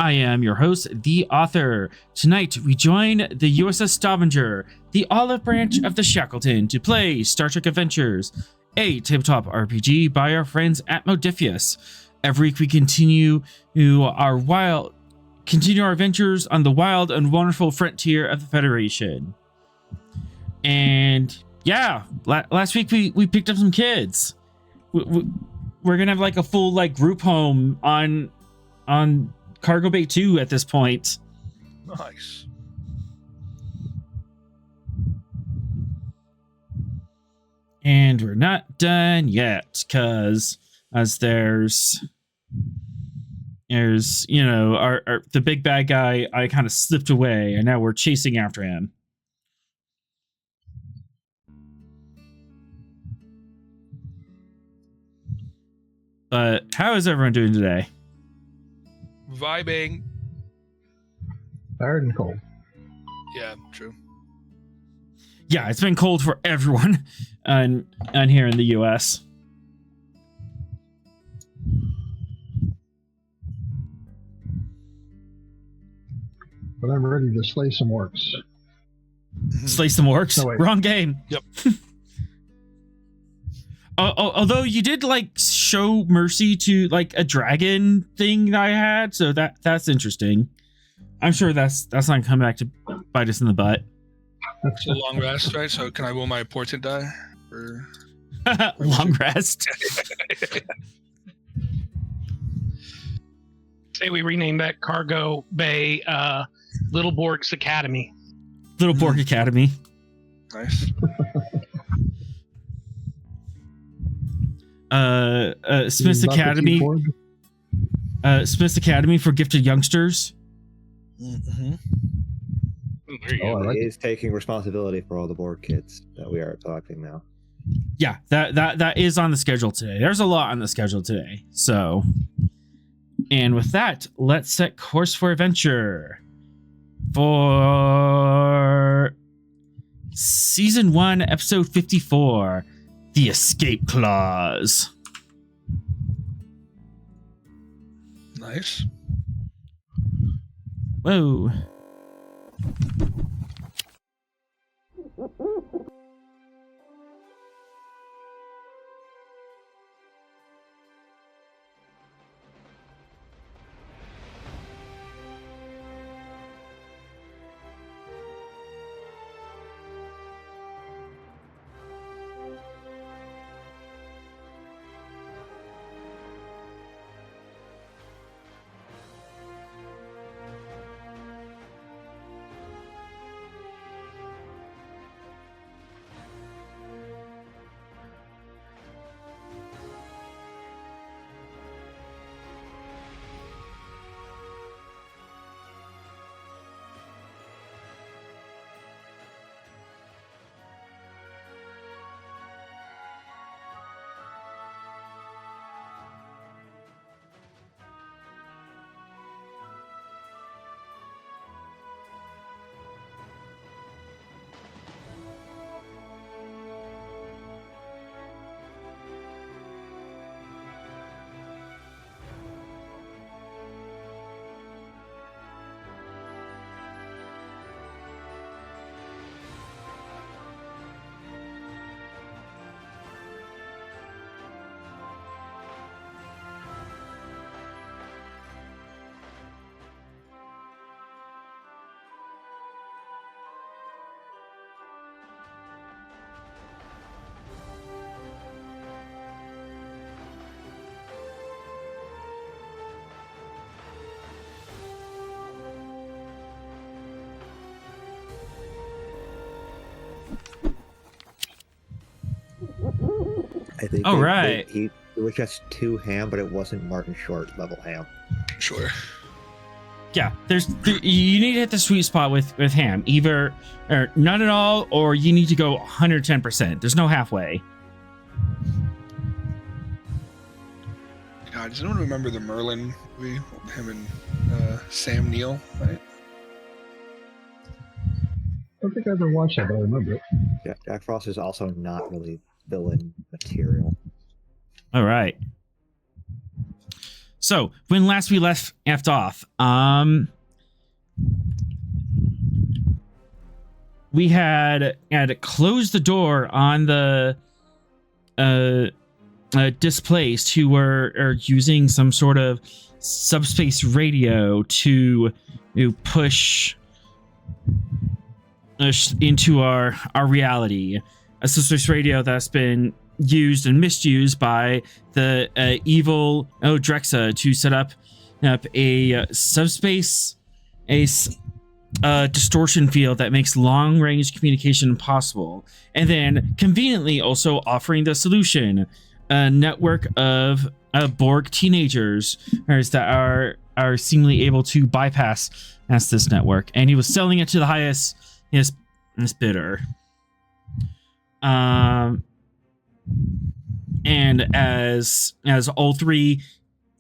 I am your host, the author. Tonight, we join the USS Stavanger, the olive branch of the Shackleton, to play Star Trek Adventures, a tabletop RPG by our friends at Modifius. Every week, we continue our adventures on the wild and wonderful frontier of the Federation. And yeah, last week we picked up some kids. We're gonna have like a full like group home on Cargo Bay 2 at this point. Nice. And we're not done yet, because as there's the big bad guy, I kind of slipped away, and now we're chasing after him. But how is everyone doing today? Vibing. Tired and cold. Yeah, true. Yeah, it's been cold for everyone on here in the US. But I'm ready to slay some orcs. Slay some orcs? No, wait. Wrong game. Yep. Although you did like show mercy to like a dragon thing that I had, so that's interesting. I'm sure that's not gonna come back to bite us in the butt. It's a long rest, right? So can I roll my portent die? Or long rest. Say we rename that Cargo Bay Little Borg's Academy. Little Borg Academy. Nice. Smith's Academy. Smith's Academy for Gifted Youngsters. Mm-hmm. There you go. I like He is taking responsibility for all the board kids that we are collecting now. Yeah, that is on the schedule today. There's a lot on the schedule today. So, and with that, let's set course for adventure for Season 1, Episode 54, The Escape Clause. Nice. Whoa. I think All right. it was just 2 ham, but it wasn't Martin Short level ham. Sure. Yeah, you need to hit the sweet spot with ham. Either or not at all, or you need to go 110%. There's no halfway. God, does anyone remember the Merlin movie? Him and Sam Neill, right? I don't think I ever watched that, but I remember it. Yeah, Jack Frost is also not really villain material. All right. So when last we left off, we had closed the door on the displaced who are using some sort of subspace radio to push us into our reality. A subspace radio that's been used and misused by the evil Drexa to set up a subspace distortion field that makes long-range communication impossible, and then conveniently also offering the solution: a network of Borg teenagers that are seemingly able to bypass this network, and he was selling it to the highest bidder. And as all three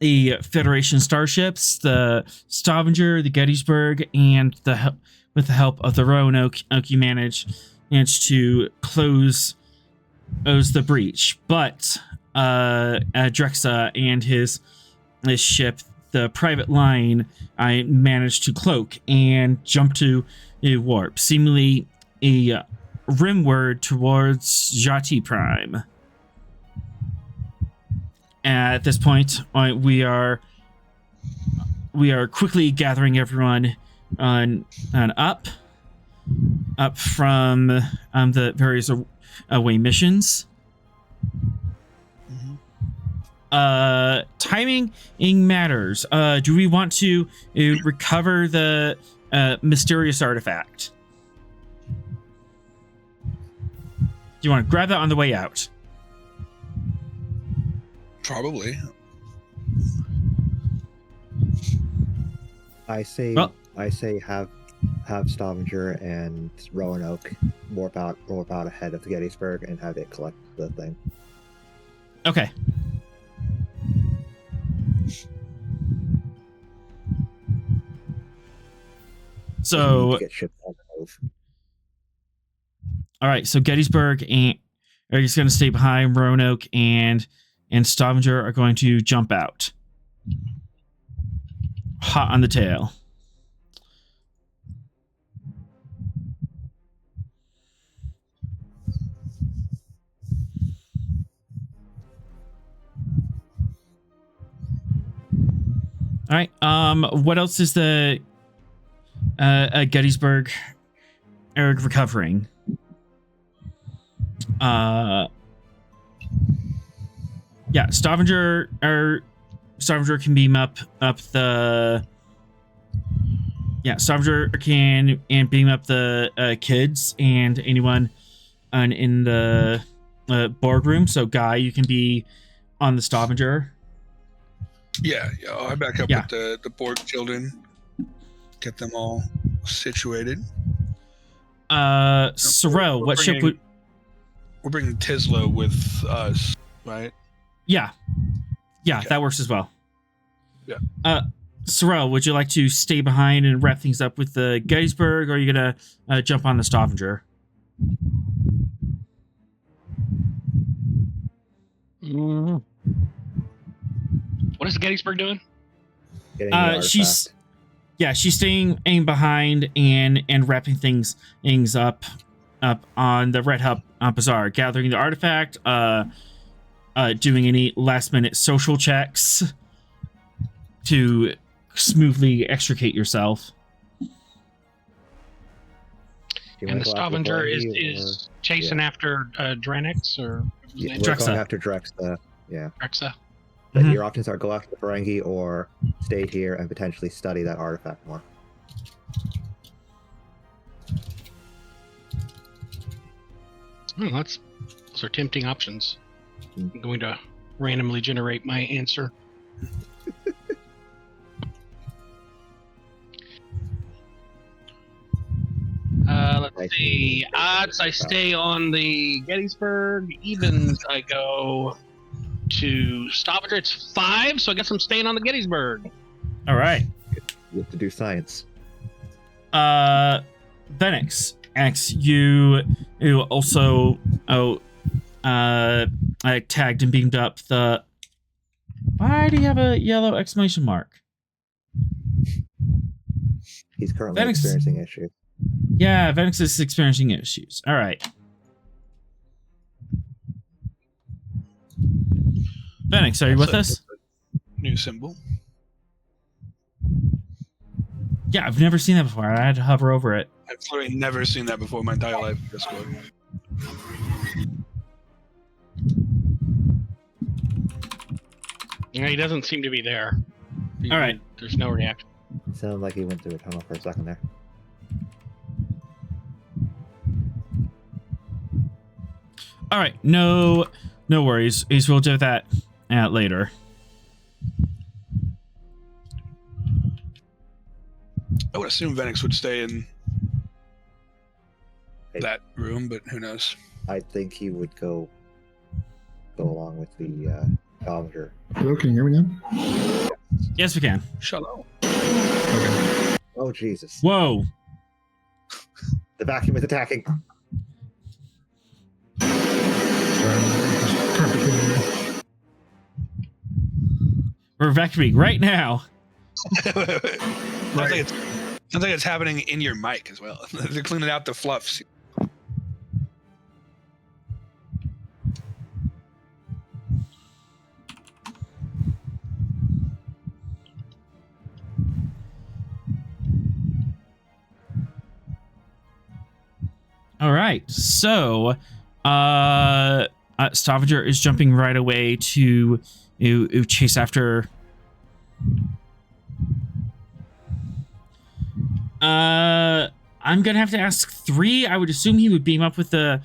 the Federation starships, the Stavanger, the Gettysburg, and with the help of the Roanoke, managed to close the breach. But Drexa and his ship, the Private Line, I managed to cloak and jump to a warp, seemingly a rimward towards Jhatee Prime. At this point, we are quickly gathering everyone up from the various away missions. Timing matters. Do we want to recover the mysterious artifact? Do you want to grab that on the way out? Probably. I say have Stavanger and Roanoke warp out ahead of the Gettysburg and have it collect the thing. Okay. So Get shipped on the move. All right, so Gettysburg are just going to stay behind. Roanoke and Stavanger are going to jump out. Hot on the tail. All right. What else is the Gettysburg recovering? Yeah, Stavanger can beam up the. Yeah, Stavanger can beam up the kids and anyone in the Borg room. So Guy, you can be on the Stavanger. Yeah, I back up with the Borg children. Get them all situated. Sorrel, what ship would... We're bringing Tisla with us, right? Yeah, okay. That works as well. Yeah. Sorrel, would you like to stay behind and wrap things up with the Gettysburg, or are you gonna jump on the Stavanger? What is the Gettysburg doing? She's staying behind and wrapping things up on the Red Hub Bazaar, gathering the artifact, doing any last minute social checks to smoothly extricate yourself. And the Stavanger is chasing after Dranix or we're Drexa. going after Drexa. Yeah. Drexa. But your options are go after the Ferengi or stay here and potentially study that artifact more. Those are tempting options. I'm going to randomly generate my answer. Let's see. Odds, I stay on the Gettysburg. Evens, I go to Stavanger. It's 5, so I guess I'm staying on the Gettysburg. All right. You have to do science. Benix, X, you also tagged and beamed up the Why do you have a yellow exclamation mark? He's currently Venix- experiencing issues. Yeah, Venix is experiencing issues. All right. Venix, are you with us? New symbol. Yeah, I've never seen that before. I had to hover over it. I've literally never seen that before in my entire life. Discord. Yeah, he doesn't seem to be there. All right. There's no reaction. It sounded like he went through a tunnel for a second there. All right. No worries. We'll do that later. I would assume Venix would stay in Hey. that room, but who knows? I think he would go along with the Stavanger. Hello, can you hear me now? Yes, we can. Shalom. Okay. Oh Jesus! Whoa. The vacuum is attacking. We're vacuuming right now. Sounds like it's happening in your mic as well. They're cleaning out the fluffs. All right. So, Stavanger is jumping right away to chase after. I'm gonna have to ask 3. I would assume he would beam up with the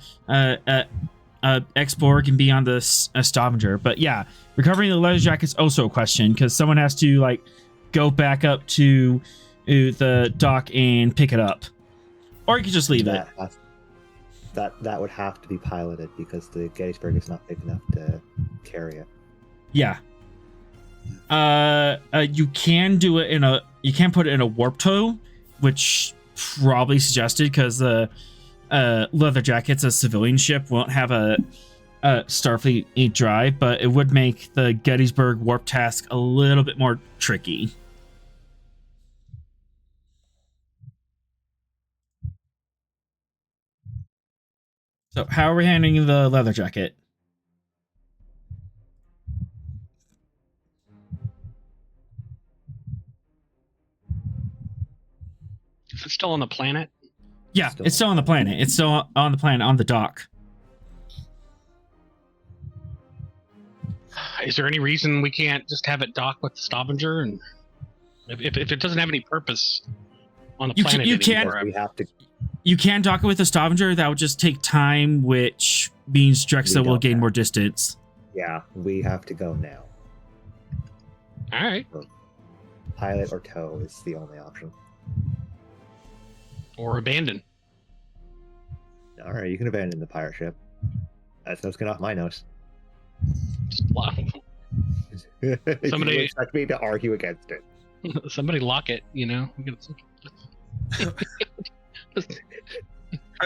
X-Borg and be on the Stavanger. But yeah, recovering the leather jacket's also a question because someone has to like go back up to the dock and pick it up, or you could just leave it. That would have to be piloted because the Gettysburg is not big enough to carry it. Yeah. You can do it you can put it in a warp tow, which probably suggested because the leather jacket's a civilian ship, won't have a Starfleet drive, but it would make the Gettysburg warp task a little bit more tricky. So how are we handling the leather jacket? Is it still on the planet? Yeah, it's still on the planet. It's still on the planet, on the dock. Is there any reason we can't just have it dock with the Stavanger? And if it doesn't have any purpose on the planet anymore, We have to. You can dock it with the Stavanger. That would just take time, which means Drexa will gain more distance. Yeah, we have to go now. all right. Pilot or tow is the only option. Or abandon. All right, you can abandon the pirate ship. That's no skin off my nose. Somebody- You expect me to argue against it? Somebody lock it. You know. I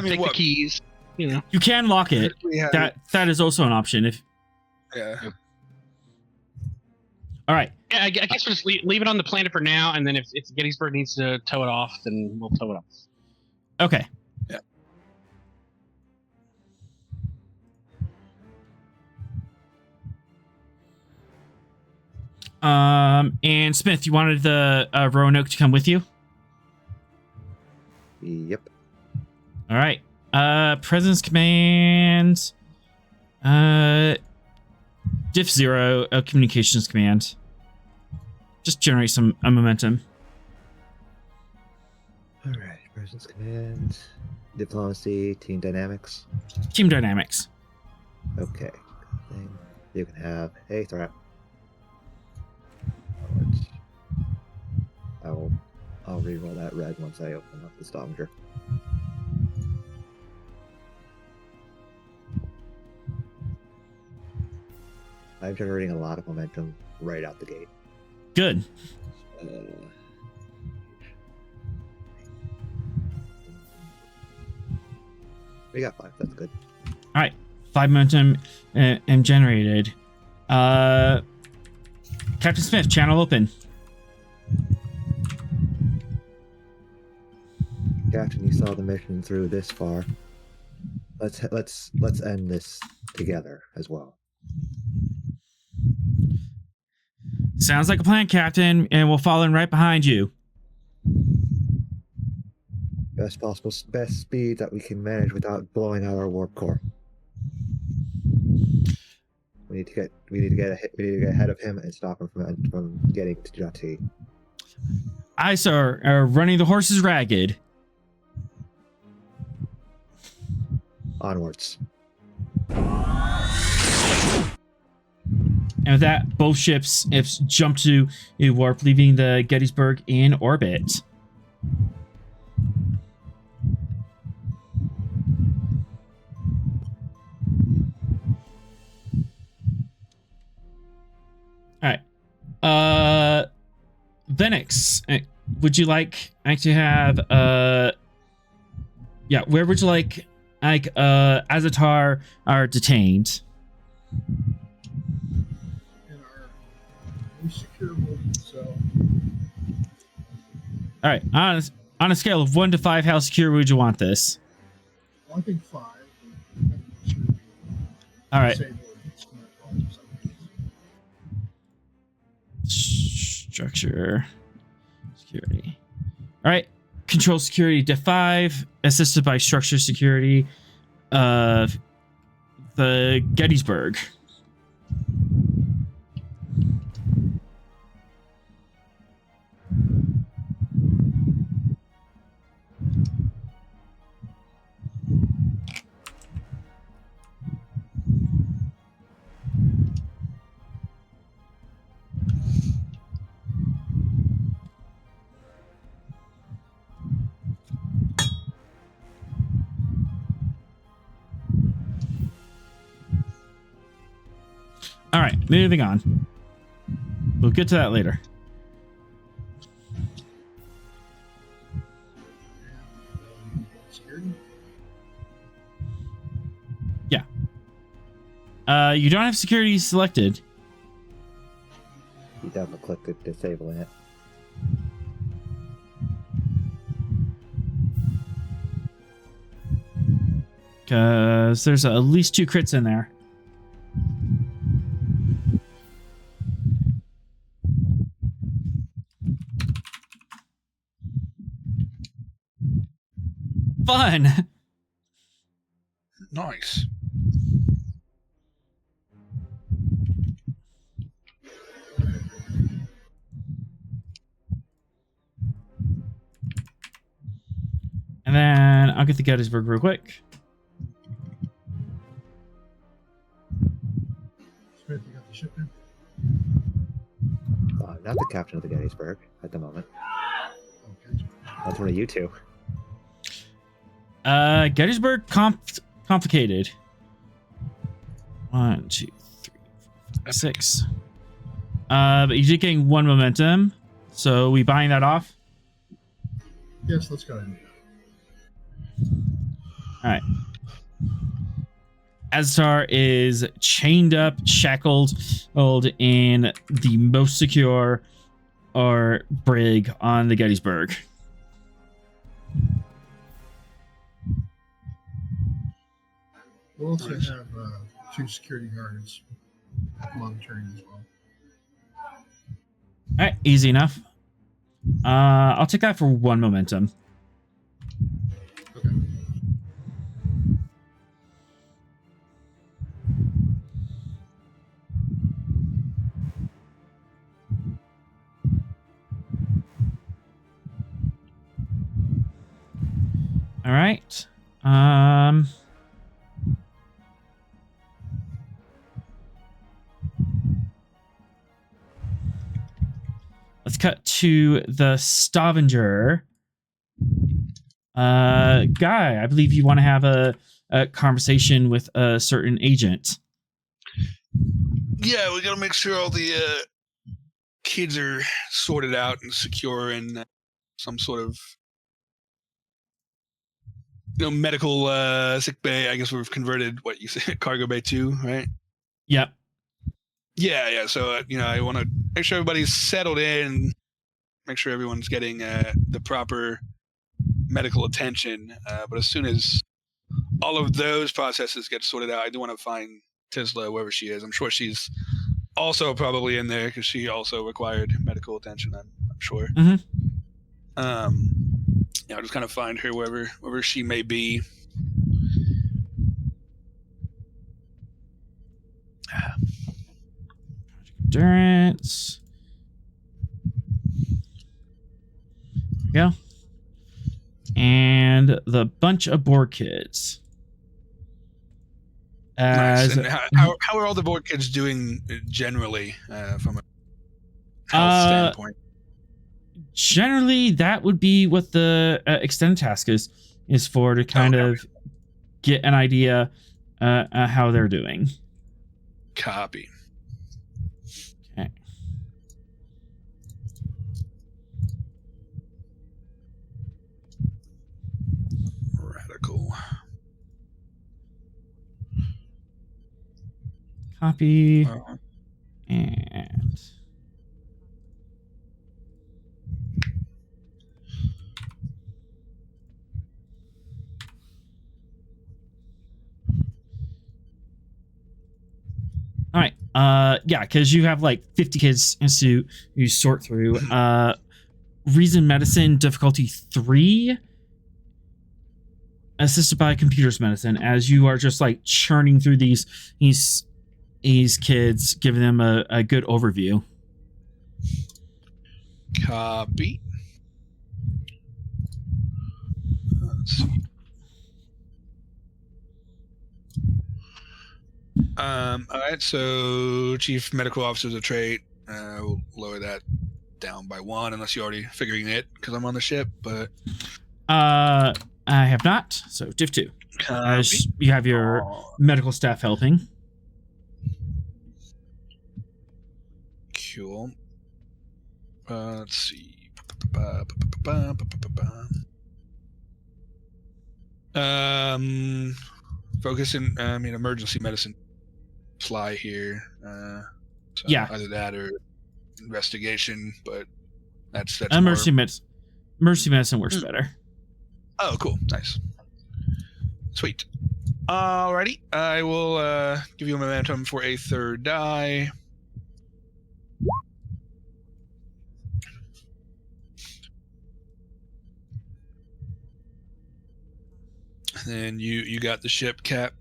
mean, Take what? the keys. You know. You can lock it. We have, That is also an option. If yeah. all right, Yeah, I guess we'll just leave it on the planet for now, and then if Gettysburg needs to tow it off, then we'll tow it off. okay. Yeah. And Smith, you wanted the Roanoke to come with you? Yep. All right. Presence command. Diff 0, communications command. Just generate some momentum. All right. Presence command, diplomacy, team dynamics. Team dynamics. Okay. Thing. You can have a threat. I'll reroll that red once I open up the Stavanger. I'm generating a lot of momentum right out the gate. Good. We got 5. That's good. All right. 5 momentum and generated. Captain Smith, channel open. Captain, you saw the mission through this far. Let's end this together as well. Sounds like a plan, Captain, and we'll fall in right behind you. Best speed that we can manage without blowing out our warp core. We need to get ahead of him and stop him from getting to Jhatee. Aye, sir. Running the horses ragged. Onwards. And with that, both ships jump to a warp, leaving the Gettysburg in orbit. All right. Venix, would you like to have where would you like Azatar are detained? In our new secure holding cell. All right. On a scale of 1 to 5, how secure would you want this? Well, I think 5. All right. Structure. Security. All right. Control security to 5, assisted by structure security of the Gettysburg. All right, moving on. We'll get to that later. Yeah. You don't have security selected. You double-click disabling it. Because there's at least 2 crits in there. Fun. Nice. And then I'll get the Gettysburg real quick. Smith, you got the ship in? Not the captain of the Gettysburg at the moment. Okay. That's one of you two. Gettysburg complicated. 1, 2, 3, 4, 5, 6. But you're just getting 1 momentum, so we buying that off. Yes, let's go ahead. All right. Azatar is chained up, shackled, in the most secure brig on the Gettysburg. We'll also have 2 security guards monitoring as well. All right, easy enough. I'll take that for 1 momentum. Okay. All right. Let's cut to the Stavanger. Guy, I believe you want to have a conversation with a certain agent. Yeah, we gotta make sure all the kids are sorted out and secure in some sort of medical sick bay. I guess we've converted what you said cargo bay 2, right? Yep. Yeah. So I want to make sure everybody's settled in, make sure everyone's getting the proper medical attention. But as soon as all of those processes get sorted out, I do want to find Tisla, wherever she is. I'm sure she's also probably in there because she also required medical attention. I'm sure. I'll just kind of find her wherever she may be. Endurance. There we go. And the bunch of board kids. Nice. And how are all the board kids doing generally from a health standpoint? Generally, that would be what the extended task is for, to kind of get an idea how they're doing. Copy. Okay. Radical. Copy. And all right. Yeah, because you have like 50 kids to you sort through. Reason medicine difficulty 3, assisted by computers medicine, as you are just like churning through these kids, giving them a good overview. Copy. Let's see. All right, so Chief Medical Officer's a trait. We'll lower that down by 1, unless you're already figuring it, because I'm on the ship, but... I have not, so diff 2. You have your medical staff helping. Cool. Let's see. Focus in, emergency medicine fly here. So yeah. Either that or investigation, but that's emergency medicine works better. Oh, cool. Nice. Sweet. Alrighty. I will give you a momentum for a 3rd die. And you got the ship, Cap.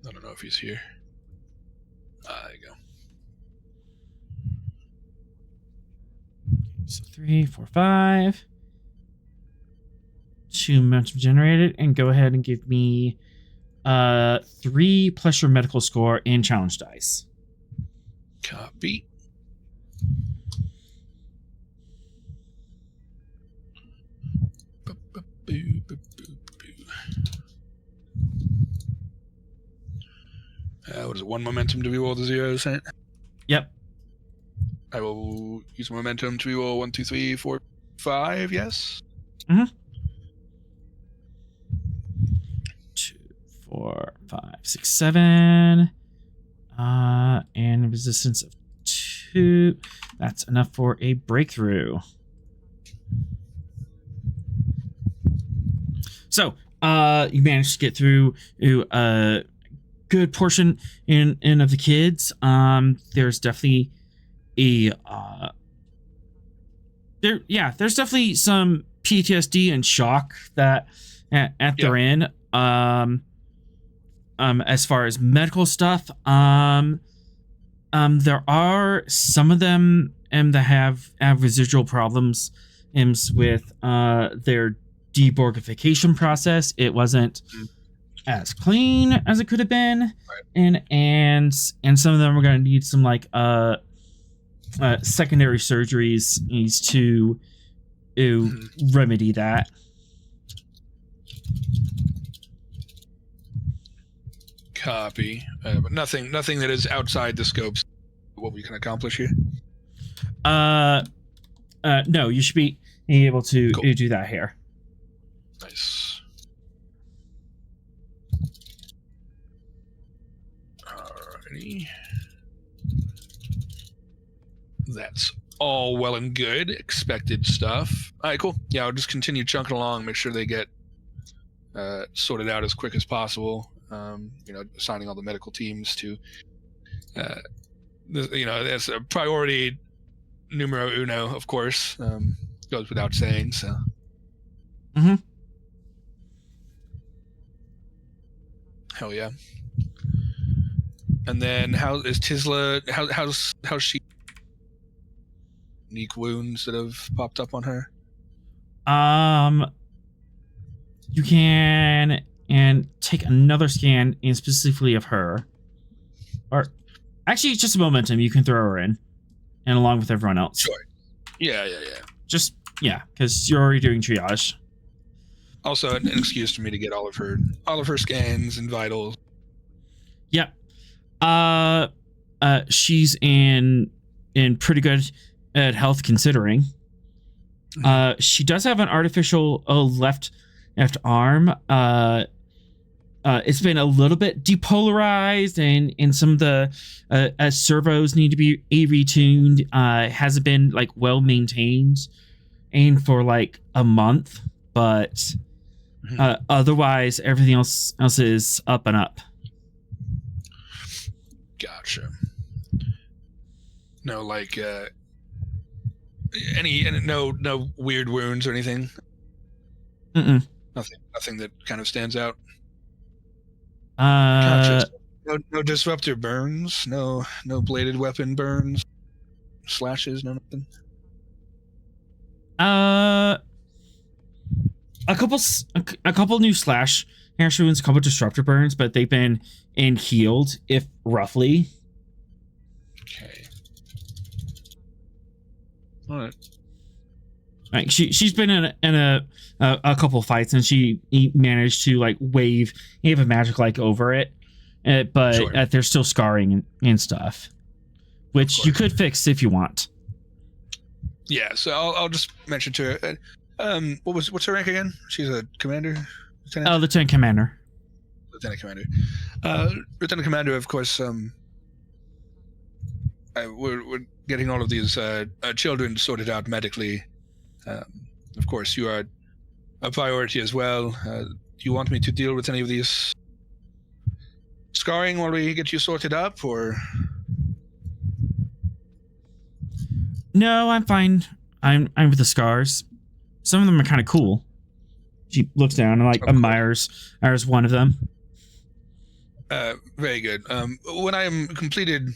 I don't know if he's here. There you go. So 3, 4, 5. 2 momentum generated, and go ahead and give me 3 plus your medical score and challenge dice. Copy. What is it? 1 momentum to reroll the 0, isn't it? Yep. I will use momentum to reroll 1, 2, 3, 4, 5. Yes. 2, 4, 5, 6, 7. And resistance of 2. That's enough for a breakthrough. So, you managed to get through a good portion in of the kids. There's definitely there's definitely some PTSD and shock that they're in. As far as medical stuff, there are some of them that have residual problems with their deborgification process. It wasn't as clean as it could have been, right. and some of them are going to need some like secondary surgeries to remedy that. Copy. But nothing that is outside the scopes of what we can accomplish here. No, you should be able to Cool. do that here. Nice. Alrighty. That's all well and good. Expected stuff. Alright, cool. Yeah, I'll just continue chunking along, make sure they get sorted out as quick as possible. Assigning all the medical teams to that's a priority numero uno, of course. Goes without saying, so. Mm-hmm. Hell yeah. And then how is Tisla? How's she? Unique wounds that have popped up on her. You can take another scan in specifically of her, or actually just a momentum. You can throw her in, and along with everyone else. Sure. Yeah. Just because you're already doing triage. Also, an excuse for me to get all of her scans and vitals. Yep. She's in pretty good health considering. She does have an artificial left arm. It's been a little bit depolarized, and some of the servos need to be retuned. Hasn't been like well maintained, and for like a month, but otherwise everything else is up and up. Gotcha. No, like no weird wounds or anything. Mm-mm. Nothing that kind of stands out. Uh, Gotcha. No disruptor burns. No bladed weapon burns. Slashes. No nothing. A couple new slash hash wounds, a couple disruptor burns, but they've been healed, if roughly. Okay. All right. Like she's been in a couple fights, and she managed to like wave a magic like over it, but Sure. There's still scarring and stuff, which you could fix if you want. Yeah. So I'll just mention to her. What's her rank again? She's a commander, lieutenant. Lieutenant Commander. Lieutenant Commander. Lieutenant Commander, of course. We're getting all of these children sorted out medically. Of course, you are a priority as well. Do you want me to deal with any of these scarring while we get you sorted up, or? No, I'm fine. I'm with the scars. Some of them are kind of cool. She looks down and like admires one of them. Very good. When I am completed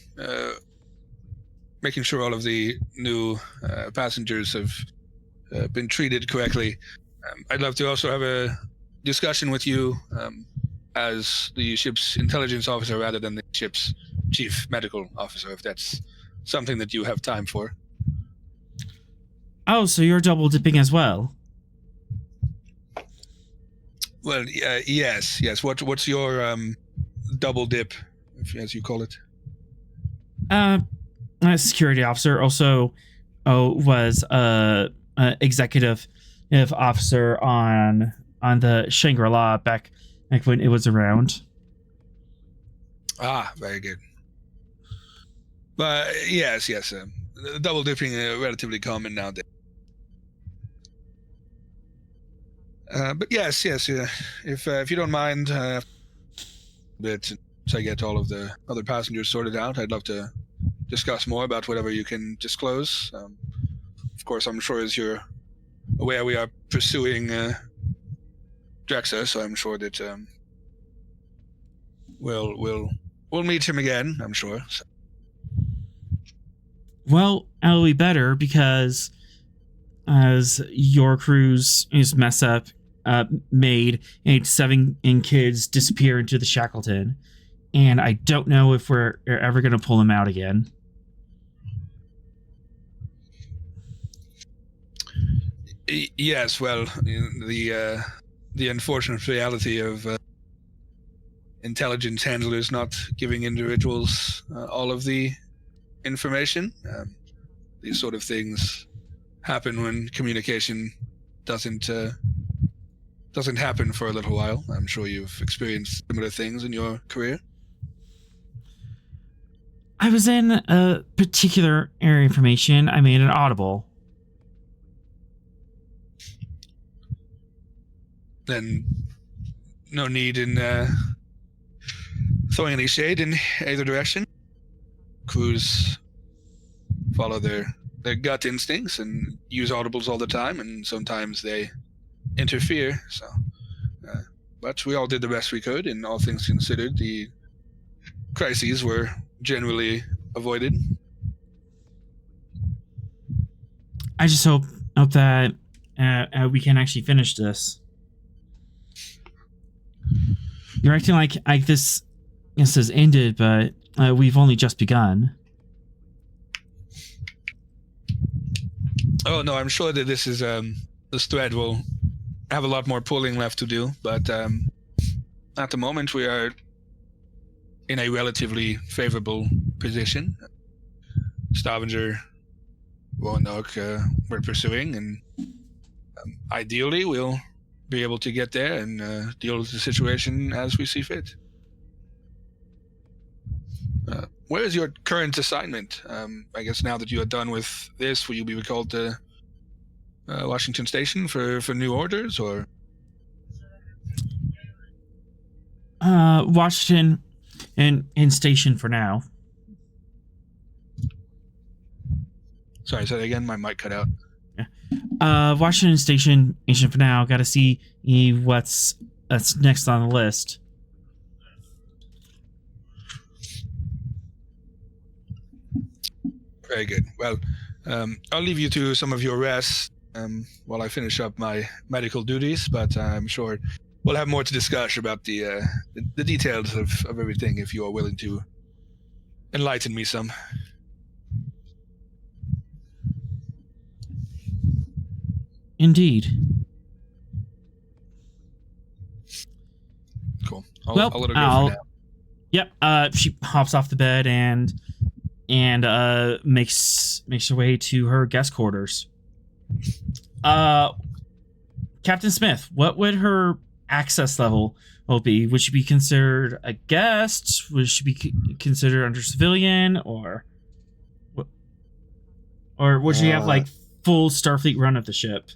making sure all of the new passengers have been treated correctly, I'd love to also have a discussion with you as the ship's intelligence officer rather than the ship's chief medical officer, if that's something that you have time for. Oh, so you're double dipping as well? Well, yes. What's your double dip, as you call it? Security officer. Also, was executive officer on the Shangri-La back when it was around. Ah, very good. But yes. Double dipping relatively common nowadays. But yes. If you don't mind, once I get all of the other passengers sorted out, I'd love to discuss more about whatever you can disclose. Of course, I'm sure as you're aware, we are pursuing Drexa, so I'm sure that we'll meet him again. I'm sure. So. Well, that'll be better because as your crew's mess up made 7 kids disappear into the Shackleton, and I don't know if we're ever going to pull them out again. Yes, well, the unfortunate reality of intelligence handlers not giving individuals all of the information. these sort of things happen when communication doesn't happen for a little while. I'm sure you've experienced similar things in your career. I was in a particular area of information. I made an audible. Then no need in throwing any shade in either direction. Crews follow their gut instincts and use audibles all the time, and sometimes they interfere. So, but we all did the best we could, and all things considered, the crises were generally avoided. I just hope that we can actually finish this. You're acting like this has ended, but we've only just begun. Oh no, I'm sure that this is this thread will have a lot more pulling left to do, but at the moment we are in a relatively favorable position. Stavanger, Roanoke, we're pursuing, and ideally we'll be able to get there and deal with the situation as we see fit. Where is your current assignment? I guess now that you are done with this, will you be recalled to Washington Station for new orders, or? Washington in station for now. Sorry, say that again. My mic cut out. Washington Station for now. Got to see what's next on the list. Very good. Well, I'll leave you to some of your rest while I finish up my medical duties, but I'm sure we'll have more to discuss about the details of everything if you are willing to enlighten me some. Indeed. Cool. I'll let her go for now. Yep. She hops off the bed and makes her way to her guest quarters. Captain Smith, what would her access level be? Would she be considered a guest? Would she be considered under civilian, or would she have like full Starfleet run of the ship?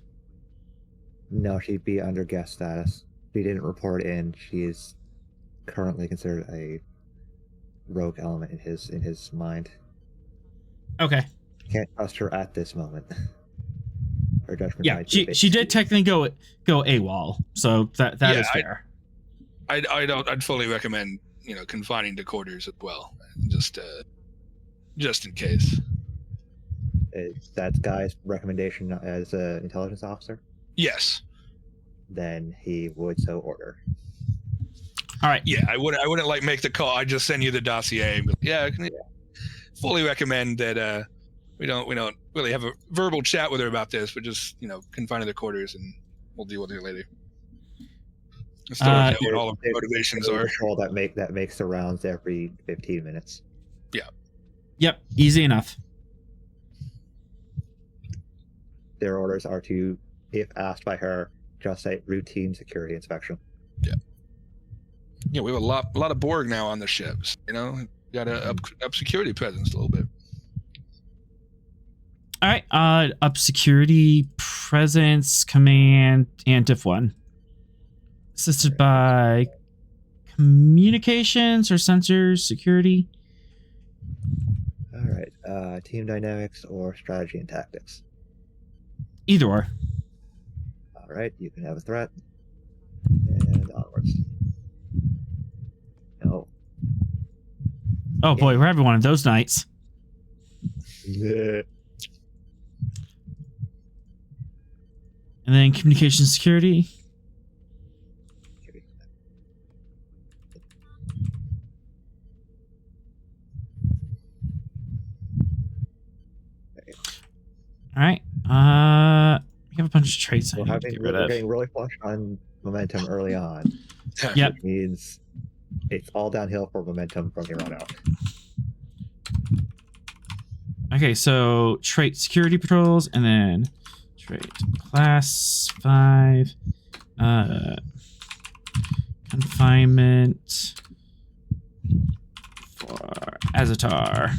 No, she'd be under guest status. She didn't report in. She is currently considered a rogue element in his mind. Okay. Can't trust her at this moment. Her judgment. Yeah, she did technically go AWOL, so that is fair. I'd fully recommend confining to quarters as well, just in case. That's Guy's recommendation as an intelligence officer. Yes. Then he would so order. All right. Yeah, I wouldn't like make the call. I'd just send you the dossier. And fully recommend that we don't really have a verbal chat with her about this, but just confine her to quarters and we'll deal with her later. Still work out what all of her motivations are. Patrol that makes the rounds every 15 minutes. Yeah. Yep. Easy enough. Their orders are to, if asked by her, just say routine security inspection. Yeah. Yeah, we have a lot of Borg now on the ships. Got to up security presence a little bit. All right. Up security presence command and diff 1. Assisted by communications or sensors security. All right. Team dynamics or strategy and tactics. Either or. All right. You can have a threat. And onwards. No. Oh boy, we're having one of those nights. Yeah. And then communication security. All right. We have a bunch of traits I need to get rid of. We're getting really flush on momentum early on. Yep. Which means it's all downhill for momentum from here on out. Okay, so trait security patrols, and then trait class 5, confinement for Azatar.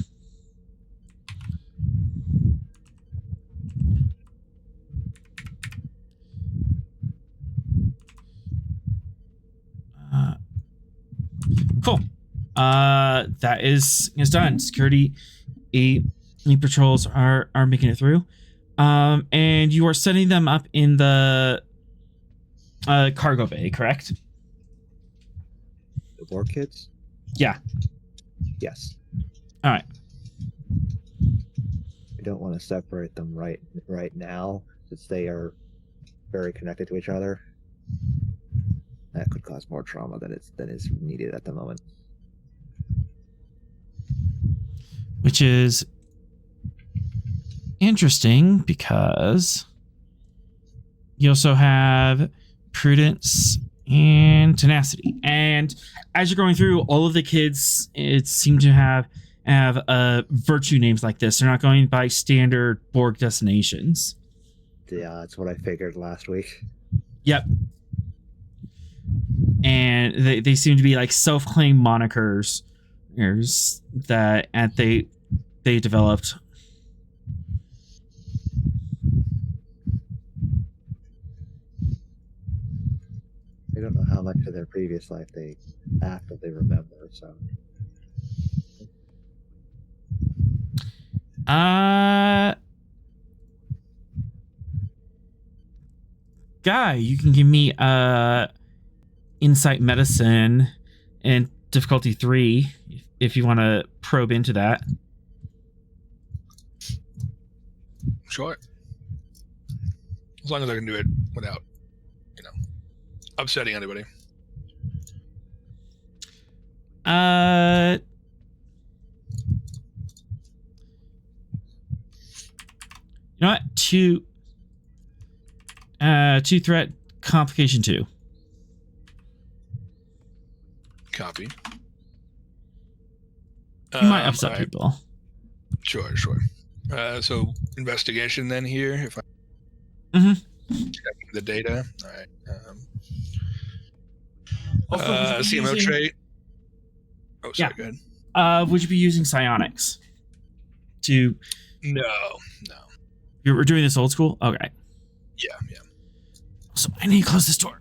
Cool. That is done. Security 8 patrols are making it through. And you are setting them up in the cargo bay, correct? The war kids? Yeah. Yes. All right. I don't want to separate them right now, since they are very connected to each other. That could cause more trauma than is needed at the moment. Which is interesting because you also have prudence and tenacity. And as you're going through, all of the kids seem to have virtue names like this. They're not going by standard Borg destinations. Yeah, that's what I figured last week. Yep. And they seem to be like self-claimed monikers that they developed. I don't know how much of their previous life they actively remember, so. Guy, you can give me insight medicine and difficulty 3 if you want to probe into that. Sure. As long as I can do it without, upsetting anybody. You know what? 2 threat complication 2. Copy. You might upset all right. people. Sure. So investigation then here, if I checking the data. All right. CMO trait. Oh, sorry, Yeah. go ahead. Would you be using psionics to? No. We're doing this old school. Okay. Yeah. So I need to close this door.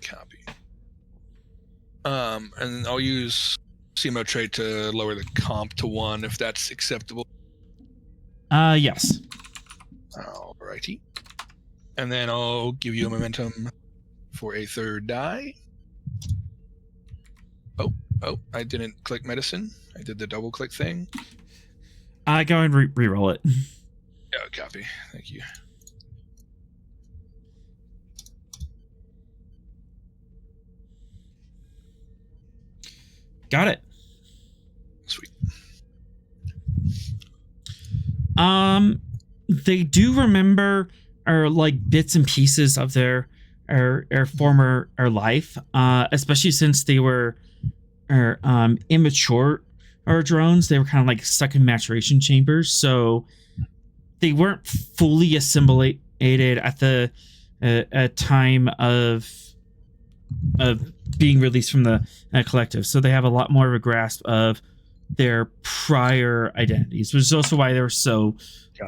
Copy. And I'll use CMO trait to lower the comp to 1 if that's acceptable. Yes. Alrighty. And then I'll give you a momentum for a 3rd die. Oh, I didn't click medicine. I did the double click thing. Go and re-roll it. Yeah, copy. Thank you. Got it. Sweet. They do remember like bits and pieces of their former life, especially since they were immature drones. They were kind of like stuck in maturation chambers, so they weren't fully assimilated at the time of being released from the collective. So they have a lot more of a grasp of their prior identities, which is also why they were so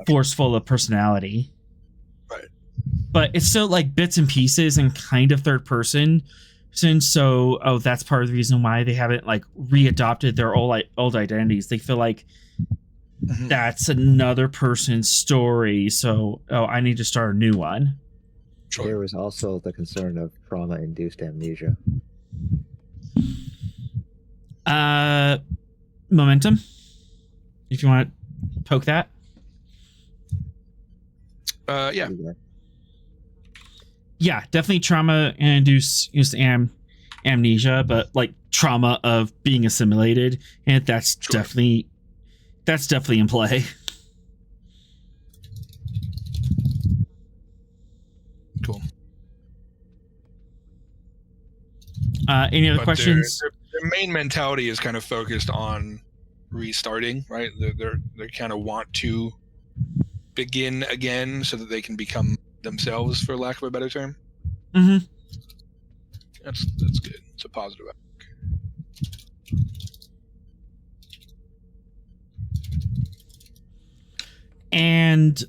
forceful of personality. Right. But it's still like bits and pieces and kind of third person. So that's part of the reason why they haven't like readopted their old identities. They feel like that's another person's story. So I need to start a new one. Sure. There was also the concern of trauma-induced amnesia. Momentum, if you want to poke that. Yeah. Yeah, definitely trauma-induced amnesia, but like trauma of being assimilated, and that's definitely in play. Cool. Any other questions? They're their main mentality is kind of focused on restarting, right? They kind of want to begin again so that they can become themselves, for lack of a better term. Mm-hmm. That's good. It's a positive outlook. And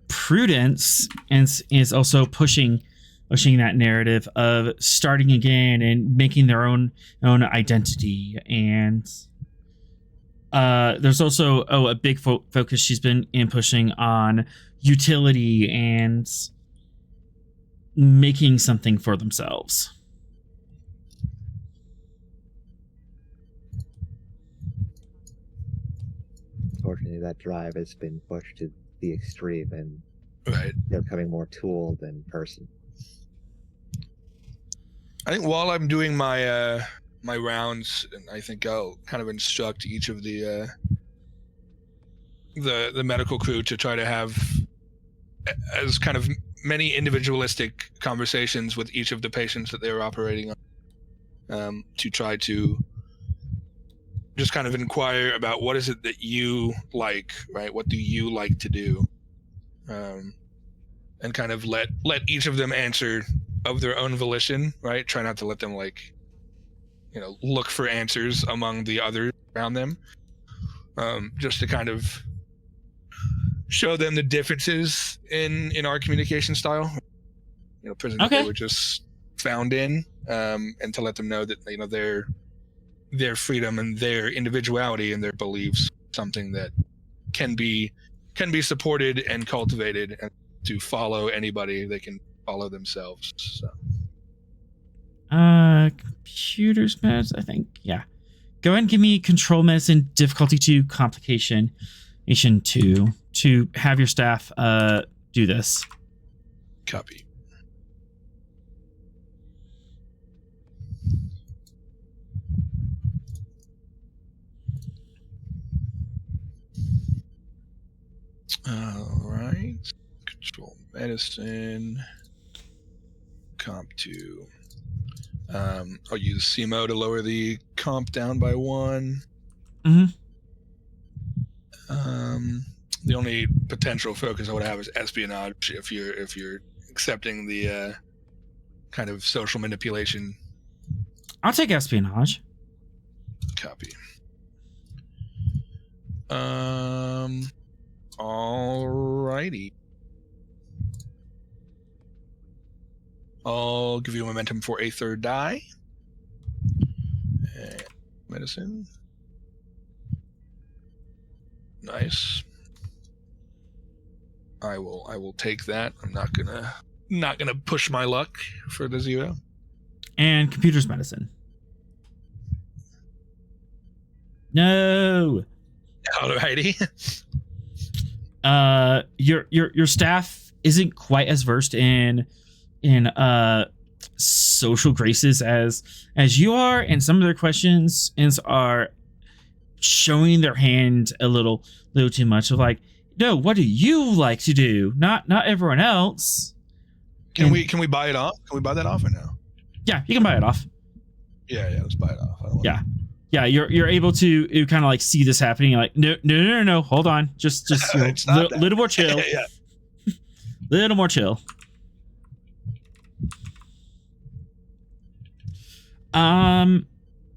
Prudence is also pushing that narrative of starting again and making their own identity. And there's also a big focus she's been pushing on utility and making something for themselves. Unfortunately, that drive has been pushed to the extreme, and Right. they're becoming more tool than person. I think while I'm doing my my rounds, and I think I'll kind of instruct each of the medical crew to try to have as kind of many individualistic conversations with each of the patients that they're operating on, to try to just kind of inquire about what is it that you like, right? What do you like to do? And kind of let each of them answer of their own volition, right? Try not to let them look for answers among the others around them. Just to kind of show them the differences in our communication style. Prison that they were just found in, and to let them know that their freedom and their individuality and their beliefs, something that can be supported and cultivated, and to follow anybody, they can follow themselves. So. Computers meds, I think. Yeah. Go ahead and give me control medicine difficulty 2 complication 2 to have your staff do this. Copy. All right. Control medicine. Comp 2. I'll use CMO to lower the comp down by 1. Mm-hmm. The only potential focus I would have is espionage if you're accepting the kind of social manipulation. I'll take espionage. Copy. Alrighty. I'll give you a momentum for a third die. And medicine. Nice. I will take that. I'm not gonna push my luck for the 0. And computers medicine. No. Alrighty. Your staff isn't quite as versed in social graces as you are, and some of their questions are showing their hand a little too much of like, no, what do you like to do? Not everyone else. Can we buy it off? Can we buy that off or no? Yeah, you can buy it off. Yeah, let's buy it off. I don't want Yeah, you're able to kind of like see this happening. You're like, no, hold on, just little more chill. Yeah. Little more chill.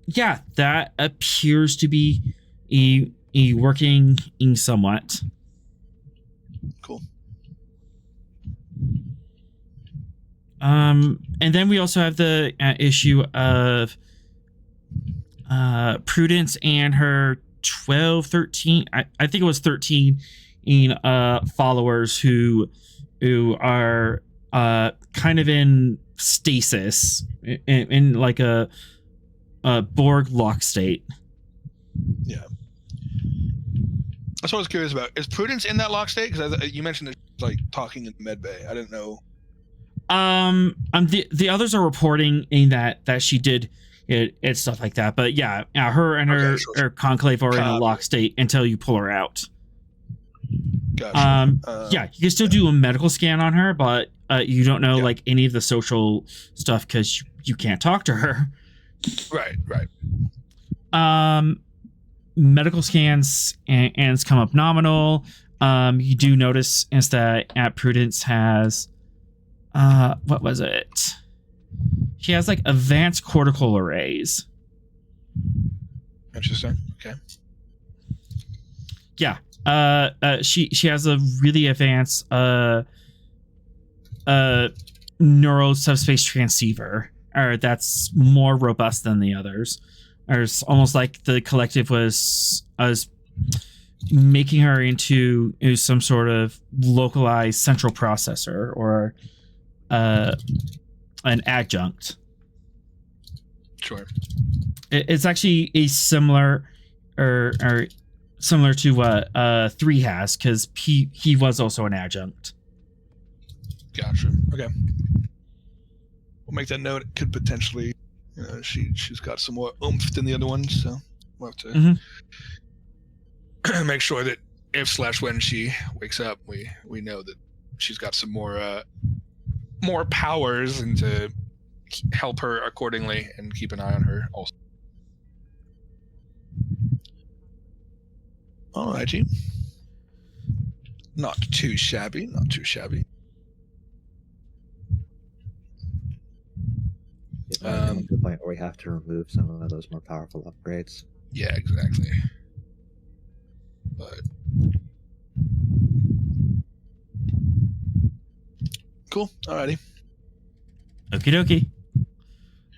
Yeah, that appears to be a working somewhat. Cool. And then we also have the issue of Prudence and her 13 I think it was 13 followers who are kind of in stasis in like a Borg lock state. Yeah. That's what I was curious about. Is Prudence in that lock state? Because you mentioned that she's like talking in the med bay. I didn't know. The others are reporting in that she did it stuff like that. But yeah, her and her conclave are in a lock state until you pull her out. Gotcha. Yeah, you can still do a medical scan on her, but you don't know like any of the social stuff because you can't talk to her. Right, right. Medical scans and come up nominal. You do notice is that at Prudence has what was it? She has like advanced cortical arrays. Interesting. Okay. Yeah. She has a really advanced neural subspace transceiver, or that's more robust than the others. Or it's almost like the collective was making her into some sort of localized central processor or an adjunct. Sure. It's actually a similar or similar to what 3 has, because he was also an adjunct. Gotcha. Okay. We'll make that note. It could potentially, she's got some more oomph than the other ones, so we'll have to make sure that if/when she wakes up, we know that she's got some more powers, and to help her accordingly and keep an eye on her also. Alrighty. Not too shabby, not too shabby. To the point where we have to remove some of those more powerful upgrades. Yeah, exactly. But cool. Alrighty. Okie dokie.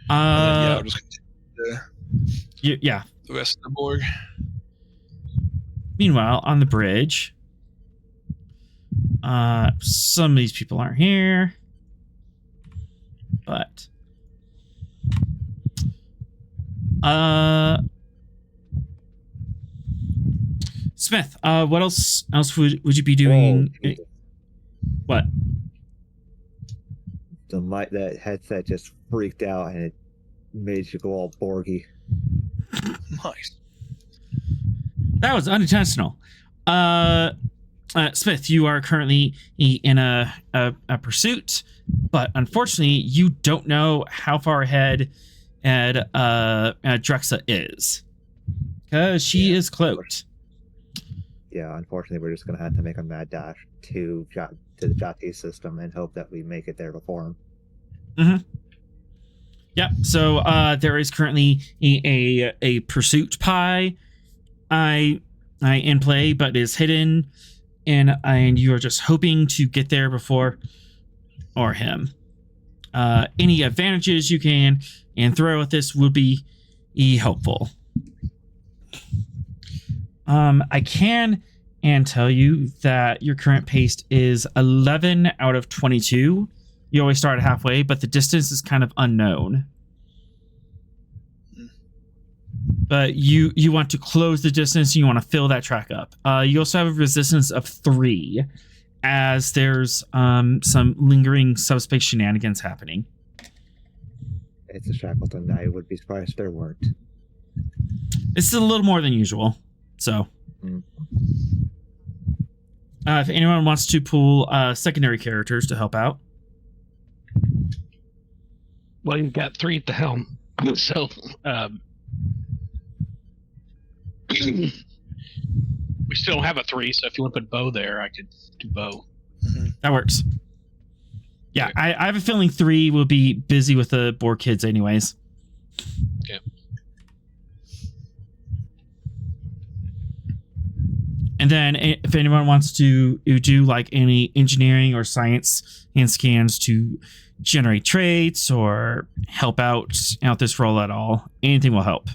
Yeah, I'll just continue Yeah. the rest of the Borg. Meanwhile, on the bridge, some of these people aren't here, but Smith, what else would you be doing? Whoa, What? That headset just freaked out and it made you go all Borgy. Nice. That was unintentional. Smith, you are currently in a pursuit, but unfortunately, you don't know how far ahead Drexa is, because she is cloaked. Yeah, unfortunately, we're just gonna have to make a mad dash to the Jhatee system and hope that we make it there before him. Yeah. So there is currently a pursuit pie in play, but is hidden, and you are just hoping to get there before or him. Any advantages you can and throw at this would be helpful. I can tell you that your current pace is 11 out of 22. You always start halfway, but the distance is kind of unknown. But you want to close the distance, and you want to fill that track up. You also have a resistance of 3, as there's some lingering subspace shenanigans happening. It's a Shackleton. I would be surprised if there weren't. It's a little more than usual. So, if anyone wants to pull secondary characters to help out. Well, you've got 3 at the helm. So, we still don't have a 3, so if you want to put Bo there, I could do Bo. That works. Yeah, I have a feeling 3 will be busy with the Borg kids anyways. Yeah. And then if anyone wants to do like any engineering or science and scans to generate traits or help out this role at all, anything will help.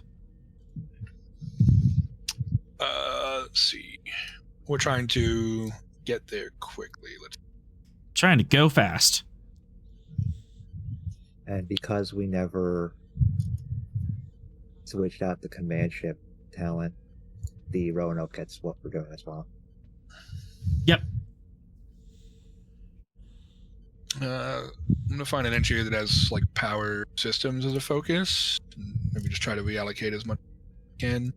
Let's see. We're trying to get there quickly. Trying to go fast. And because we never switched out the command ship talent, the Roanoke gets what we're doing as well. Yep. I'm gonna find an engineer that has like power systems as a focus. And maybe just try to reallocate as much as we can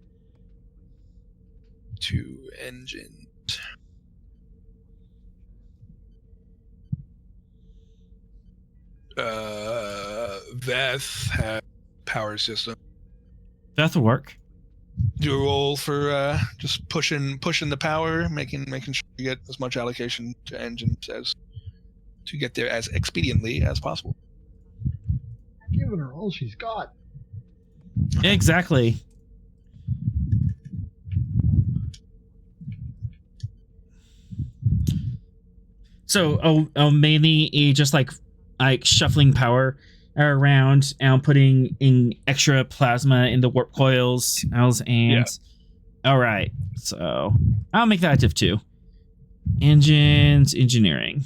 to engines. Veth has power system. That'll work. Do a roll for just pushing the power, making sure you get as much allocation to engines as to get there as expediently as possible. Giving her all she's got. Exactly. So, mainly just like shuffling power around and putting in extra plasma in the warp coils. All right, so I'll make that a diff 2. Engineering.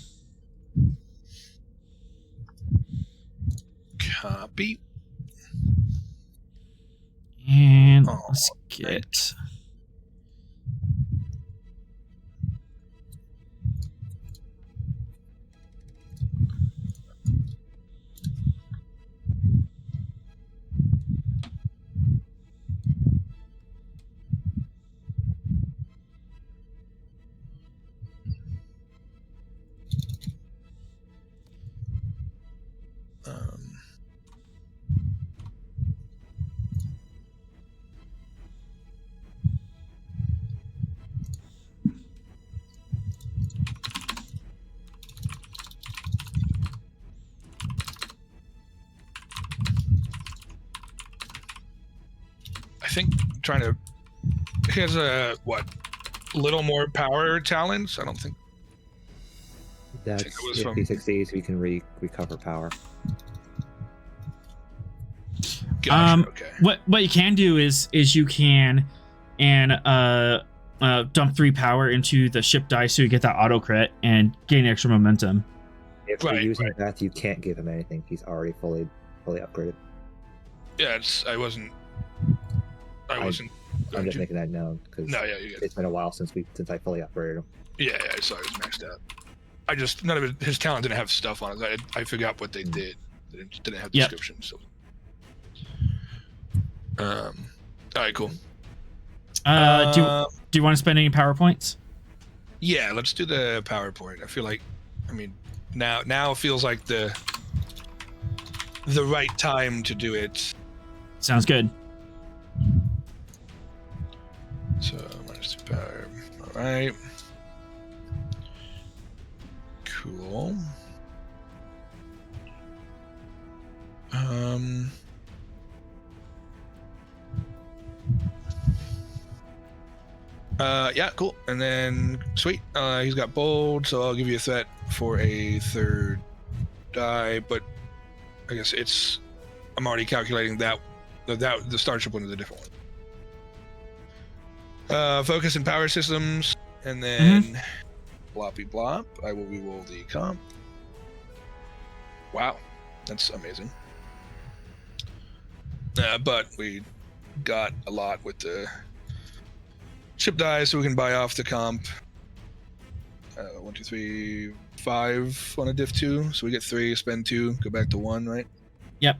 Copy. And let's get. I think he has a little more power talents. I don't think That's it was if from- he succeeds, we can recover power. Gotcha, okay. What you can do is you can dump 3 power into the ship dice so you get that auto crit and gain extra momentum. If Right, we're using that, you can't give him anything. He's already fully upgraded. Yeah, I wasn't. I'm just making that known because No, yeah, you get it. it's been a while since I fully upgraded him. Yeah, I saw he was maxed out. I just none of his talent didn't have stuff on it. I forgot what they did. They didn't have Yep. description. So, all right, cool. Do you want to spend any power points? Yeah, let's do the PowerPoint. I feel like, now it feels like the right time to do it. Sounds good. So -2 power. All right. Cool. Yeah, cool. And then sweet. He's got bold, so I'll give you a threat for a 3rd die, but I guess I'm already calculating that the starship one is a different one. Focus and power systems, and then bloppy blop. I will reroll the comp. Wow, that's amazing. But we got a lot with the ship die, so we can buy off the comp. 1, 2, 3, 5 on a diff 2, so we get 3, spend 2, go back to 1, right? Yep.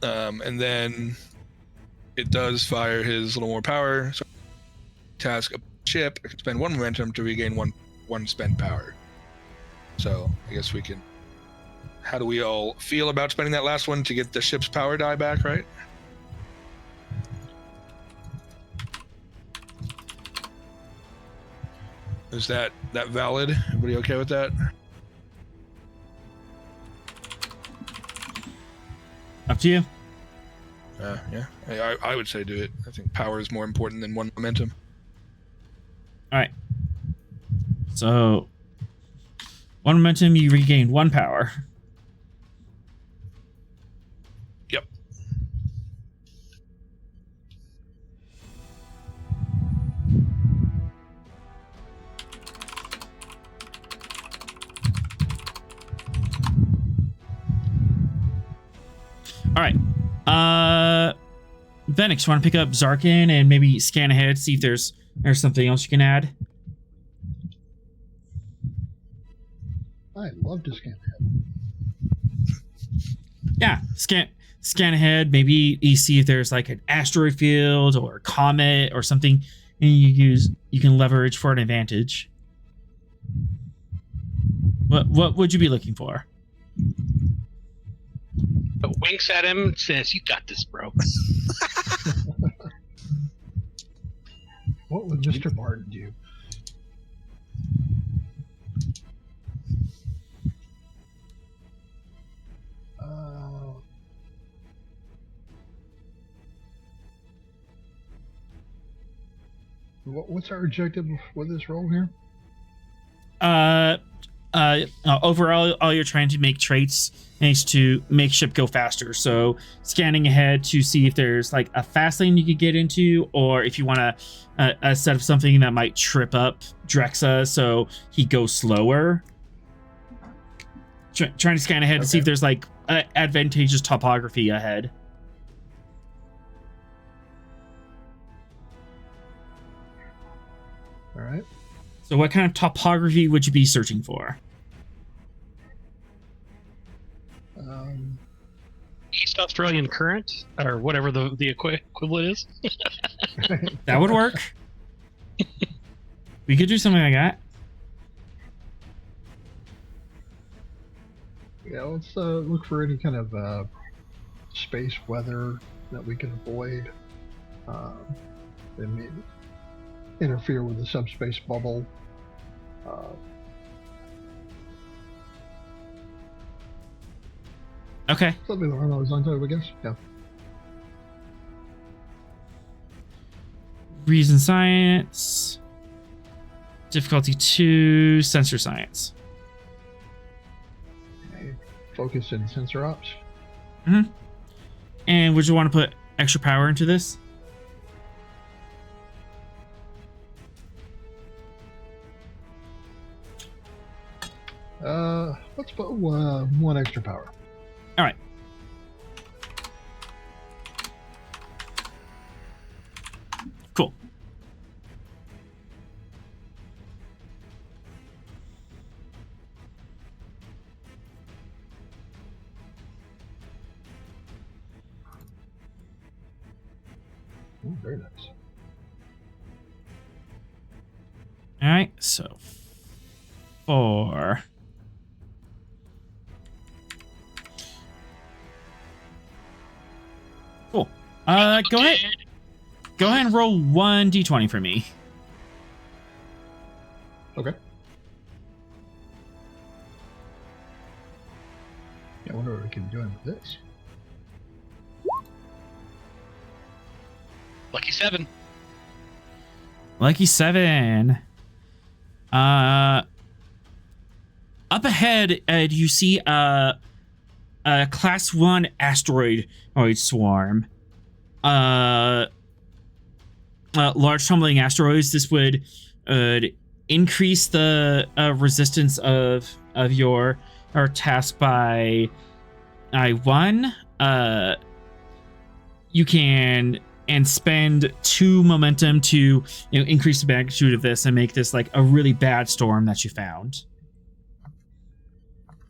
And then it does fire his little more power. So task a ship, I can spend 1 momentum to regain one spent power. So I guess we can. How do we all feel about spending that last one to get the ship's power die back, right? Is that valid? Everybody okay with that? Up to you. Yeah. I would say do it. I think power is more important than 1 momentum. All right. So 1 momentum, you regain 1 power. Yep. All right. Venix, you want to pick up Zarkin and maybe scan ahead, see if there's something else you can add? I'd love to scan ahead. Yeah, scan ahead. Maybe you see if there's like an asteroid field or a comet or something, and you can leverage for an advantage. What would you be looking for? winks at him and says, "You got this, bro." What would Mr. Barton do? What's our objective with this role here? Overall, all you're trying to make traits is to make ship go faster. So scanning ahead to see if there's like a fast lane you could get into, or if you want to set up something that might trip up Drexa so he goes slower. Trying to scan ahead to see if there's like advantageous topography ahead. All right. So what kind of topography would you be searching for? East Australian current, or whatever the equivalent is. That would work. We could do something like that. Yeah, let's look for any kind of space weather that we can avoid. They may interfere with the subspace bubble. Okay. Something along those lines, I guess. Yeah. Reason science. Difficulty 2, sensor science. Okay. Focus in sensor ops. Mm-hmm. And would you want to put extra power into this? Let's put one extra power. All right. Cool. Ooh, very nice. All right. So 4. Cool. Go ahead. Go ahead and roll 1d20 for me. Okay. Yeah, I wonder what we can do with this. Lucky 7. Lucky 7. Up ahead, you see a class 1 asteroid swarm. Large tumbling asteroids. This would increase the resistance of your task by 1. You can spend 2 momentum to increase the magnitude of this and make this like a really bad storm that you found.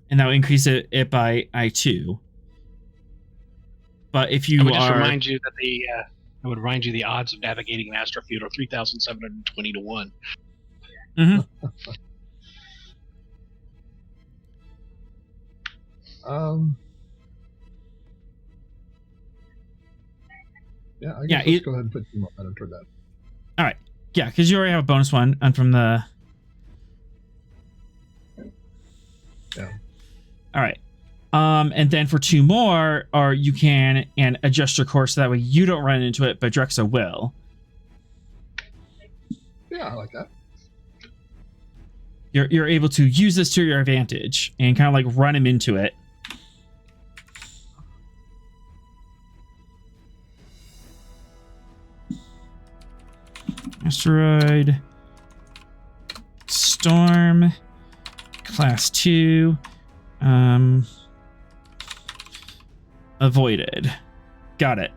And that will increase it by 2. But if you I would just remind you that I would remind you the odds of navigating an astrofield are 3,720 to 1. Mm-hmm. Yeah, I guess let's go ahead and put some momentum toward that. All right. Yeah, because you already have a bonus 1 and from the. Yeah. All right. And then for 2 more, or you can adjust your course so that way you don't run into it, but Drexa will. Yeah, I like that. You're able to use this to your advantage and kind of like run him into it. Asteroid. Storm. Class 2. Avoided. Got it.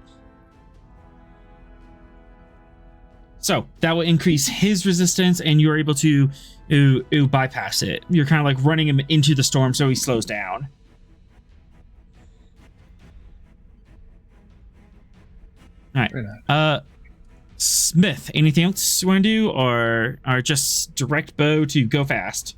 So that will increase his resistance and you're able to bypass it. You're kind of like running him into the storm so he slows down. All right. Smith, anything else you want to do or just direct bow to go fast?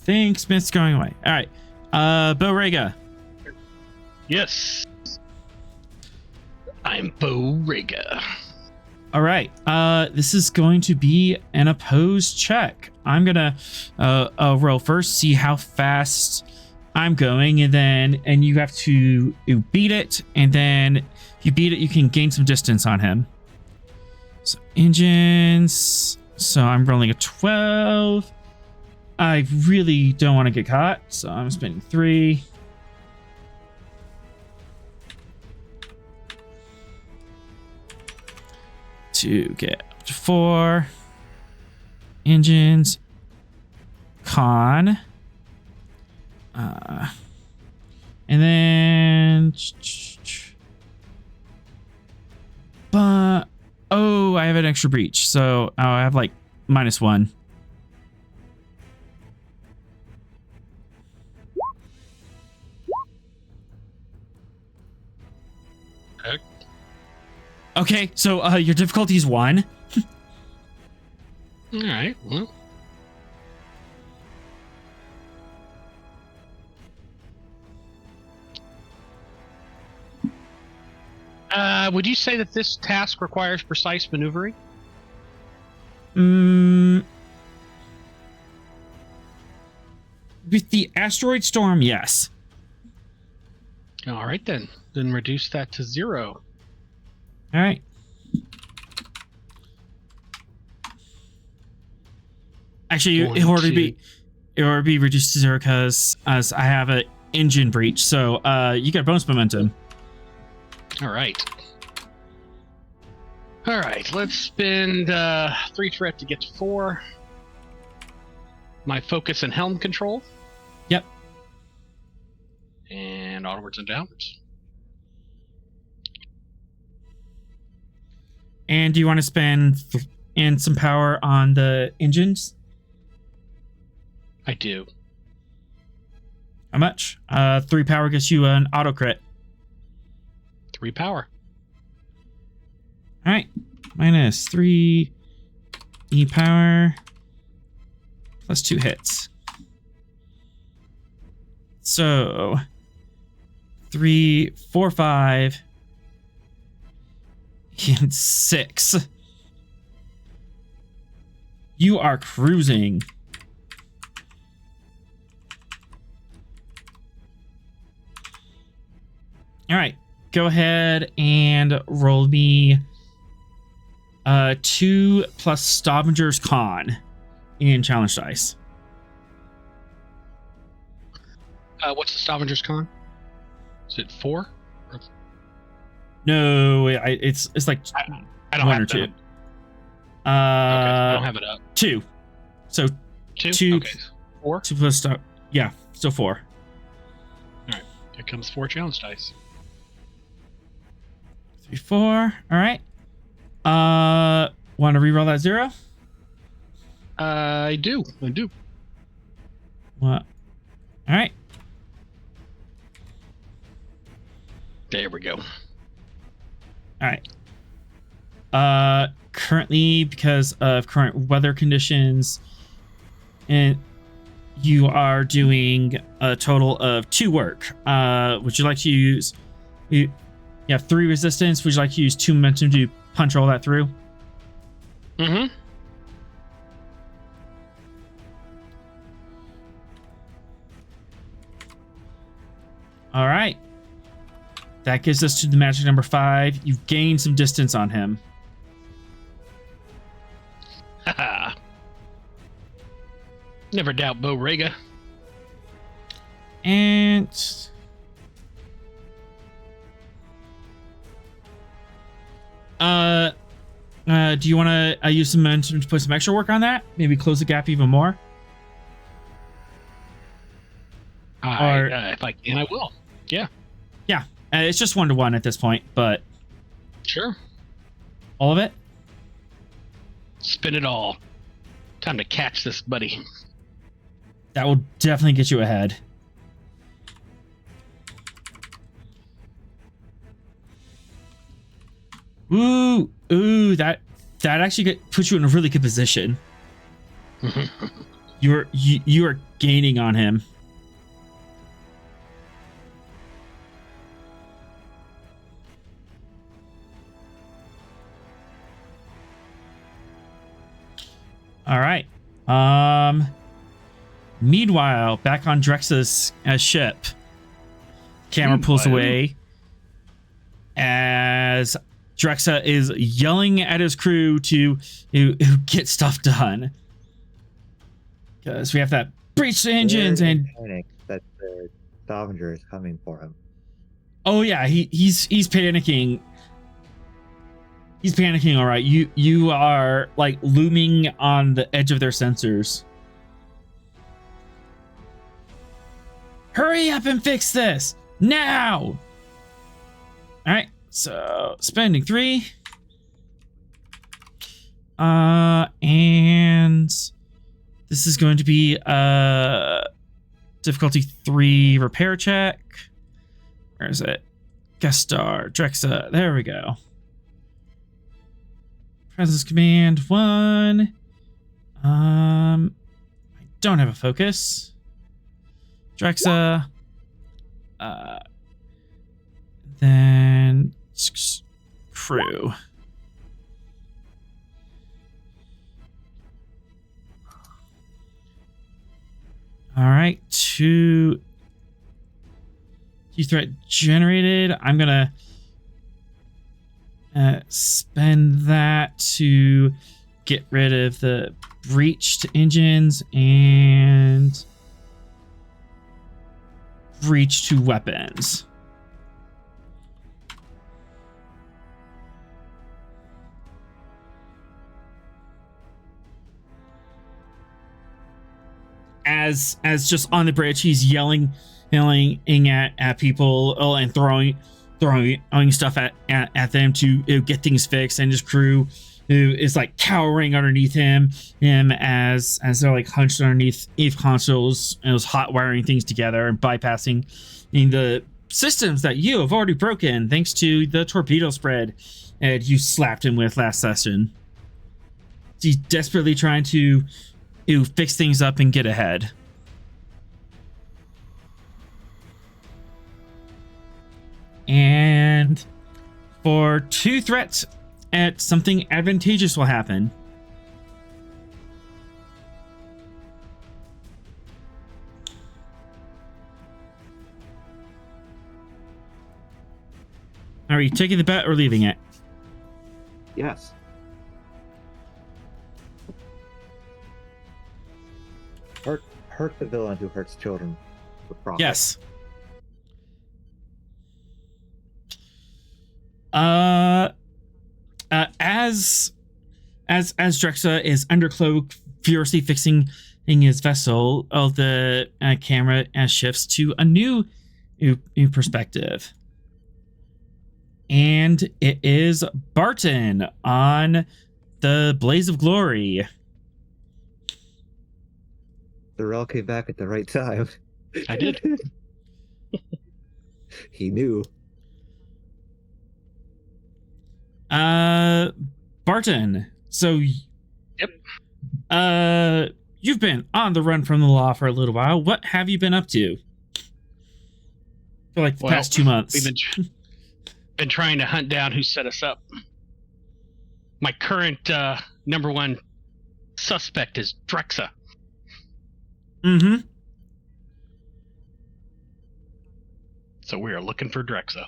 think Smith's going away. All right. Borrega. Yes. I'm Borrega. All right. This is going to be an opposed check. I'm gonna roll first, see how fast I'm going, and you have to beat it, and then if you beat it, you can gain some distance on him. So engines. So I'm rolling a 12. I really don't want to get caught, so I'm spending 3. To get up to 4. Engines. Con. And then... But... Oh, I have an extra breach, so I have like -1. Okay, so your difficulty is 1. All right. Well. Would you say that this task requires precise maneuvering? With the asteroid storm, yes. All right, then. Then reduce that to 0. All right. Actually, it would be reduced to 0 because as I have an engine breach, so you get bonus momentum. All right. All right, let's spend 3 threat to get to 4. My focus and helm control. Yep. And onwards and downwards. And do you want to spend some power on the engines? I do. How much? 3 power gets you an auto crit. 3 power. All right. -3 E power plus 2 hits. So 3, 4, 5, and 6. You are cruising. All right. Go ahead and roll me 2 plus Stavanger's Con in challenge dice. What's the Stavanger's Con? Is it 4? No, it's like I don't 1 have or it 2. up. Okay, I don't have it up. 2. So 2? 2. Okay. 4? 2 plus yeah, still 4. Alright. Here comes 4 challenge dice. 3, 4. All right. Want to reroll that 0? I do. What? All right. There we go. All right. Currently, because of current weather conditions, and you are doing a total of 2 work. Would you like to use? You have 3 resistance. Would you like to use 2 momentum to punch all that through? Mm-hmm. All right. That gives us to the magic number 5. You've gained some distance on him. Haha. Never doubt Borrega. And do you want to use some momentum to put some extra work on that? Maybe close the gap even more? If I can, I will. Yeah. Yeah. It's just 1-to-1 at this point, but Sure. all of it? Spin it all. Time to catch this buddy. That will definitely get you ahead. Ooh, that actually puts you in a really good position. you are gaining on him. All right. Meanwhile, back on Drexa's ship, camera pulls away as Drexa is yelling at his crew to get stuff done. Because we have that breach the engines and panic that the Stavanger is coming for him. Oh yeah, he's panicking. He's panicking, all right. You are like looming on the edge of their sensors. Hurry up and fix this now! All right, so spending 3. And this is going to be a difficulty 3 repair check. Where is it? Guest star, Drexa. There we go. Presence command 1. I don't have a focus. Drexa. Then crew. All right, 2 threat generated. I'm gonna spend that to get rid of the breached engines and breach to weapons. As just on the bridge, he's yelling at people and throwing stuff at them to get things fixed, and his crew who is like cowering underneath him as they're like hunched underneath consoles and was hot wiring things together and bypassing the systems that you have already broken thanks to the torpedo spread that you slapped him with last session. He's desperately trying to fix things up and get ahead. And for 2 threats, something advantageous will happen. Are you taking the bet or leaving it? Yes. Hurt the villain who hurts children for profit. Yes. As Drexa is under cloak, furiously fixing his vessel, the camera shifts to a new perspective, and it is Barton on the Blaze of Glory. The Rel came back at the right time. I did. He knew. Barton, so yep. You've been on the run from the law for a little while. What have you been up to for like the past 2 months? We've been trying to hunt down who set us up. My current number 1 suspect is Drexa. Mm-hmm. So we are looking for Drexa.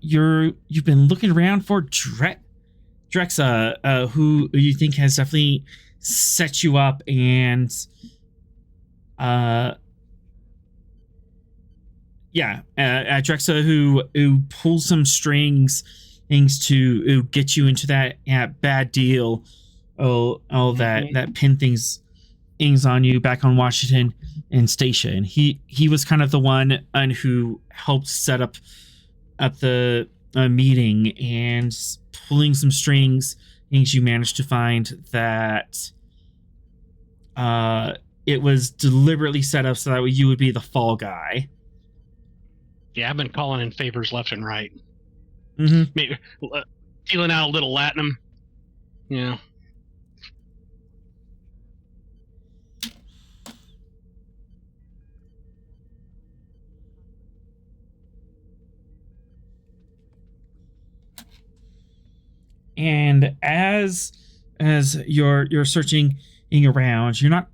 You've been looking around for Drexa, who you think has definitely set you up, and Drexa who pulls some strings, things to get you into that bad deal, that pin things on you back on Washington and Station. He was kind of the one who helped set up the meeting and pulling some strings. Things you managed to find that it was deliberately set up so that you would be the fall guy. Yeah, I've been calling in favors left and right. Mm-hmm. Maybe dealing out a little latinum. Yeah. And as you're searching around, you're not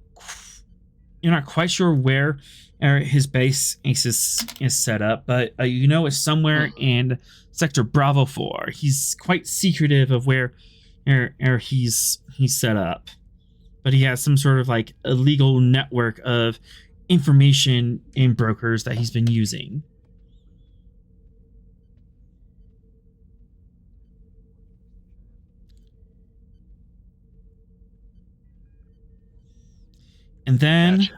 quite sure where his base is set up, but you know it's somewhere in sector Bravo 4. He's quite secretive of where he's set up, but he has some sort of like illegal network of information and brokers that he's been using. And then,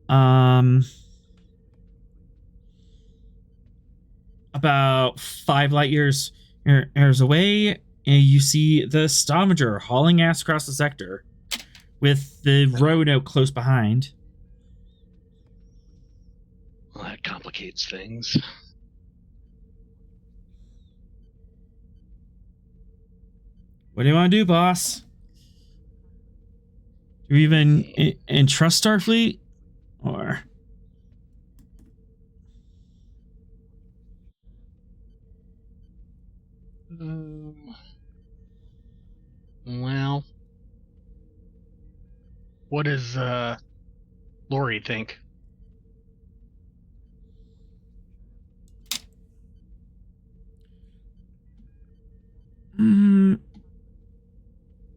Gotcha. About 5 light years away, and you see the Stavanger hauling ass across the sector, with the Roanoke close behind. Well, that complicates things. What do you want to do, boss? Do you even entrust Starfleet, or? Well, what does Lori think?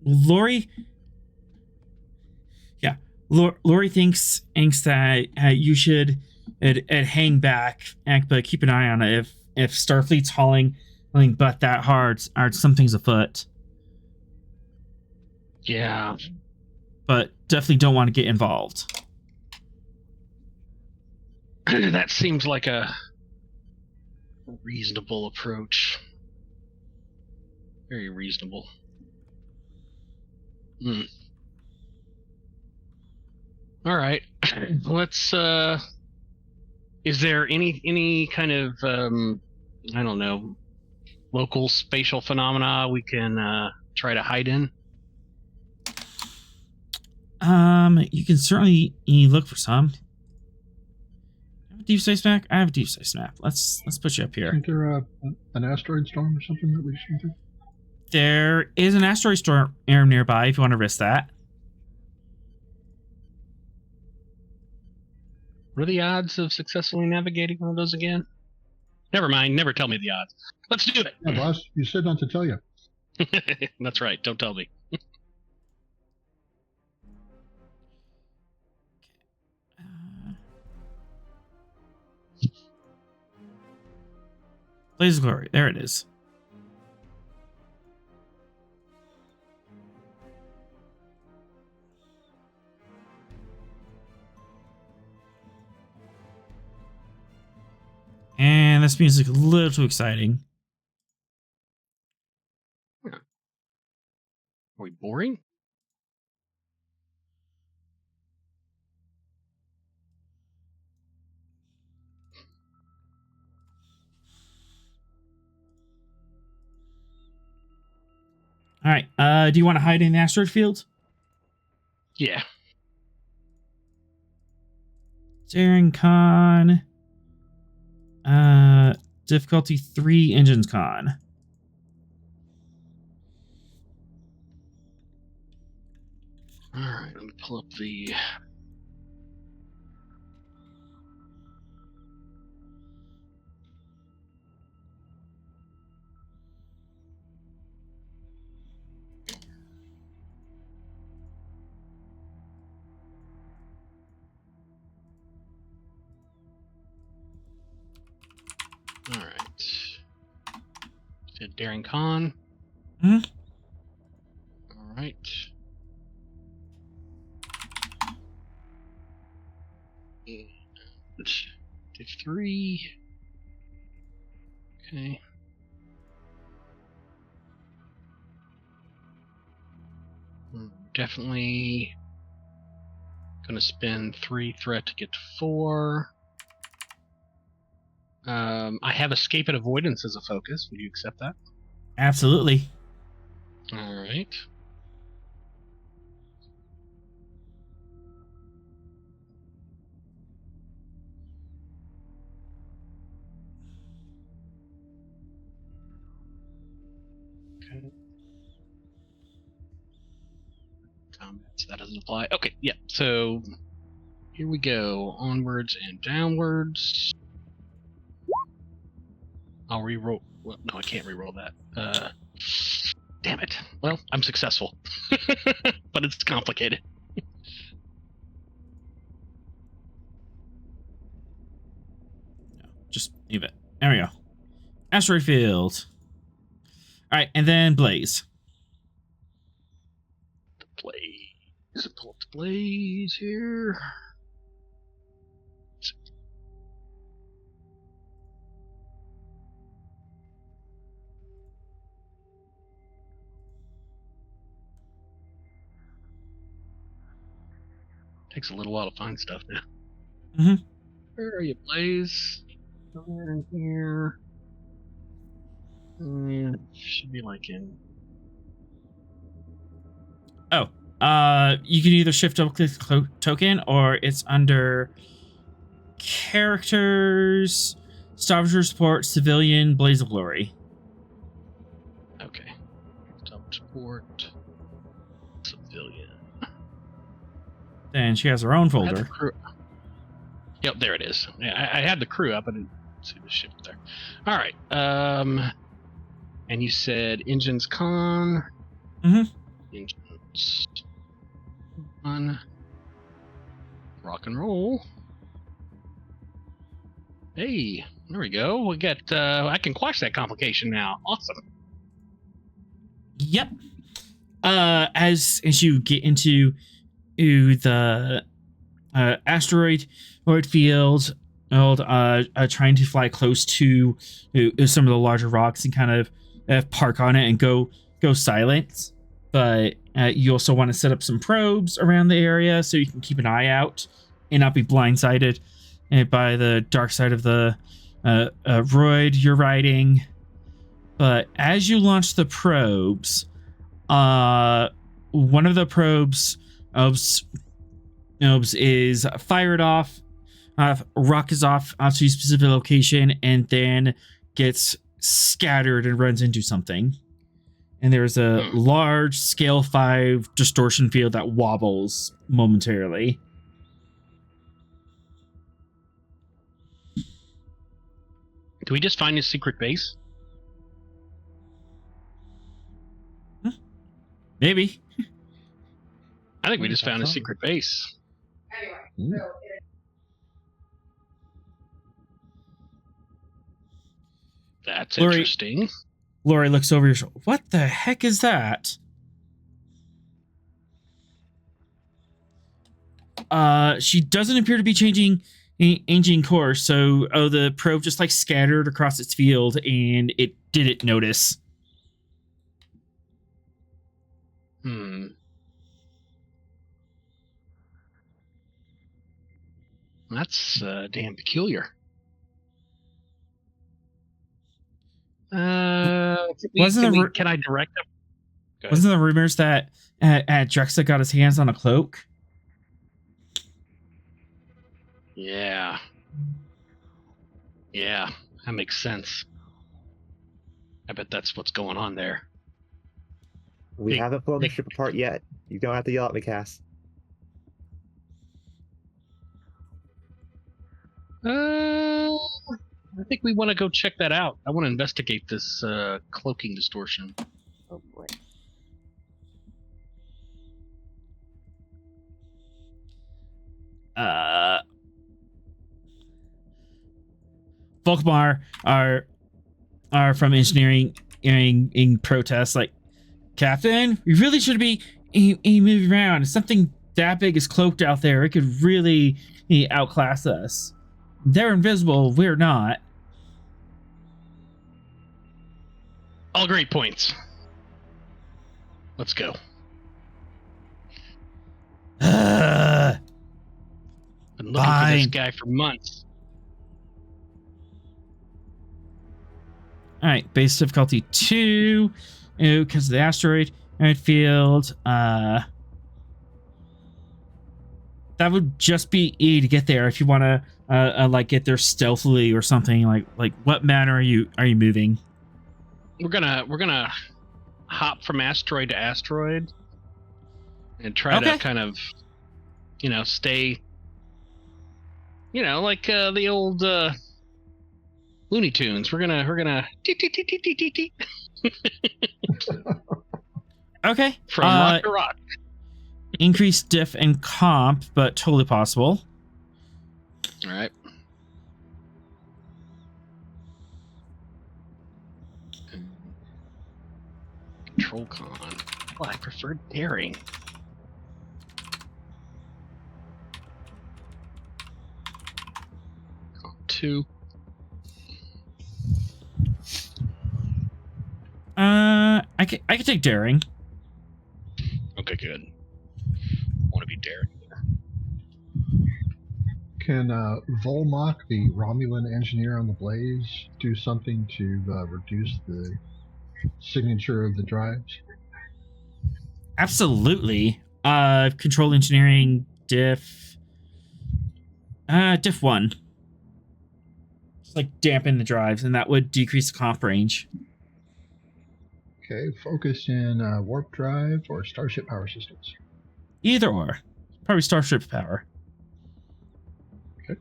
Lori. Yeah, Lori thinks that you should hang back, but keep an eye on it. If Starfleet's hauling butt that hard, something's afoot. Yeah. But definitely don't want to get involved. That seems like a reasonable approach. Very reasonable. All right. Let's is there any kind of I don't know, local spatial phenomena we can try to hide in? You can certainly look for some. Have a deep space map? I have a deep space map. Let's put you up here. Isn't there an asteroid storm or something that we should do? There is an asteroid storm nearby if you want to risk that. What are the odds of successfully navigating one of those again? Never mind. Never tell me the odds. Let's do it. Yeah, boss, you said not to tell you. That's right. Don't tell me. Blaze of Glory. There it is. And this music is a little too exciting. Are we boring? All right. Do you want to hide in the asteroid field? Yeah. Darren Con. Difficulty 3 engines con. All right. Let me pull up the. All right. Said Darren Khan. Hmm. All right. And did 3. Okay. Definitely gonna spend 3 threat to get to 4. I have escape and avoidance as a focus. Would you accept that? Absolutely. All right. Okay. Comments, that doesn't apply. Okay, yeah. So here we go. Onwards and downwards. I'll re-roll. Well, no, I can't re-roll that. Damn it. Well, I'm successful. But it's complicated. Just leave it. There we go. Asteroid field. All right, and then Blaze. Blaze. Pull up the Blaze here. Takes a little while to find stuff now. Mm-hmm. Where are you, Blaze? Somewhere in here. Should be like in. Oh, you can either shift double click token, or it's under characters, Stavanger support, civilian, Blaze of Glory. Okay. Support. Civilian. Then she has her own I had the folder. crew- Yep, there it is. Yeah, I had the crew up. I didn't see the ship there. All right. And you said engines con. Mhm. Engines on. Rock and roll. Hey, there we go. We got. I can quash that complication now. Awesome. Yep. As you get into the asteroid field, trying to fly close to some of the larger rocks and kind of park on it and go silent. But you also want to set up some probes around the area so you can keep an eye out and not be blindsided by the dark side of the roid you're riding. But as you launch the probes, one of the probes is fired off. Rockets off onto a specific location and then gets scattered and runs into something. And there's a large scale 5 distortion field that wobbles momentarily. Do we just find his secret base? Maybe. I think we just found his secret base. That's Lori- interesting. Lori looks over your shoulder. What the heck is that? She doesn't appear to be changing course, so the probe just like scattered across its field and it didn't notice. That's damn peculiar. Can I direct him? Wasn't the rumors that Drexa got his hands on a cloak? Yeah. Yeah, that makes sense. I bet that's what's going on there. We haven't blown the ship apart yet. You don't have to yell at me, Cass. I think we want to go check that out. I want to investigate this cloaking distortion. Oh boy. Volkmar are from engineering in protest. Like, Captain, we really should be moving around. If something that big is cloaked out there, it could really outclass us. They're invisible. We're not. All great points. Let's go. Been looking for this guy for months. All right, base difficulty 2, because of the asteroid field. That would just be E to get there if you want to like get there stealthily or something. Like what manner are you moving? We're gonna hop from asteroid to asteroid and try to kind of, stay, like the old Looney Tunes. We're gonna Okay. From rock to rock. Increased diff and comp, but totally possible. All right. Control con. Well, I prefer daring. Comp 2. I can take daring. Okay, good. Want to be daring. Can Volmok, the Romulan engineer on the Blaze, do something to reduce the signature of the drives? Absolutely. Control engineering diff 1. Just like dampen the drives, and that would decrease the comp range. Okay, focus in warp drive or starship power systems. Either or. Probably starship power. Okay.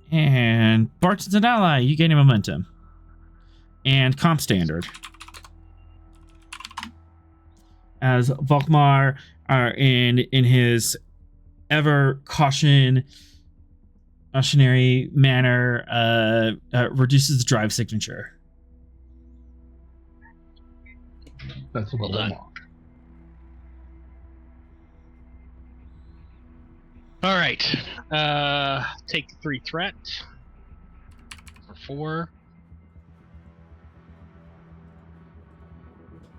And Barton's an ally. You gain a momentum. And comp standard. As Volkmar are in his ever cautionary manner, reduces the drive signature. That's a Well done. Volmok. All right. Take 3 threat. For 4.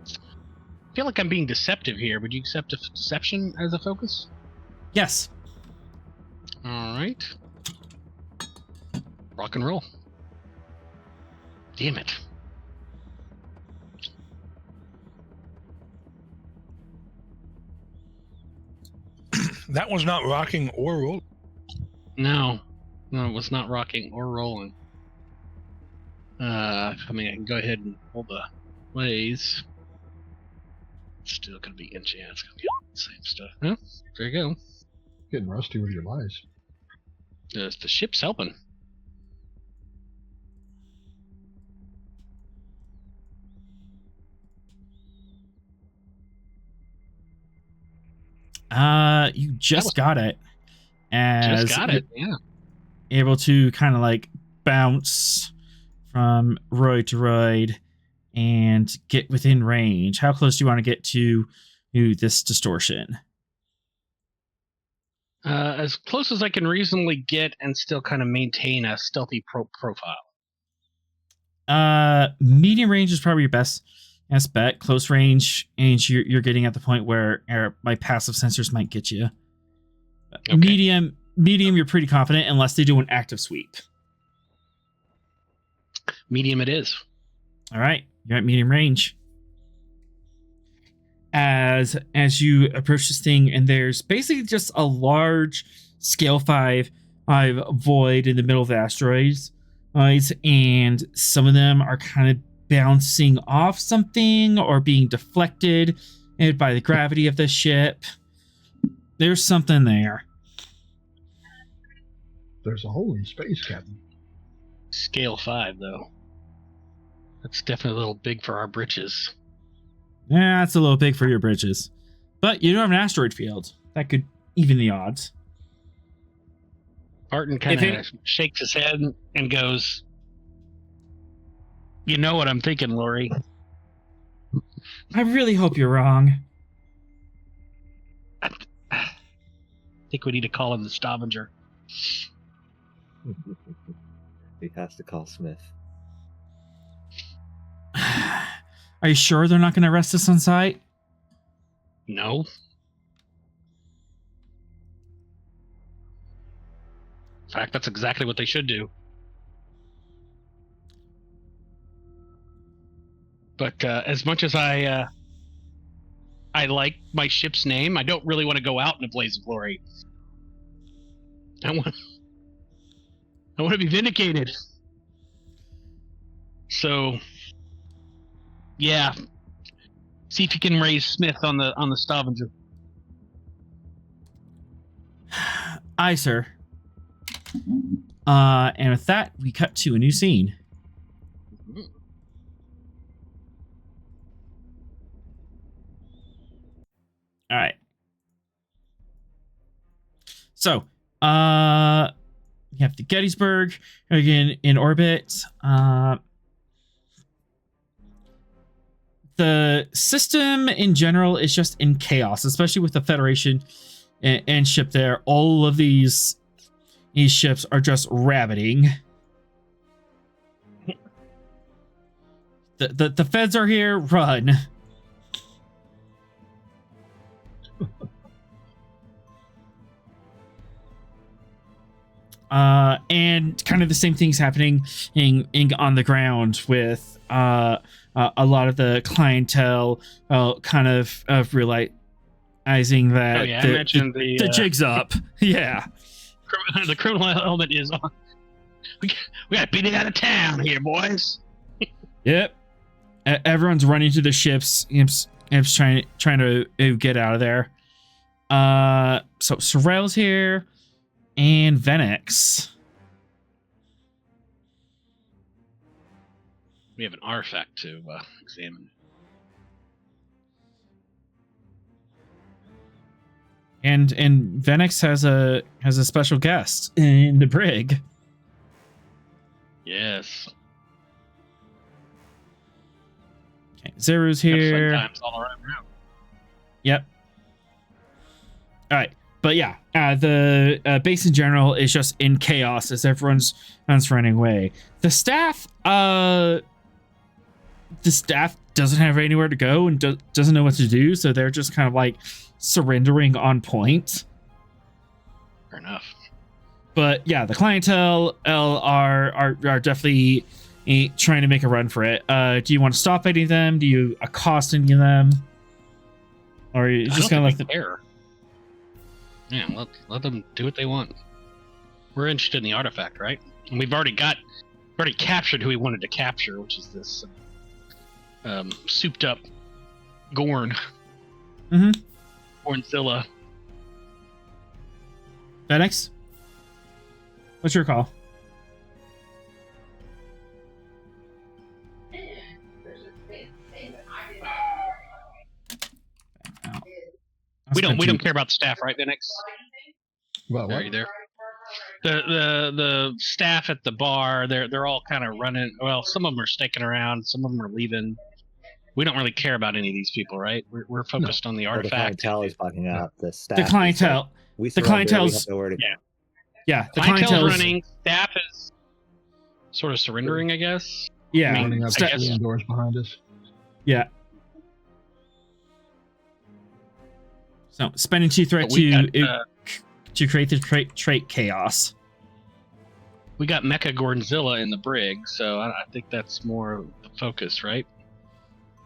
I feel like I'm being deceptive here. Would you accept a deception as a focus? Yes. All right. Rock and roll. Damn it. That one's not rocking or rolling. No, it was not rocking or rolling. I can go ahead and pull the Blaze. It's still gonna be inch. Yeah, it's gonna be the same stuff. Huh? There you go. Getting rusty with your lies. The ship's helping. You just got it. As Just got it, yeah. Able to kind of like bounce from roid to roid and get within range. How close do you want to get to this distortion? As close as I can reasonably get and still kind of maintain a stealthy profile. Medium range is probably your best bet. Close range, and you're getting at the point where my passive sensors might get you. Okay. Medium, you're pretty confident unless they do an active sweep. Medium it is. All right, you're at medium range. As you approach this thing, and there's basically just a large scale 5 void in the middle of the asteroids, and some of them are kind of bouncing off something or being deflected by the gravity of the ship. There's something there. There's a hole in space, Captain. Scale 5, though. That's definitely a little big for our britches. Yeah, that's a little big for your britches. But you do have an asteroid field. That could even the odds. Barton kind of shakes his head and goes, "You know what I'm thinking, Lori." I really hope you're wrong. I think we need to call him the Stavanger. He has to call Smith. Are you sure they're not going to arrest us on site? No. In fact, that's exactly what they should do. But as much as I like my ship's name, I don't really want to go out in a blaze of glory. I want to be vindicated. So, yeah. See if you can raise Smith on the Stavanger. Aye, sir. And with that, we cut to a new scene. All right. So, we have the Gettysburg again in orbit. The system in general is just in chaos, especially with the Federation and ship there. All of these ships are just rabbiting. The feds are here. Run. And kind of the same things happening on the ground with a lot of the clientele kind of realizing that the jig's up. Yeah. The criminal element is on. We got to beat it out of town here, boys. Yep. Everyone's running to the ships. Imp's trying to get out of there. So Sorrel's here. And Venix. We have an artifact to examine. And Venix has a special guest in the brig. Yes. Okay, Zeru's here. Sometimes all around. Yep. All right. But yeah, the base in general is just in chaos as everyone's running away. The staff doesn't have anywhere to go and doesn't know what to do, so they're just kind of like surrendering on point. Fair enough. But yeah, the clientele are definitely trying to make a run for it. Do you want to stop any of them? Do you accost any of them? Or are you just gonna let them care? Yeah, let them do what they want. We're interested in the artifact, right? And we've already captured who we wanted to capture, which is this souped up Gorn. Mm-hmm. Gornzilla. Venix? What's your call? We don't care about the staff, right, Venix? Well, Are you there? The staff at the bar, they're all kind of running. Well, some of them are sticking around, some of them are leaving. We don't really care about any of these people, right? We're focused on the artifact. The clientele is fucking up. The staff. The clientele. The clientele's. Yeah. The clientele's running. Staff is sort of surrendering, I guess. Yeah. Running up the doors behind us. Yeah. So spending 2 threat to create the trait chaos. We got Mecha Gornzilla in the brig, so I think that's more the focus, right?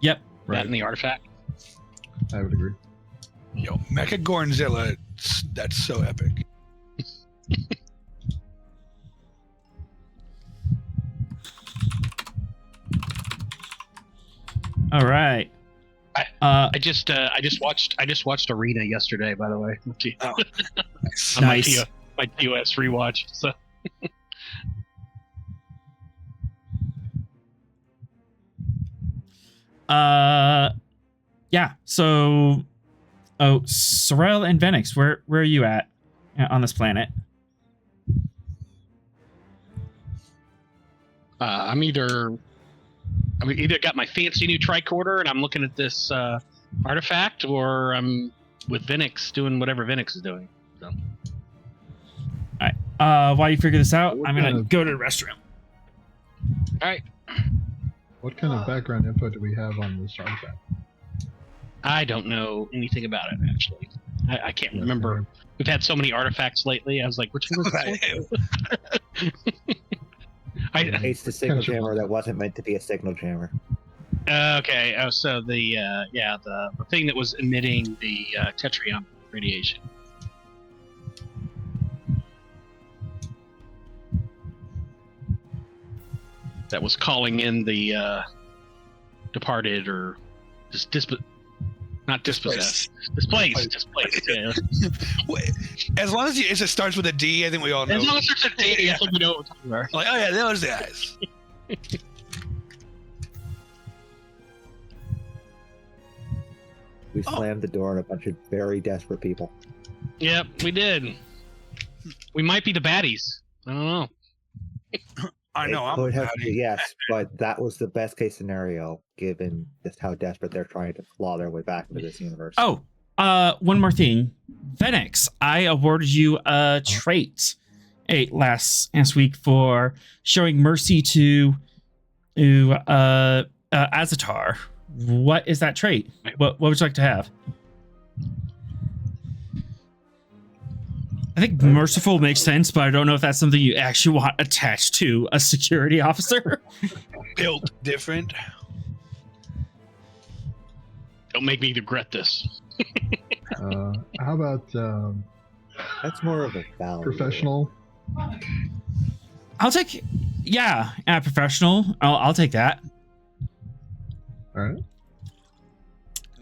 Yep. That and the artifact. I would agree. Yo, Mecha Gornzilla, that's so epic. All right. I just watched Arena yesterday, by the way. Oh, nice. On Nice. my TOS rewatch. So yeah. So Sorrel and Venix, where are you at on this planet? I'm either got my fancy new tricorder and I'm looking at this artifact, or I'm with Venix doing whatever Venix is doing. So. All right. While you figure this out, I'm gonna go to the restroom. All right. What kind of background info do we have on this artifact? I don't know anything about it, actually. I can't remember. We've had so many artifacts lately. I was like, which one was it? It's the signal jammer that wasn't meant to be a signal jammer. Okay. Oh, so the the thing that was emitting the tetrium radiation. That was calling in the departed or not dispossessed. Displaced. Yeah. As long as it starts with a D, I think we all know. As long as there's a D, I think we know what we're talking about. Like, oh yeah, those guys. We slammed the door on a bunch of very desperate people. Yep, we did. We might be the baddies. I don't know. I know. It could have, yes, but that was the best case scenario given just how desperate they're trying to claw their way back into this universe. Oh, one more thing. Venix, I awarded you a trait last week for showing mercy to Azatar. What is that trait? What would you like to have? I think merciful makes sense, but I don't know if that's something you actually want attached to a security officer. Built different. Don't make me regret this. How about That's more of a value. professional? I'll take, professional. I'll take that. All right.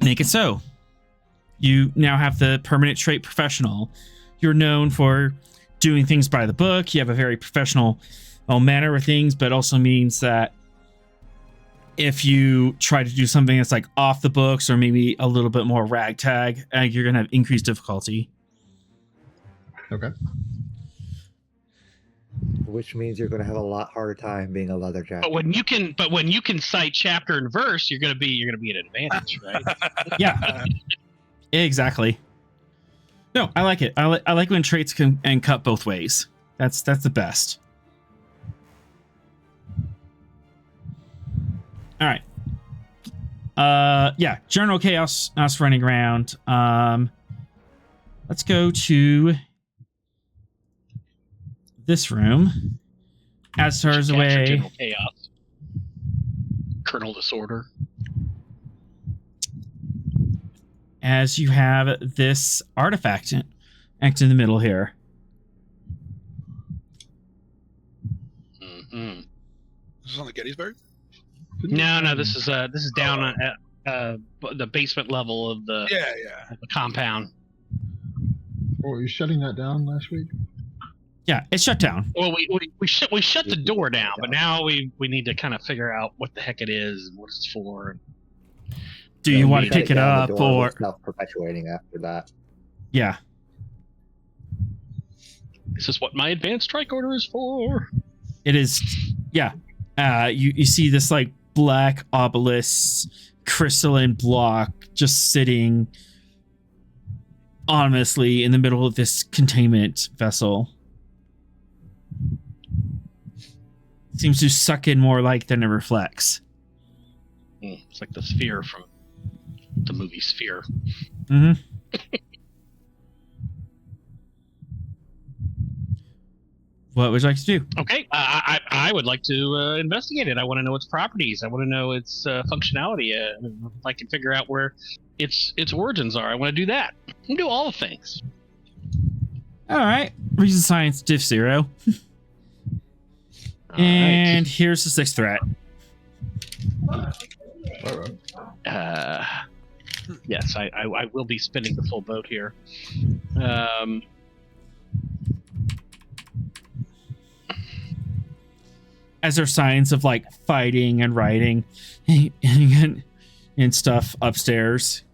Make it so. You now have the permanent trait professional. You're known for doing things by the book. You have a very professional manner with things, but also means that if you try to do something that's like off the books or maybe a little bit more ragtag, you're going to have increased difficulty. Okay. Which means you're going to have a lot harder time being a leather jacket. But when you can cite chapter and verse, you're gonna be at an advantage, right? Yeah, exactly. No, I like it. I like when traits can and cut both ways. That's the best. All right. General chaos us running around. Let's go to this room. Azatar's away. General chaos. Colonel disorder. As you have this artifact act in the middle here. Mm-hmm. This is on the Gettysburg. No, this is down at the basement level of the of the compound. Oh, were you shutting that down last week? Yeah, it's shut down. Well, we shut the door down, but now we need to kind of figure out what the heck it is and what it's for. Do you want to Shut pick it down, up the door or was self-perpetuating after that? yeah? This is what my advanced strike order is for. It is, yeah. You see this like black obelisk crystalline block just sitting ominously in the middle of this containment vessel. Seems to suck in more light than it reflects. It's like the sphere from the movie Sphere. Mm-hmm. What would you like to do? Okay, I would like to investigate it. I want to know its properties. I want to know its functionality. If I can figure out where its origins are, I want to do that. I can do all the things. All right. Reason science diff 0. And here's the 6th threat. All right. Yes, I will be spinning the full boat here. As there are signs of like fighting and rioting and stuff upstairs.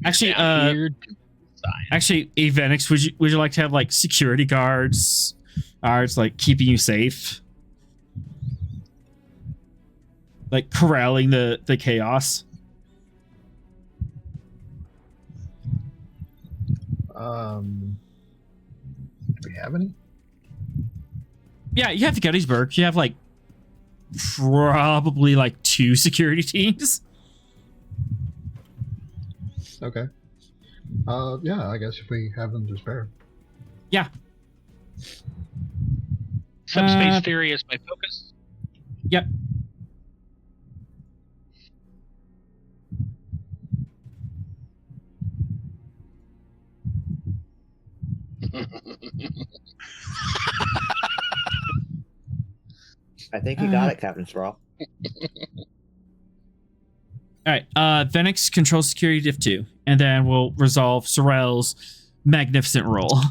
Actually, Avenix, would you like to have like security guards like keeping you safe? Like corralling the chaos? Do we have any? Yeah, you have the Gettysburg. You have like probably like 2 security teams. Okay. Yeah, I guess if we have them to spare. Subspace theory is my focus. Yep. I think you got it, Captain Straw. All right. Venix control security diff 2, and then we'll resolve Sorrel's magnificent roll.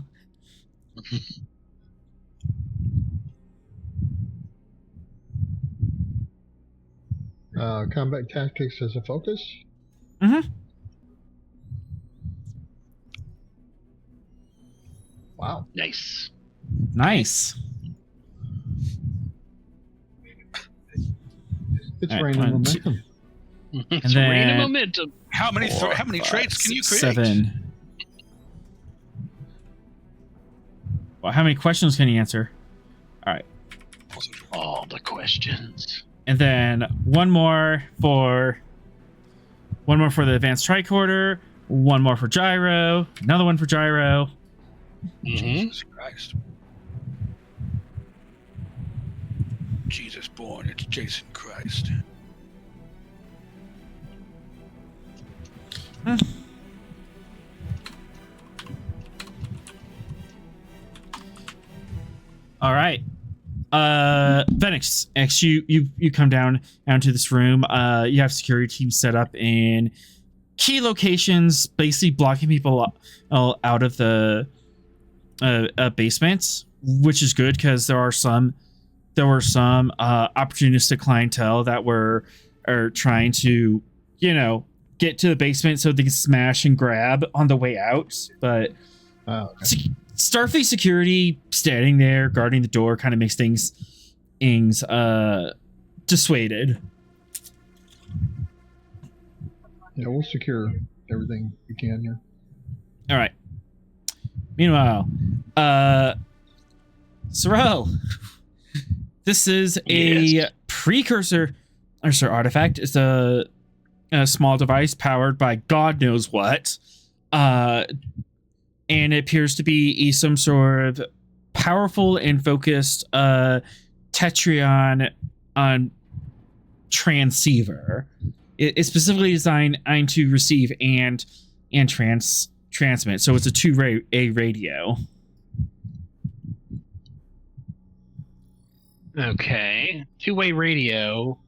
Combat tactics as a focus. Mm-hmm. Wow. Nice. Nice. It's All right, raining 1, 2, momentum. It's then- raining momentum. How many 4, how many 5, traits can you 6, create? 7. Well, how many questions can you answer? All right. All the questions. And then one more for the advanced tricorder, one more for gyro, another one for gyro. Jesus Christ. Jesus born, it's Jason Christ. All right. Venix, X, you come down to this room. You have security teams set up in key locations, basically blocking people out of the basements, which is good because there were some opportunistic clientele that are trying to, get to the basement so they can smash and grab on the way out. But Starfleet security standing there guarding the door kind of makes things dissuaded. Yeah, we'll secure everything we can here. All right. Meanwhile, Sorrel, this is a precursor artifact. It's a small device powered by God knows what. And it appears to be some sort of powerful and focused Tetrion transceiver. It's specifically designed to receive and transmit. So it's a two-way radio. Okay. Two-way radio.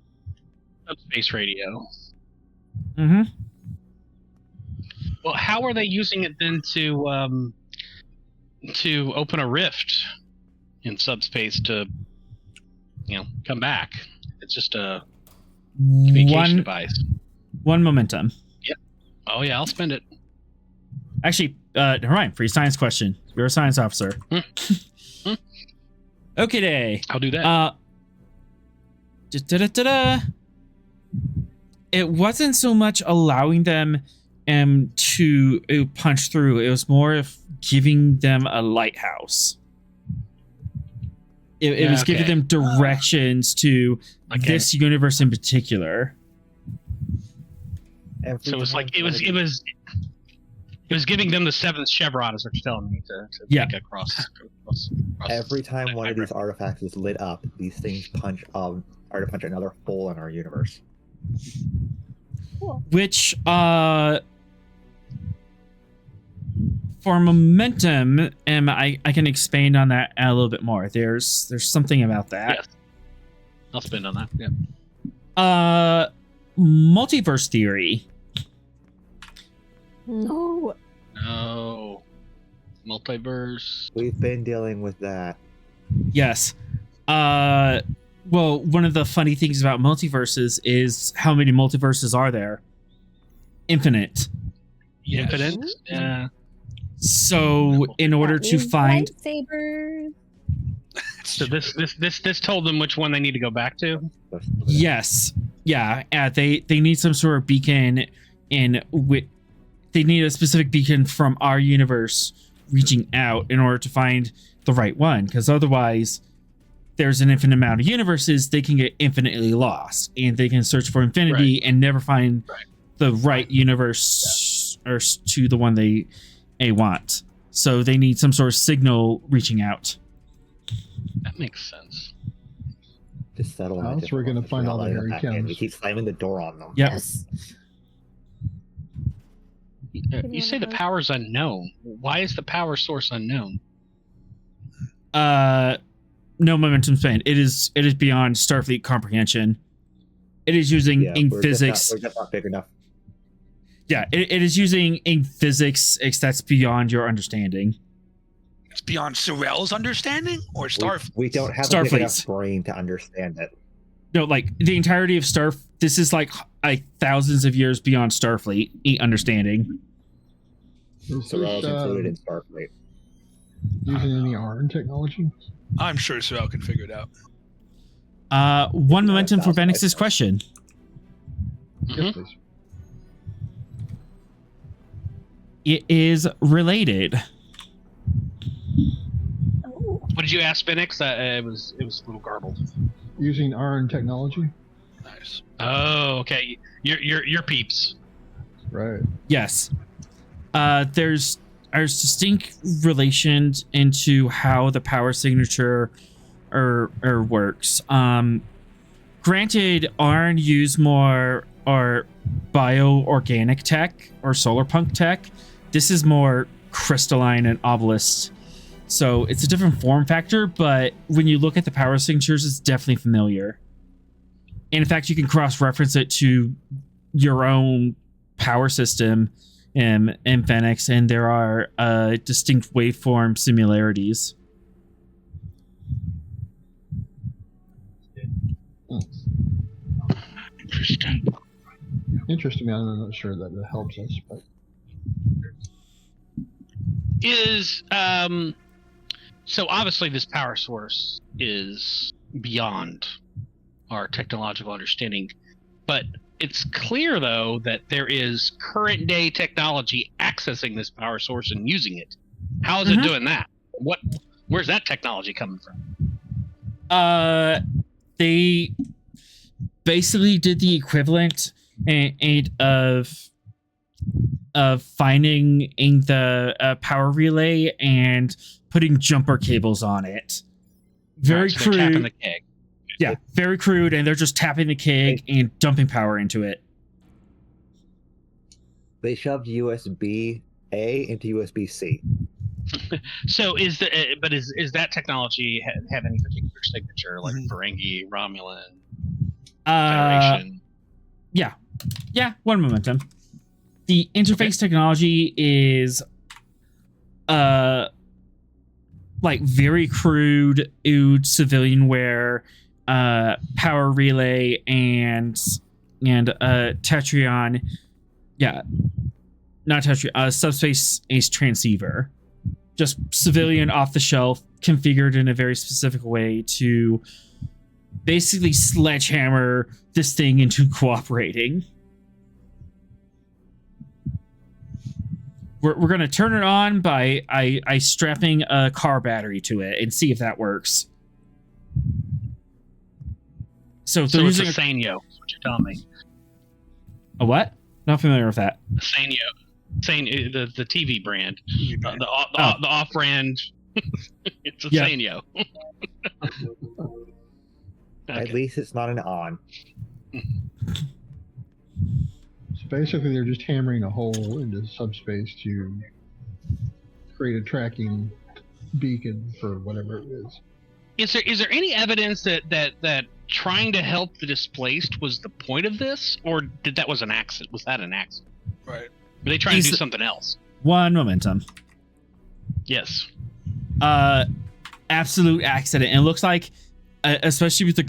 Subspace radio. Mm-hmm. Well, how are they using it then to open a rift in subspace to, come back? It's just a communication device. One momentum. Yep. Oh yeah, I'll spend it. Actually, never mind. Free science question. You're a science officer. Okay, day. I'll do that. It wasn't so much allowing them to punch through. It was more of giving them a lighthouse. It was giving them directions to this universe in particular. So it was like it was giving them the seventh chevron, is what you're telling me to take across. Every time one of these artifacts is lit up, these things are to punch another hole in our universe. Which for momentum, I can expand on that a little bit more. There's something about that. Yes. I'll spend on that. Yeah. Multiverse theory. No. No. Multiverse. We've been dealing with that. Yes. Well, one of the funny things about multiverses is how many multiverses are there? Infinite. Yes. Infinite? Yeah. So in order to find lightsabers. So this told them which one they need to go back to? Yes. Yeah. They need some sort of beacon they need a specific beacon from our universe reaching out in order to find the right one, because otherwise there's an infinite amount of universes, they can get infinitely lost and they can search for infinity and never find the right universe to the one they want. So they need some sort of signal reaching out. That makes sense. Just settle. How else we're gonna find all the Harry chems? We keep slamming the door on them. Yep. Yes. You say the power's unknown. Why is the power source unknown? No momentum spent. It is beyond Starfleet comprehension. It is using in physics. We're just not big enough. Yeah, it is using in physics that's beyond your understanding. It's beyond Sorel's understanding, or Starfleet? We don't have a big enough brain to understand it. No, like the entirety of this is like thousands of years beyond Starfleet understanding. Sorel's included in Starfleet. Using any ARN technology? I'm sure Sorel can figure it out. One momentum for Venix's question. Yes, please. It is related. What did you ask, Benix? It was a little garbled. Using ARN technology? Nice. Oh, okay. Your peeps. Right. Yes. There's distinct relations into how the power signature works. Granted, ARN use more or bioorganic tech or solar punk tech. This is more crystalline and obelisk. So it's a different form factor, but when you look at the power signatures, it's definitely familiar. And in fact, you can cross-reference it to your own power system in Phoenix, and there are distinct waveform similarities. Interesting. I'm not sure that it helps us, but so obviously this power source is beyond our technological understanding, but it's clear though that there is current day technology accessing this power source and using it. How is it doing that? Where's that technology coming from? They basically did the equivalent of finding in the power relay and putting jumper cables on it. Very so crude. Tapping the keg. Yeah, very crude, and they're just tapping the keg and dumping power into it. They shoved USB A into USB C. So is that technology have any particular signature, like Ferengi, Romulan, Federation? Yeah, one momentum. The interface technology is like very crude OOD civilian wear, power relay and Tetrion. Yeah. Not Tetrion, subspace ace transceiver. Just civilian off the shelf, configured in a very specific way to basically sledgehammer this thing into cooperating. We're going to turn it on by I strapping a car battery to it and see if that works. So it's a Sanyo, is what you're telling me. A what? Not familiar with that. Sanyo, the TV brand, the off-brand. It's a Sanyo. At least it's not an on. So basically, they're just hammering a hole into subspace to create a tracking beacon for whatever it is. Is there any evidence that trying to help the displaced was the point of this, or that was an accident? Was that an accident? Right. Were they trying to do something else? One momentum. Yes. Absolute accident. And it looks like, especially with the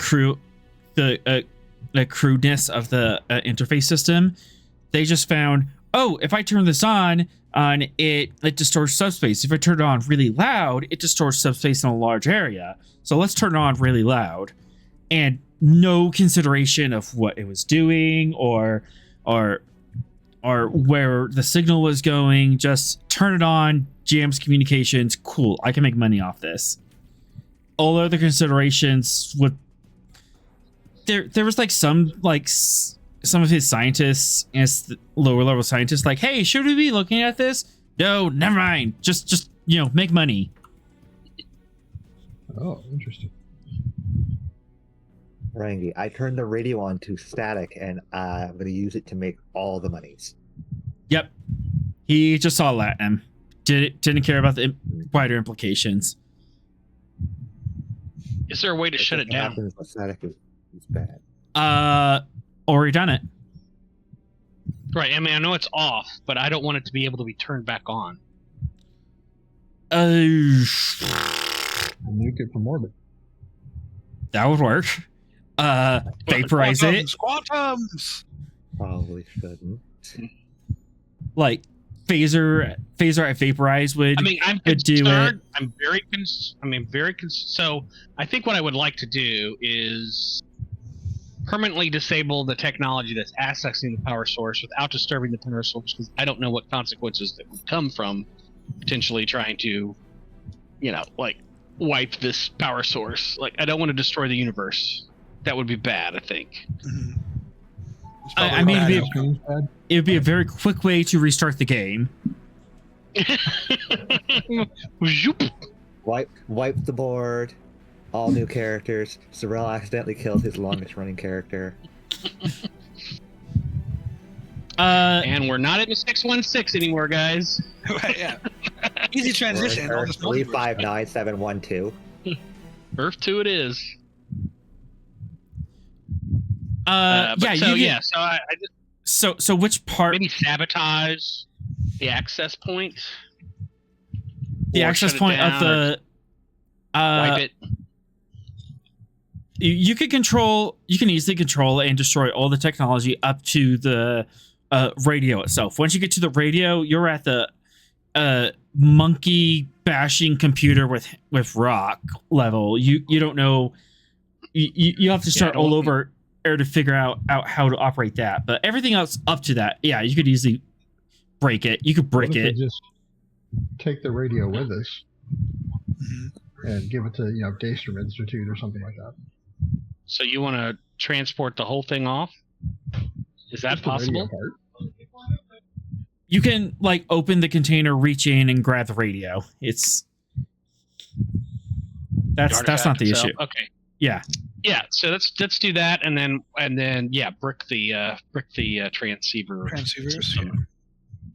crudeness of the interface system, they just found, oh, if I turn this on it distorts subspace. If I turn it on really loud, it distorts subspace in a large area. So let's turn it on really loud. And no consideration of what it was doing or where the signal was going. Just turn it on, jams communications, cool, I can make money off this. All other considerations would there was like some some of his scientists, his lower level scientists, like, hey, should we be looking at this? No, never mind. Just make money. Oh, interesting. Ferengi, I turned the radio on to static, and I'm going to use it to make all the monies. Yep. He just saw Latinum. Didn't care about the wider implications. Is there a way to shut it What down? happens when static is bad. Already done it. Right. I mean, I know it's off, but I don't want it to be able to be turned back on. Nuke it from orbit. That would work. Vaporize it. Quantums. Probably shouldn't. Like phaser at vaporize would. I mean, I'm could do concerned. I'm very so I think what I would like to do is permanently disable the technology that's accessing the power source without disturbing the power source, because I don't know what consequences that would come from potentially trying to, like wipe this power source. Like, I don't want to destroy the universe. That would be bad, I think. Mm-hmm. I mean, Bad. it would be a very quick way to restart the game. Zoop. Wipe the board. All new characters. Sorrel accidentally killed his longest running character. And we're not in the 616 anymore, guys. Right, yeah. Easy transition. Or All this 359712. Earth 2 it is. Yeah, so you yeah, can, so I just so which part? maybe sabotage the access point. The Or access shut it point of down, or the. wipe it. You can easily control and destroy all the technology up to the radio itself. Once you get to the radio, you're at the monkey bashing computer with rock level. You don't know. You have to start all over to figure out how to operate that. But everything else up to that, yeah, you could easily break it. You could break What if it. we just take the radio with us and give it to Daystrom Institute or something like that. So you want to transport the whole thing off? Is that Just the radio possible? part. You can like open the container, reach in, and grab the radio. That's not the issue. Okay. Yeah. Yeah. So let's do that, and then yeah, brick the transceiver. Transceivers. system.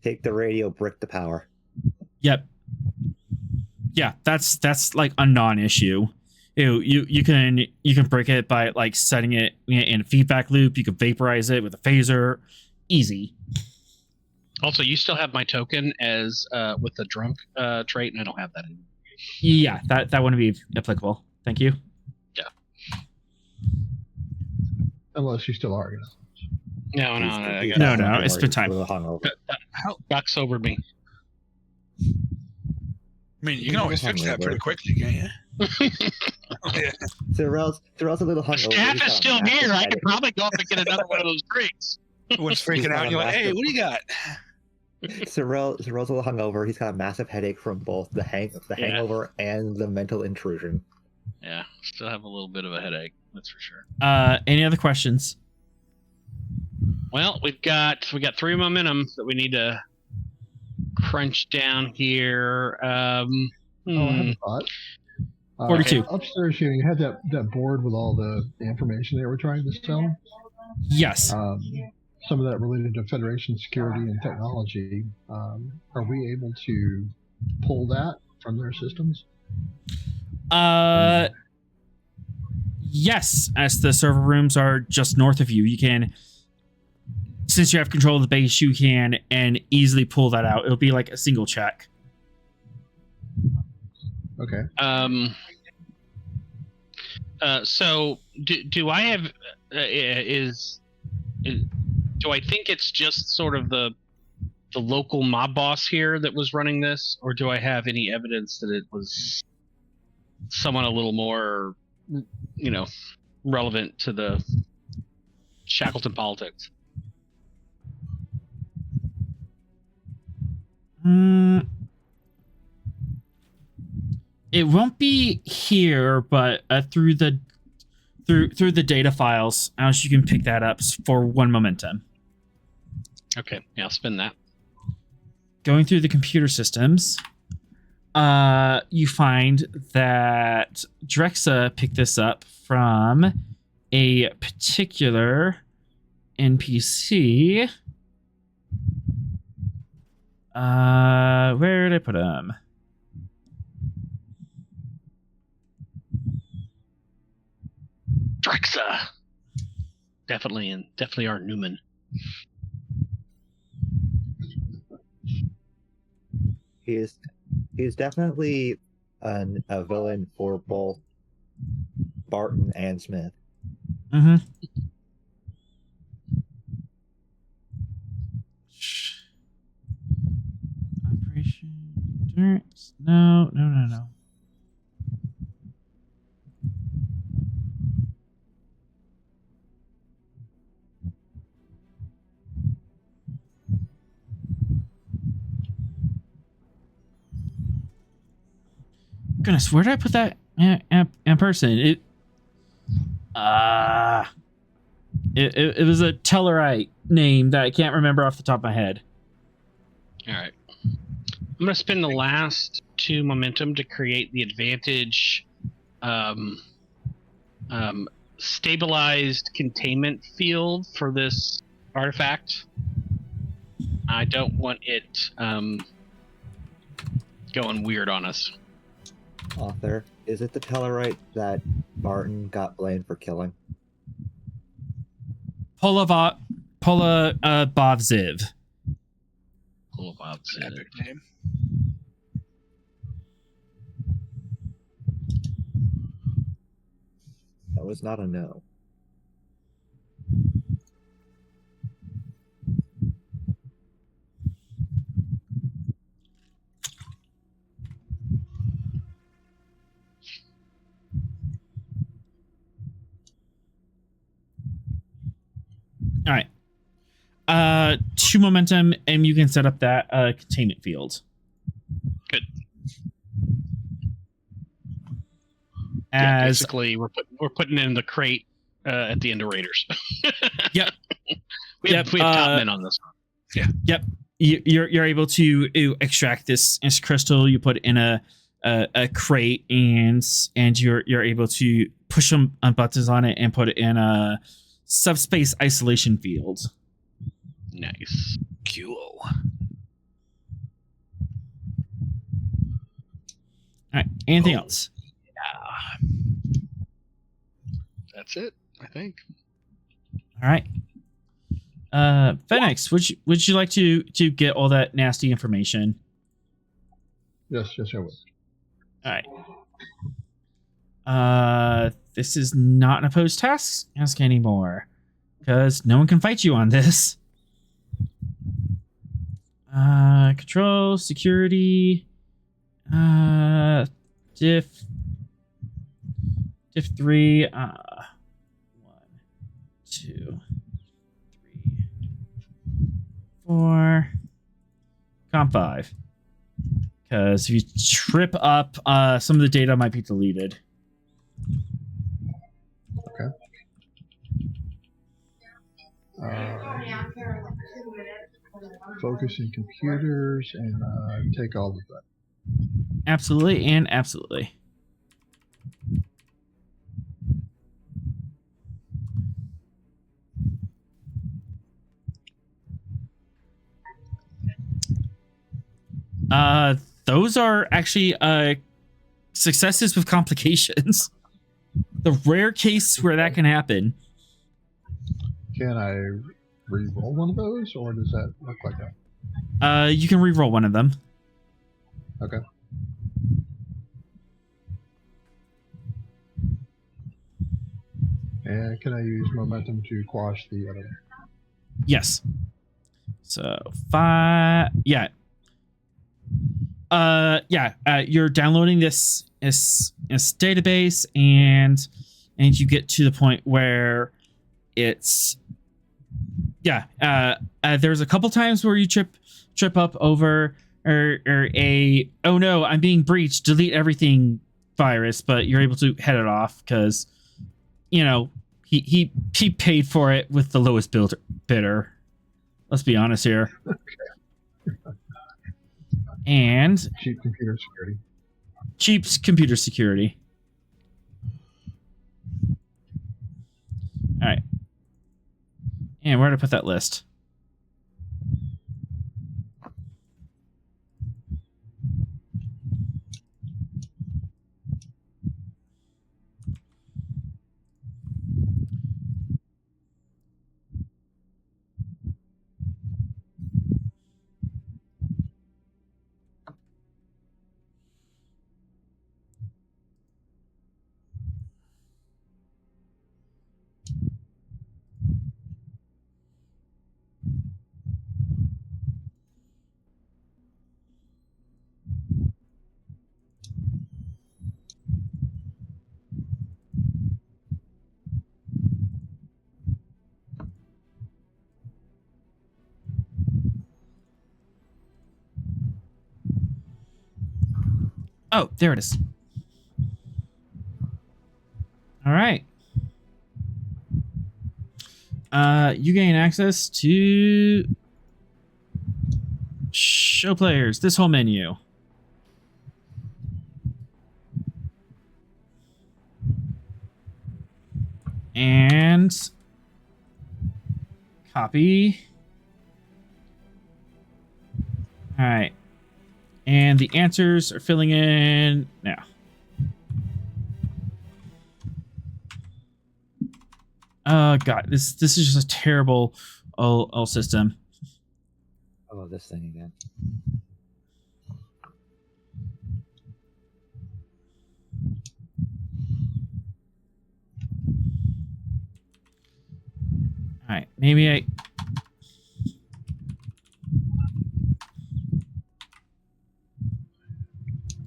Take the radio, brick the power. Yep. Yeah, that's like a non-issue. You can break it by like setting it in a feedback loop. You can vaporize it with a phaser. Easy. Also, you still have my token as with the drunk trait, and I don't have that anymore. Yeah, that wouldn't be applicable. Thank you. Unless you still are. No, No, it's been time. A little hungover. Doc sobered me. I mean, you can always fix that pretty quickly, can't you? Yeah. Sorrel's a little hungover. Staff He's is got a still massive here. I headache. could probably go up and get another one of those drinks. Everyone's freaking out. You're like, hey, what do you got? Sorrel's a little hungover. He's got a massive headache from both the hangover and the mental intrusion. Yeah, still have a little bit of a headache. That's for sure. Any other questions? Well, we got 3 momentum that we need to crunch down here. Oh, I have a thought. 42. Upstairs, you had that board with all the information they were trying to sell. Yes. Some of that related to Federation security and technology. Are we able to pull that from their systems? Yes, as the server rooms are just north of you, you can, since you have control of the base, you can and easily pull that out. It'll be like a single check. Okay. So do I have do I think it's just sort of the local mob boss here that was running this, or do I have any evidence that it was someone a little more, relevant to the Shackleton politics? It won't be here, but through the through the data files. As you can pick that up for 1 momentum. Okay, yeah, I'll spend that. Going through the computer systems, you find that Drexa picked this up from a particular NPC. Where did I put him? Drexa. Definitely our Newman. He is definitely a villain for both Barton and Smith. Mm-hmm. Operation Endurance. No. Goodness, where did I put that in person? It was a Tellarite name that I can't remember off the top of my head. All right. I'm going to spend the last 2 momentum to create the advantage stabilized containment field for this artifact. I don't want it going weird on us. Author, is it the Tellarite that Barton got blamed for killing? Polabovziv. Epic name. That was not a no. All right. 2 momentum, and you can set up that containment field. Good. As basically, we're putting in the crate at the end of Raiders. Yep. we have top men on this one. Yeah. Yep. You're able to extract this crystal. You put it in a crate, and you're able to push some buttons on it and put it in a subspace isolation field. Nice. Cool. All right. Anything else? Yeah. That's it, I think. All right. Phoenix, would you like to get all that nasty information? Yes, I would. All right. This is not an opposed task anymore, because no one can fight you on this. Control, security, diff 3, 1, 2, 3, 4, comp 5. Because if you trip up, some of the data might be deleted. Okay. Focus in computers and take all of that. Absolutely and absolutely. Those are actually successes with complications. The rare case where that can happen. Can I re-roll one of those, or does that look like that? You can re-roll one of them. Okay. And can I use momentum to quash the other? Yes. So 5. Yeah. You're downloading this database, and you get to the point where it's there's a couple times where you trip up over or a oh no, I'm being breached, delete everything virus, but you're able to head it off because you know, he paid for it with the lowest bidder. Let's be honest here. And Cheap computer security. cheap computer security. All right. And where did I put that list? Oh, there it is. All right. You gain access to show players, this whole menu. And copy. All right. And the answers are filling in now. Oh god, this is just a terrible old system. Oh, this thing again. All right, maybe I.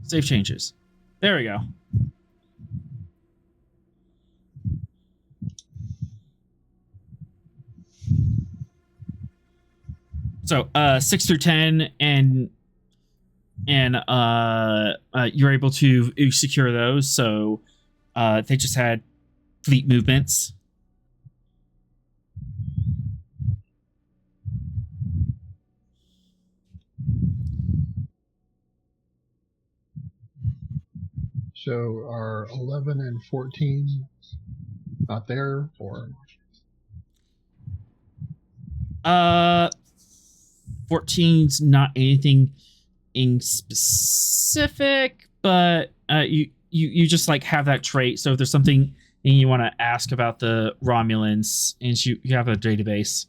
Save changes. There we go. So 6 through 10 and you're able to secure those. So they just had fleet movements. So are 11 and 14 not there, or 14's not anything in specific, but you just like have that trait. So if there's something and you want to ask about the Romulans, and you have a database.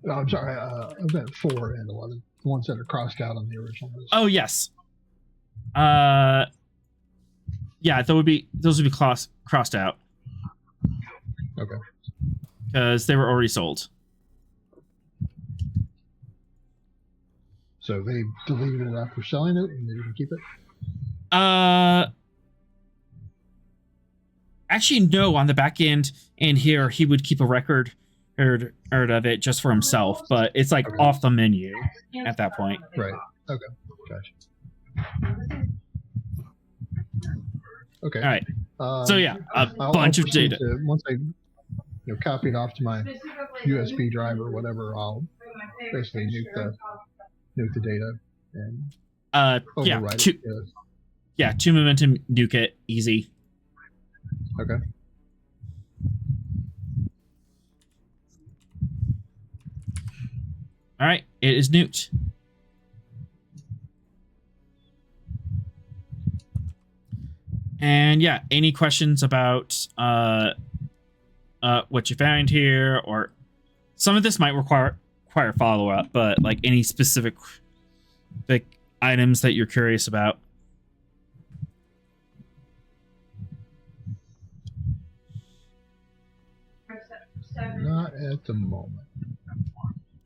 no, I'm sorry, I meant 4 and 11, the ones that are crossed out on the original list. Oh yes. Yeah, those would be crossed out. Okay. Because they were already sold. So they deleted it after selling it, and they didn't keep it. Actually, no. On the back end, and here he would keep a record of it just for himself, but it's like off the menu at that point. Right. Okay. Gotcha. Okay. All right. So yeah, a bunch of data. Once I copy it off to my USB drive or whatever, I'll basically nuke the data and overwrite it. Yeah, 2 momentum, nuke it, easy. Okay. All right, it is nuked. And yeah, any questions about what you found here, or some of this might require follow-up, but like any specific items that you're curious about? Not at the moment.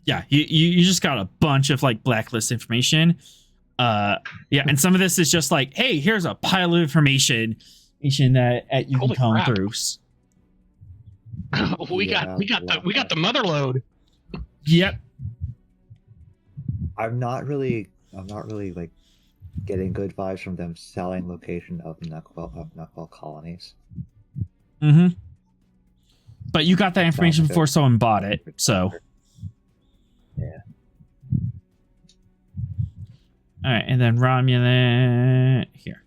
Yeah, you just got a bunch of like blacklist information. Yeah, and some of this is just like, hey, here's a pile of information that you Holy can comb crap. through. we got the mother load. Yep. I'm not really like getting good vibes from them selling location of Knuckwell colonies. Mm-hmm. But you got that information before someone bought it, so. Yeah. All right, and then Romulan here.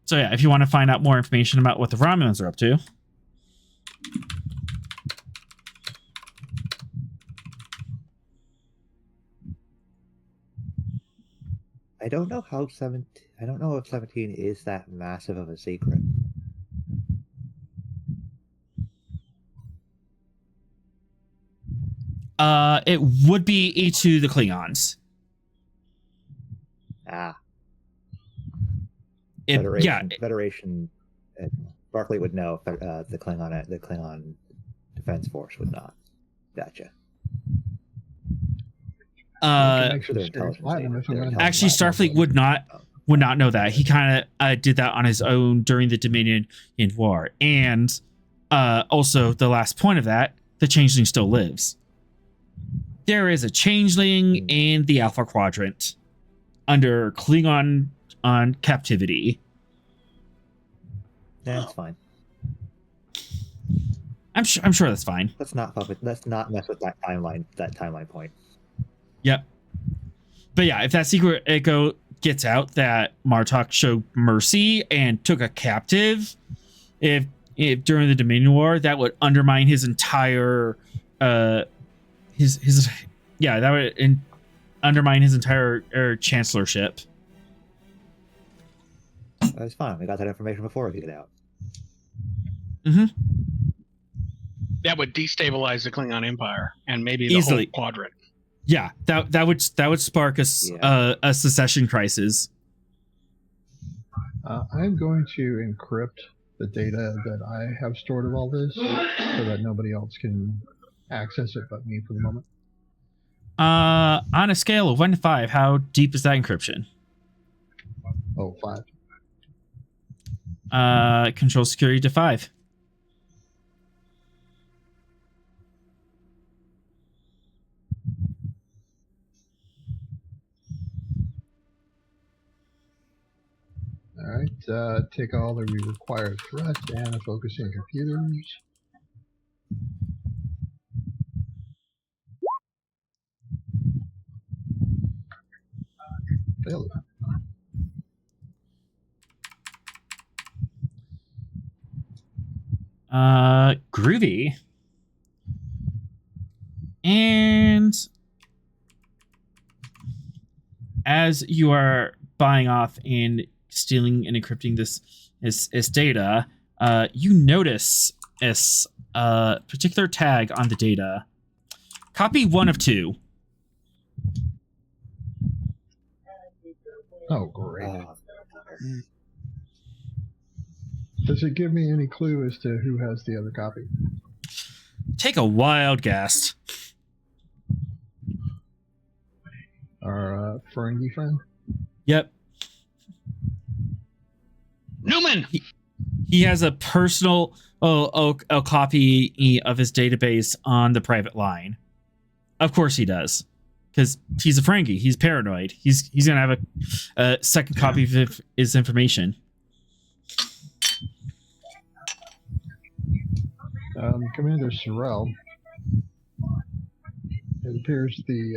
So yeah, if you want to find out more information about what the Romulans are up to. I don't know how 17. I don't know if 17 is that massive of a secret. It would be to the Klingons. Ah. Yeah. Federation. Barclay would know. The Klingon Defense Force would not. Gotcha. Actually, Starfleet would not know that. He kind of did that on his own during the Dominion War, and also the last point of that, the Changeling still lives. There is a Changeling in the Alpha Quadrant under Klingon on captivity. That's fine. I'm sure that's fine. Let's not mess with that timeline. That timeline point. Yep. But yeah, if that secret echo gets out that Martok showed mercy and took a captive, if during the Dominion War, that would undermine his entire that would undermine his entire chancellorship. That's fine. We got that information before we get out. Mm-hmm. That would destabilize the Klingon Empire and maybe the Easily. whole quadrant. Yeah, that would spark a secession crisis. I'm going to encrypt the data that I have stored of all this so that nobody else can access it but me for the moment. On a scale of 1 to 5, how deep is that encryption? Oh, 5. Control security to 5. All right, take all the required thrust and focusing computers. Failed. Groovy. And as you are buying off and stealing and encrypting this data, you notice this particular tag on the data. Copy 1 of 2. Oh, great. Does it give me any clue as to who has the other copy? Take a wild guess. Our Ferengi friend? Yep. Newman! He has a personal copy of his database on the private line. Of course he does. Because he's a Ferengi. He's paranoid. He's going to have a second copy of his information. Commander Sorrell, it appears the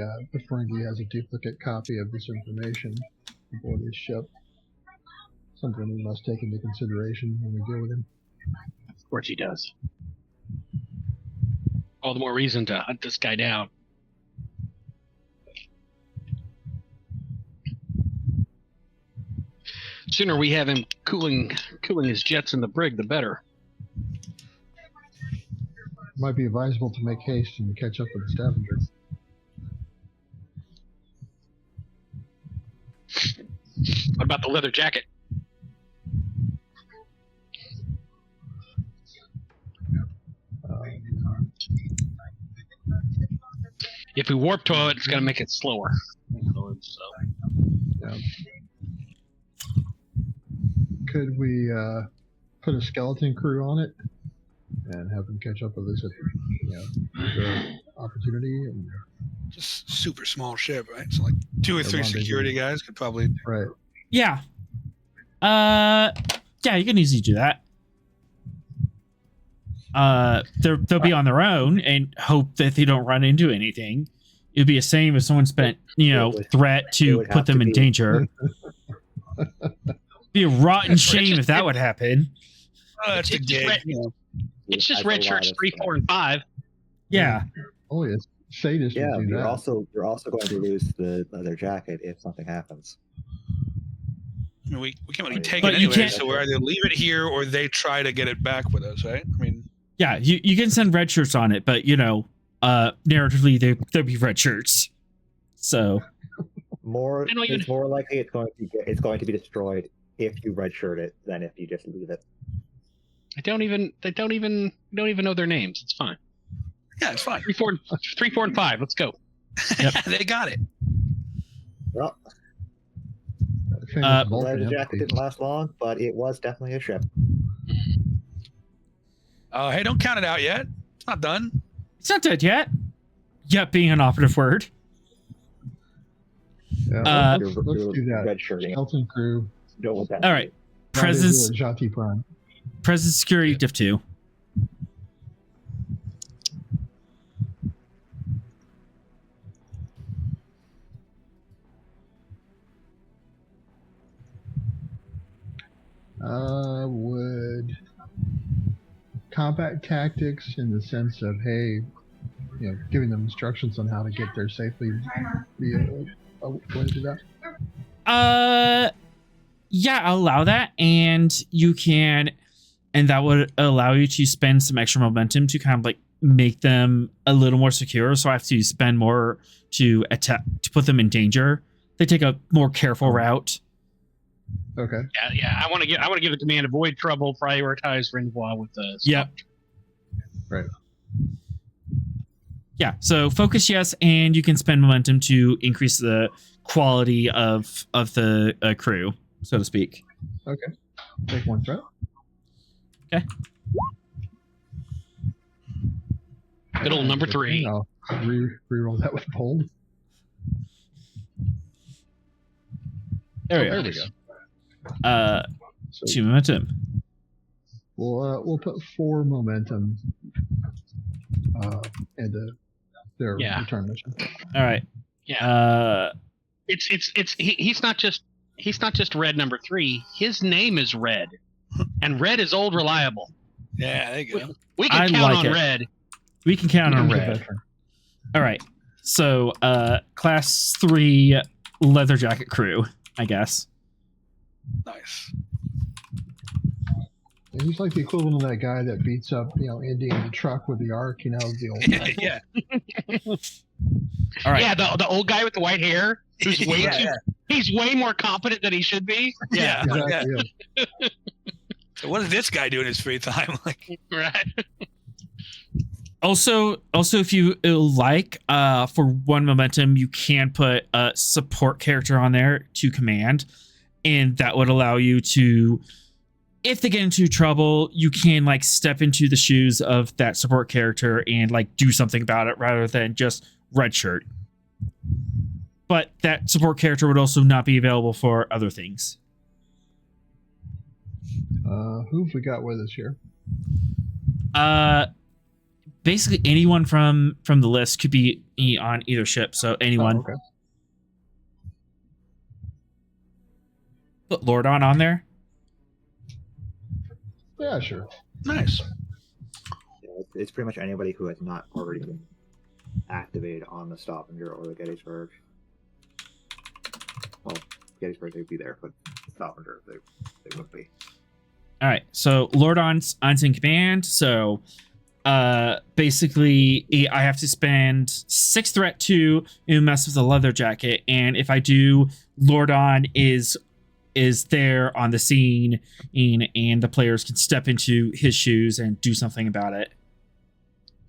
Ferengi has a duplicate copy of this information aboard his ship. Something we must take into consideration when we deal with him. Of course he does. All the more reason to hunt this guy down. Sooner we have him cooling his jets in the brig, the better. Might be advisable to make haste and catch up with the Stavanger. What about the leather jacket? If we warp to it, it's going to make it slower. So. Yeah. Could we put a skeleton crew on it and have them catch up with us at the opportunity? And just super small ship, right? So like 2 or 3 security guys could probably. Right. Yeah. Yeah, you can easily do that. They'll be on their own and hope that they don't run into anything. It'd be the same if someone spent, threat to put them in danger. Be a rotten shame if that would happen. Oh, that's the gig. It's just red shirts 3, 4, and 5. Yeah. Oh, yes. Sadists Yeah, would do you're that. also going to lose the leather jacket if something happens. I mean, we can't really take But it you anyway, can't- so we either leave it here or they try to get it back with us, right? I mean, Yeah, you can send red shirts on it, but narratively there'll be red shirts. So It's more likely it's going to be destroyed if you redshirt it than if you just leave it. They don't even know their names. It's fine. yeah, it's fine. 3, 4, and 5. Let's go. They got it. Well, The famous Uh, the Vulcan leather jacket empty. didn't last long, but it was definitely a ship. Hey, don't count it out yet. It's not done. it's not dead yet. Yet being an operative word. Yeah, You're let's do that. redshirting it. Skeleton crew. Know what that All right. Presence. Presence Jhatee Prime. presence security diff 2. Would combat tactics in the sense of, hey, giving them instructions on how to get there safely be a way to do that? Yeah, I'll allow that, and that would allow you to spend some extra momentum to kind of like make them a little more secure. So I have to spend more to attack to put them in danger. They take a more careful route. Okay. Yeah. I want to give the command avoid trouble, prioritize renvoi with the. Yep. Right. Yeah. So focus, yes, and you can spend momentum to increase the quality of the crew, so to speak. Okay. Take 1 threat. Okay. Good old number 3. I'll re-roll that with bold. There we go. So 2 momentum. we'll put 4 momentum into their return mission. All right. Yeah. He's not just red number 3. His name is Red, and Red is old reliable. Yeah, there you go. We can I count like on it. Red. We can count on He's a red. veteran. All right. So, class 3 leather jacket crew, I guess. Nice. And he's like the equivalent of that guy that beats up, Indy in the truck with the arc, the old guy. yeah. All right. Yeah, the old guy with the white hair who's way Yeah. he's way more competent than he should be. Yeah. Exactly. Yeah. So what does this guy do in his free time? Like, Right. Also, if you like, for 1 momentum, you can put a support character on there to command, and that would allow you to, if they get into trouble, you can like step into the shoes of that support character and like do something about it rather than just redshirt. But that support character would also not be available for other things. Who have we got with us here? Basically anyone from the list could be on either ship, so anyone. Oh, okay. Put Lordon on there. Yeah, sure. nice. Yeah, it's pretty much anybody who has not already been activated on the Stavanger or the Gettysburg. Well, Gettysburg they'd be there, but Stavanger they wouldn't be. All right, so Lordon's in command. So, basically, I have to spend 6 threat to mess with the leather jacket, and if I do, Lordon is there on the scene, and the players can step into his shoes and do something about it.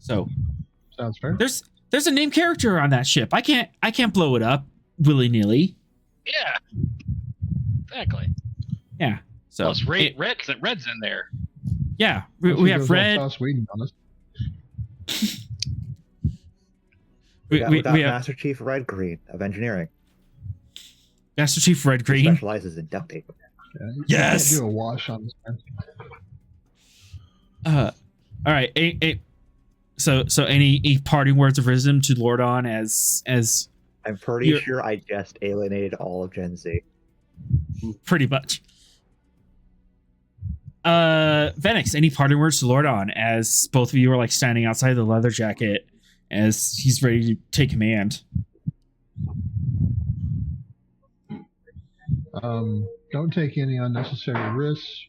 So, Sounds fair. there's a named character on that ship. I can't blow it up willy nilly. Yeah. Exactly. Yeah. So Plus, Red's in there. yeah, we have Red. South Sweden on us. We got we have Master Chief Red Green of Engineering. Master Chief Red He Green. specializes in duct tape. Yeah, you Yes! can't do a wash on this man. All right. So any parting words of wisdom to Lordon as I'm pretty You're- sure I just alienated all of Gen Z. pretty much. Venix, any parting words to Lordon as both of you are like standing outside the leather jacket as he's ready to take command? Don't take any unnecessary risks.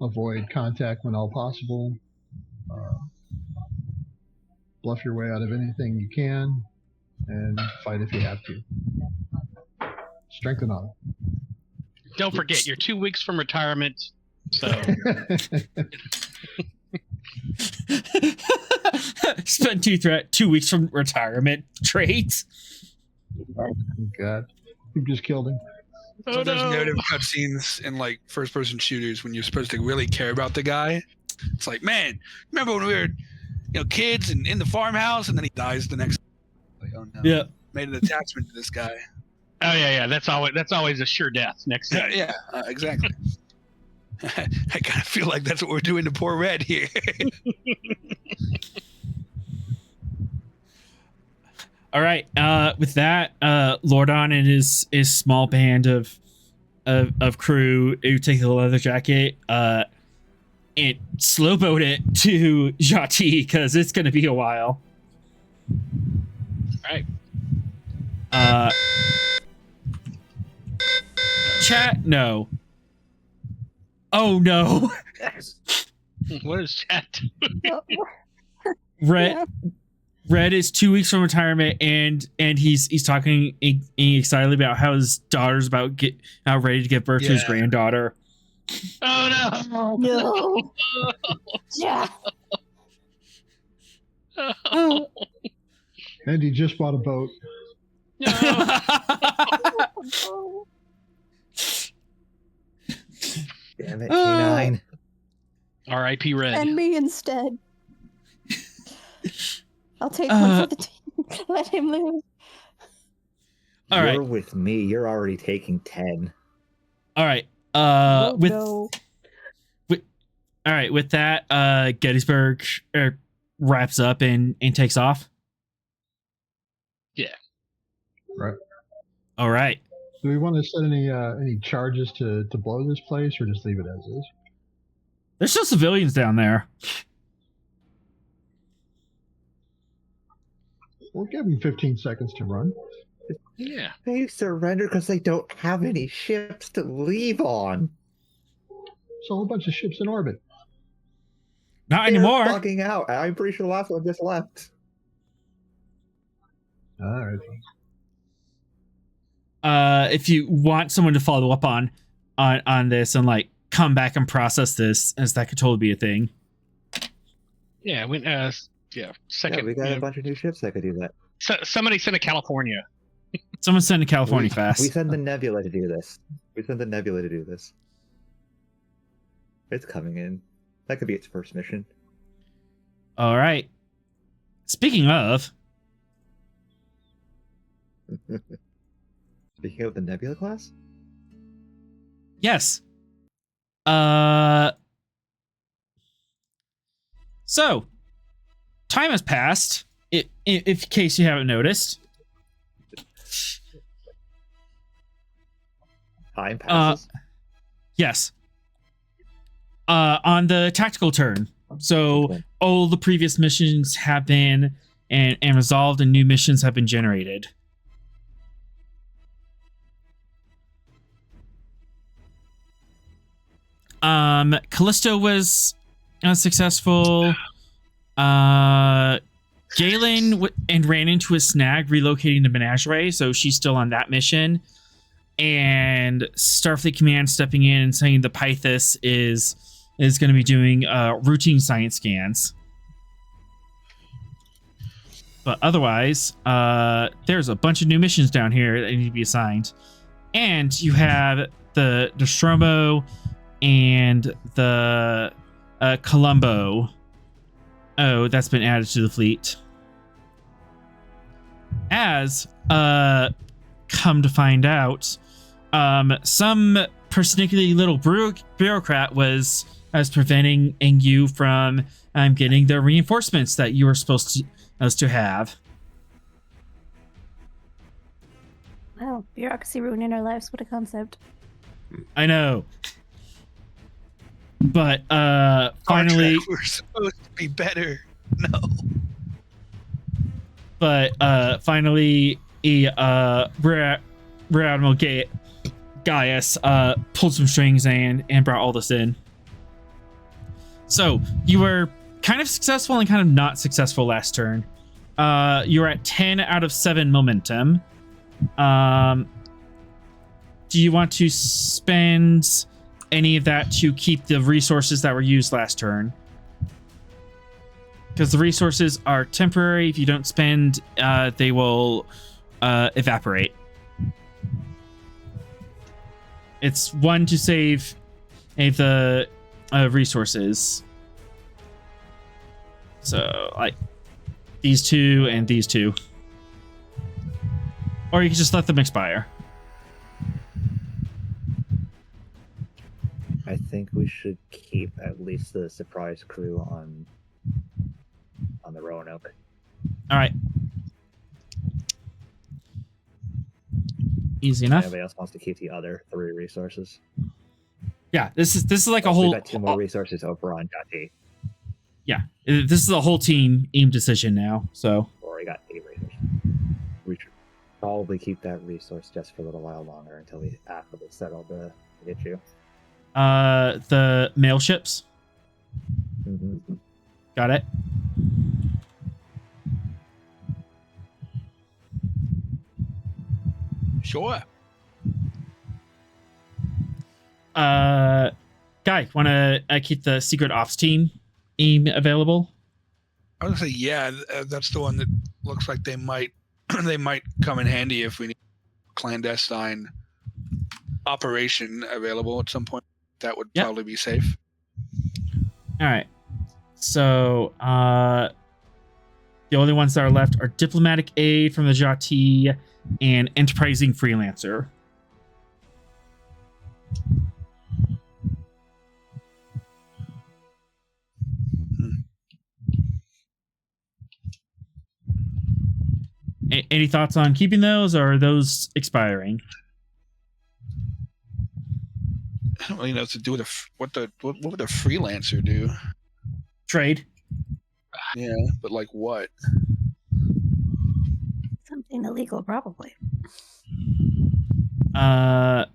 Avoid contact when all possible. Bluff your way out of anything you can, and fight if you have to. Strength and honor. Don't forget, you're 2 weeks from retirement, so Spent 2 weeks from retirement. Trait. Oh, God, you just killed him. So there's narrative cutscenes in like first-person shooters when you're supposed to really care about the guy. It's like, man, remember when we were, kids and in the farmhouse, and then he dies the next. Like, oh no, Yeah. made an attachment to this guy. Oh yeah. That's always a sure death. Next Yeah, day. exactly. I kind of feel like that's what we're doing to poor Red here. All right. With that, Lordon and his small band of crew who take the leather jacket, and slow boat it to Jhatee because it's gonna be a while. Right. Chat? No. Oh no. What is chat? Red is 2 weeks from retirement, and he's talking excitedly about how his daughter's how ready to give birth to his Yeah. granddaughter. Oh no! No. Yeah. Oh, And he just bought a boat. no! Damn it, K9. R.I.P. Red. And me instead. I'll take one for the team. Let him live. All right. You're with me. You're already taking 10. All right. Oh, With no. all right, with that, Gettysburg wraps up and takes off. Yeah. Right. All right. Do we want to set any charges to blow this place, or just leave it as is? There's still civilians down there. We'll give them 15 seconds to run. Yeah. They surrender because they don't have any ships to leave on. There's a whole bunch of ships in orbit. Not They're anymore. bugging out. I'm pretty sure the last one just left. All right. If you want someone to follow up on this and like come back and process this, as that could totally be a thing. Yeah. Second. Yeah, we got a bunch of new ships that could do that. Somebody sent a California. Someone send to California fast. We send the Nebula to do this. It's coming in. That could be its first mission. All right. Speaking of, Speaking of the Nebula class? yes. So, time has passed. If in case you haven't noticed. Time passes. Yes. On the tactical turn. So Cool. all the previous missions have been and resolved, and new missions have been generated. Callisto was unsuccessful. Galen and ran into a snag relocating the menagerie, so she's still on that mission. And Starfleet Command stepping in and saying the Pythus is going to be doing routine science scans. But otherwise, there's a bunch of new missions down here that need to be assigned. And you have the Nostromo and the Colombo. Oh, that's been added to the fleet. as come to find out, some persnickety little bureaucrat was preventing you from getting the reinforcements that you were supposed to have. Wow, bureaucracy ruining our lives. What a concept. I know. But finally, we're supposed to be better. No. But finally, Rear Admiral Gaius pulled some strings and brought all this in. So you were kind of successful and kind of not successful last turn. You were at 10 out of 7 momentum. Do you want to spend any of that to keep the resources that were used last turn? Because the resources are temporary. If you don't spend, they will evaporate. It's 1 to save the resources. So, like, these 2 and these 2. Or you can just let them expire. I think we should keep at least the surprise crew on the Roanoke. All right. Easy enough. Anybody else wants to keep the other 3 resources? Yeah, this is like a We've whole. got 2 more resources over on Jhatee. Yeah, this is a whole team aim decision now. So. Or we got 8 resources. We should probably keep that resource just for a little while longer until we after we settle the issue. The mail ships. Mm-hmm. Got it. Sure. Guy, want to keep the secret ops team aim available? I was gonna say, yeah, that's the one that looks like they might they might come in handy if we need clandestine operation available at some point. That would probably be safe. All right. So the only ones that are left are diplomatic aid from the Jhatee and enterprising freelancer. Any thoughts on keeping those, or are those expiring? I don't really know what to do with what would a freelancer do? Trade. Yeah, but like what? Something illegal, probably. Yeah,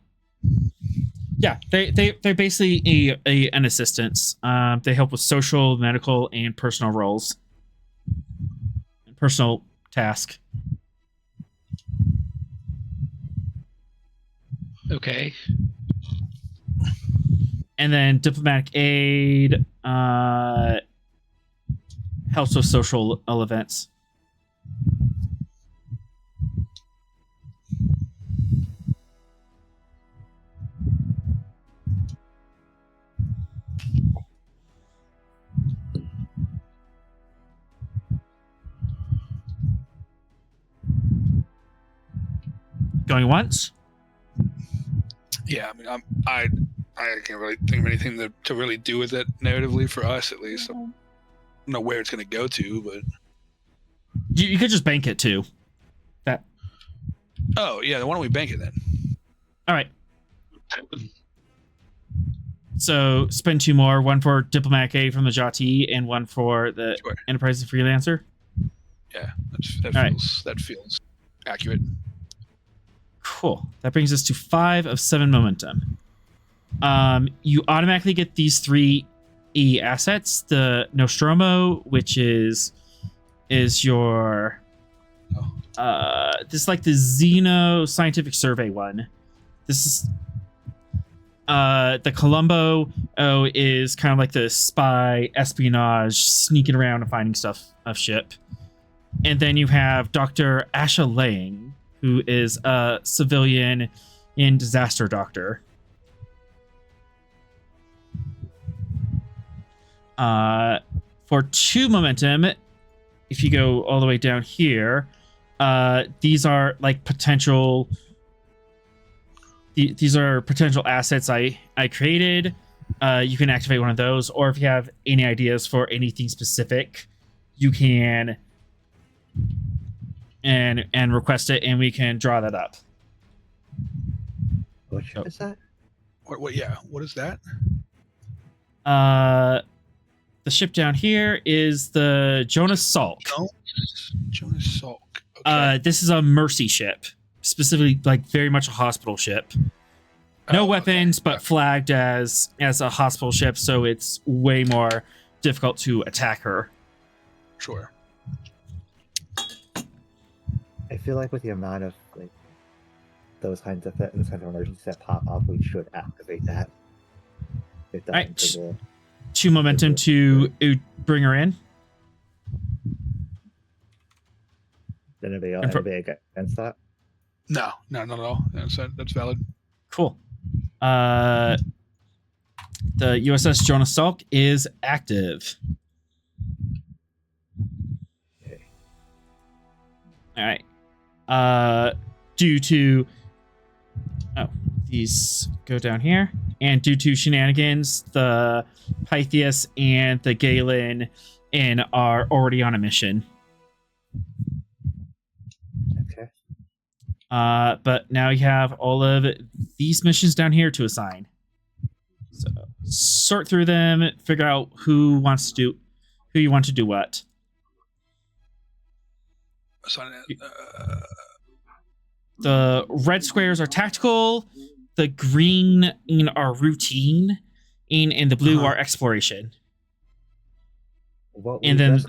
they're basically an assistance. They help with social, medical, and personal roles. Personal task. Okay. And then diplomatic aid helps with social events. Going once? Yeah, I mean, I can't really think of anything to really do with it narratively for us, at least. I don't know where it's going to go to, but you could just bank it too. That. Oh yeah, then why don't we bank it then? All right. So spend 2 more, 1 for diplomatic aid from the Jhatee and 1 for the enterprise freelancer. Yeah, that feels accurate. Cool. That brings us to 5 of 7 momentum. You automatically get these 3 assets. The Nostromo, which is your this is like the Xeno scientific survey one. This is the Colombo is kind of like the spy espionage, sneaking around and finding stuff of ship. And then you have Dr. Asha Lang, who is a civilian in disaster doctor. For 2 momentum, if you go all the way down here, these are like potential. These are potential assets I created. You can activate one of those, or if you have any ideas for anything specific, you can and request it, and we can draw that up. What ship is that? What? Yeah. What is that? The ship down here is the Jonas Salk. Jonas Salk. Okay. This is a mercy ship, specifically like very much a hospital ship. No weapons, but flagged as a hospital ship, so it's way more difficult to attack her. Sure. I feel like with the amount of like those kinds of emergencies that pop up, we should activate that. If that Right. is the- 2 momentum to bring her in. Then anybody against that? No, not at all. That's valid. Cool. The USS Jonas Salk is active. Okay. All right. Due to these go down here, and due to shenanigans, the Pythias and the Galen are already on a mission. Okay. But now you have all of these missions down here to assign. So sort through them, figure out who you want to do what. The red squares are tactical, the green are routine, and the blue are exploration. Well, And then- we just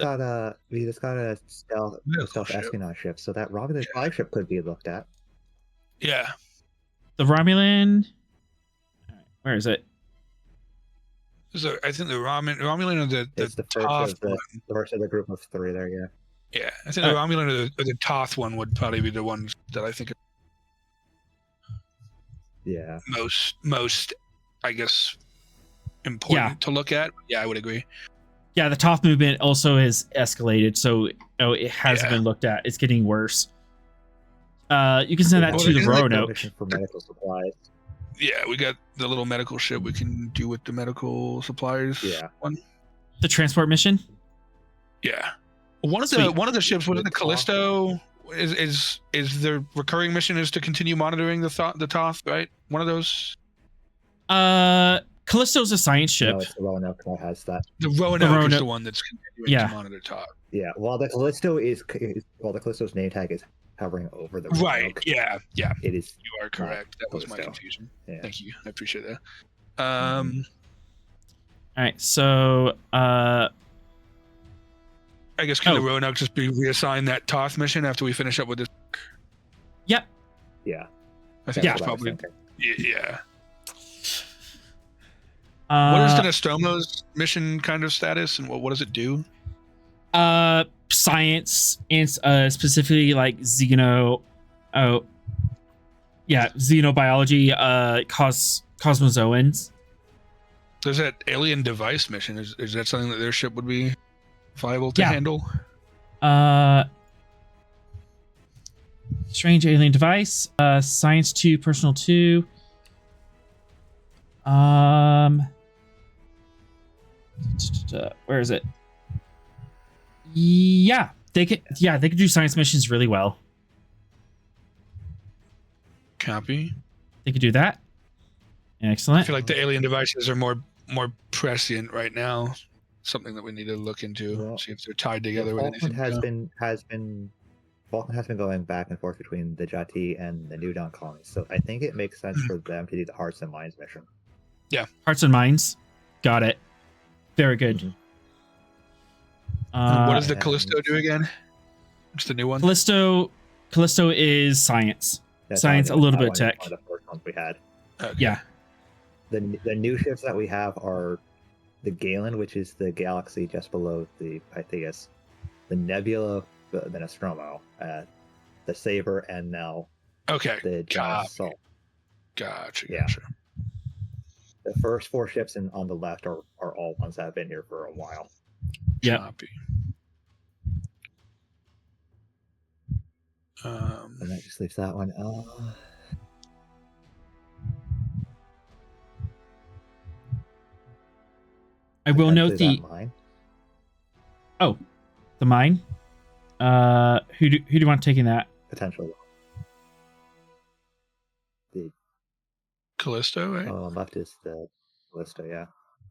got a stealth ship. espionage ship, so that Romulan flagship could be looked at. Yeah. The Romulan. Where is it? So I think the Romulan are It's the Toth one. the first of the group of 3 there. Yeah. Yeah, I think the Romulan or the Toth one would probably be the ones that I think are Yeah. most, I guess, important to look at. Yeah, I would agree. Yeah, the Toth movement also has escalated, so it hasn't been looked at. It's getting worse. You can send that to the Roanoke. Mission for medical supplies. Yeah, we got the little medical ship we can do with the medical supplies. Yeah. One. The transport mission. Yeah. One of Sweet. the ships, was it the Callisto? Is the recurring mission is to continue monitoring the Toth, right? One of those. Callisto's a science ship. No, it's the Roanoke that has that. The Roanoke is the one that's continuing to monitor Toth. Yeah. While the Callisto the Callisto's name tag is hovering over the Roanoke. Right. Yeah. Yeah. It is. You are correct. That was my Callisto. confusion. Yeah. Thank you. I appreciate that. All right. So, I guess can the Roanoke just be reassigned that Toth mission after we finish up with this? Yep. Yeah. I think Yeah. that's probably. Yeah. Uh, What is the Nostromo's mission kind of status, and what does it do? Science, and specifically like xenobiology, cosmozoans. There's that alien device mission. Is that something that their ship would be viable to handle? Strange alien device. Science 2, personal 2. Where is it? Yeah, they could do science missions really well. Copy. They could do that. I Excellent. feel like the alien devices are more prescient right now. Something that we need to look into, Well, see if they're tied together with Falkland anything. Falkland has been going back and forth between the Jhatee and the New Dawn colonies, so I think it makes sense for them to do the Hearts and Minds mission. Hearts and Minds. Got it. Very good. Mhm. What does the and- Callisto do again? What's the new one? Callisto is science. That's Science, how a little bit one tech. of the first ones we had. Okay. Yeah. The new ships that we have are the Galen, which is the galaxy just below the Pythias, the Nebula, the Nostromo, the Saber, and now Okay. the John Salt. Gotcha. Yeah. Gotcha. The first 4 ships on the left are all ones that have been here for a while. Yeah. Copy. And that just leaves that one. I will note potentially the that mine. the mine. Who do you want taking that? Potentially. The Callisto, right? on left is the Callisto, yeah.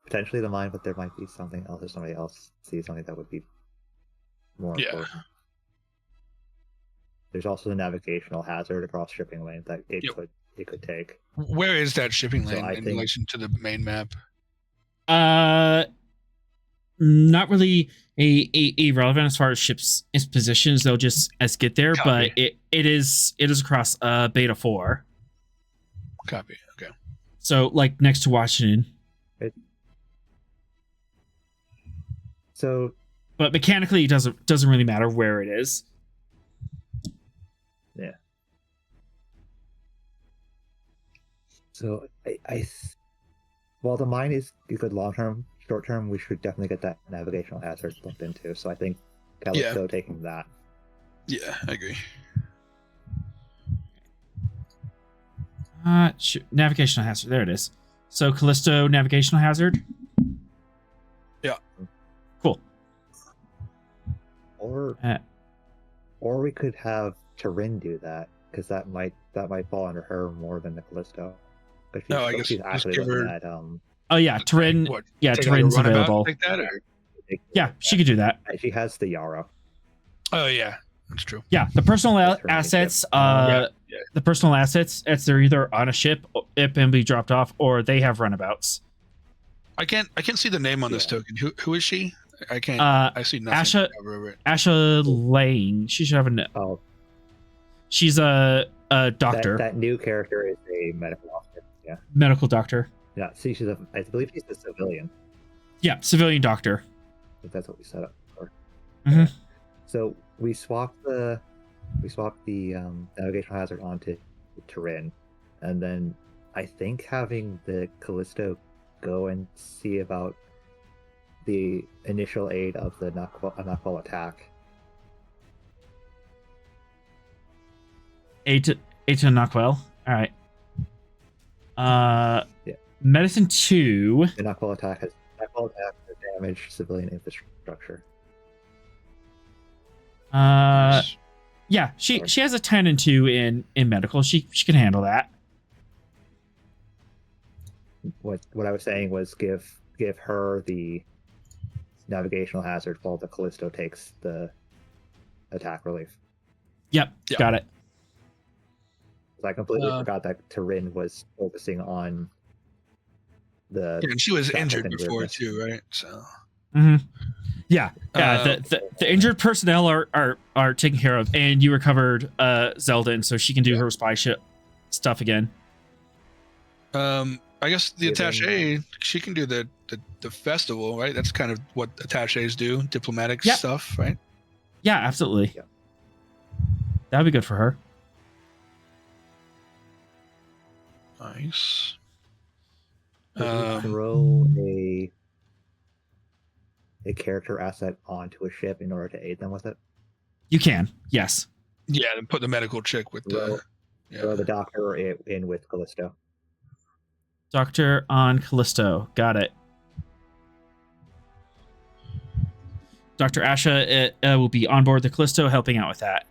Potentially the mine, but there might be something else, or somebody else sees something that would be more Yeah. important. There's also the navigational hazard across shipping lane that it Yep. could take. Where is that shipping So lane I in think- relation to the main map? Not really a relevant as far as ships' its positions. They'll just as get there, Copy. but it is across Beta 4. Copy. Okay. So like next to Washington. So But mechanically, it doesn't really matter where it is. yeah. So while the mine is good long term, short term, we should definitely get that navigational hazard looked into. So I think Callisto taking that. Yeah, I agree. Navigational hazard. There it is. So Callisto navigational hazard. Yeah. Cool. Or Uh, we could have Turin do that, because that might fall under her more than the Callisto. But No, I guess she's just actually give looking her- at oh yeah, Turin. What, Yeah, take out a Turin's runabout available. like that, or? Yeah, she could do that. She has the Yarrow. Oh yeah, that's true. Yeah, the personal That's her assets. Yeah. The personal assets. They're either on a ship, it can be dropped off, or they have runabouts. I can't see the name on this token. Who is she? I can't. I see nothing. Asha- over it. Asha Lane. She should have a. Oh, She's a doctor, that new character is a medical officer. Yeah, medical doctor. yeah. See, I believe she's a civilian. Yeah, civilian doctor. I think that's what we set up for. Mhm. So we swapped the navigational hazard onto Turin, and then I think having the Callisto go and see about the initial aid of the Nakval attack. Eight to Knockwell. All right. Yeah. Medicine 2. The Nakval attack has damaged civilian infrastructure. Yeah, she has a 10 and 2 in medical. She can handle that. What I was saying was give her the navigational hazard while the Callisto takes the attack relief. Yep, Yeah. got it. 'Cause I completely forgot that Turin was focusing on the. Yeah, and she was traffic injured and before weirdness. too, right? So Yeah. The injured personnel are taken care of, and you recovered Zeldin, so she can do her spy ship stuff again. I guess the Yeah, attaché, she can do the festival, right? That's kind of what attachés do, diplomatic Yep. stuff, right? Yeah, absolutely. Yeah. That'd be good for her. Nice. Could we Um, throw a character asset onto a ship in order to aid them with it. You can. Yes. Yeah, and put the medical chick with the. Throw Yeah. the doctor in with Callisto. Doctor on Callisto. Got it. Dr. Asha will be on board the Callisto helping out with that.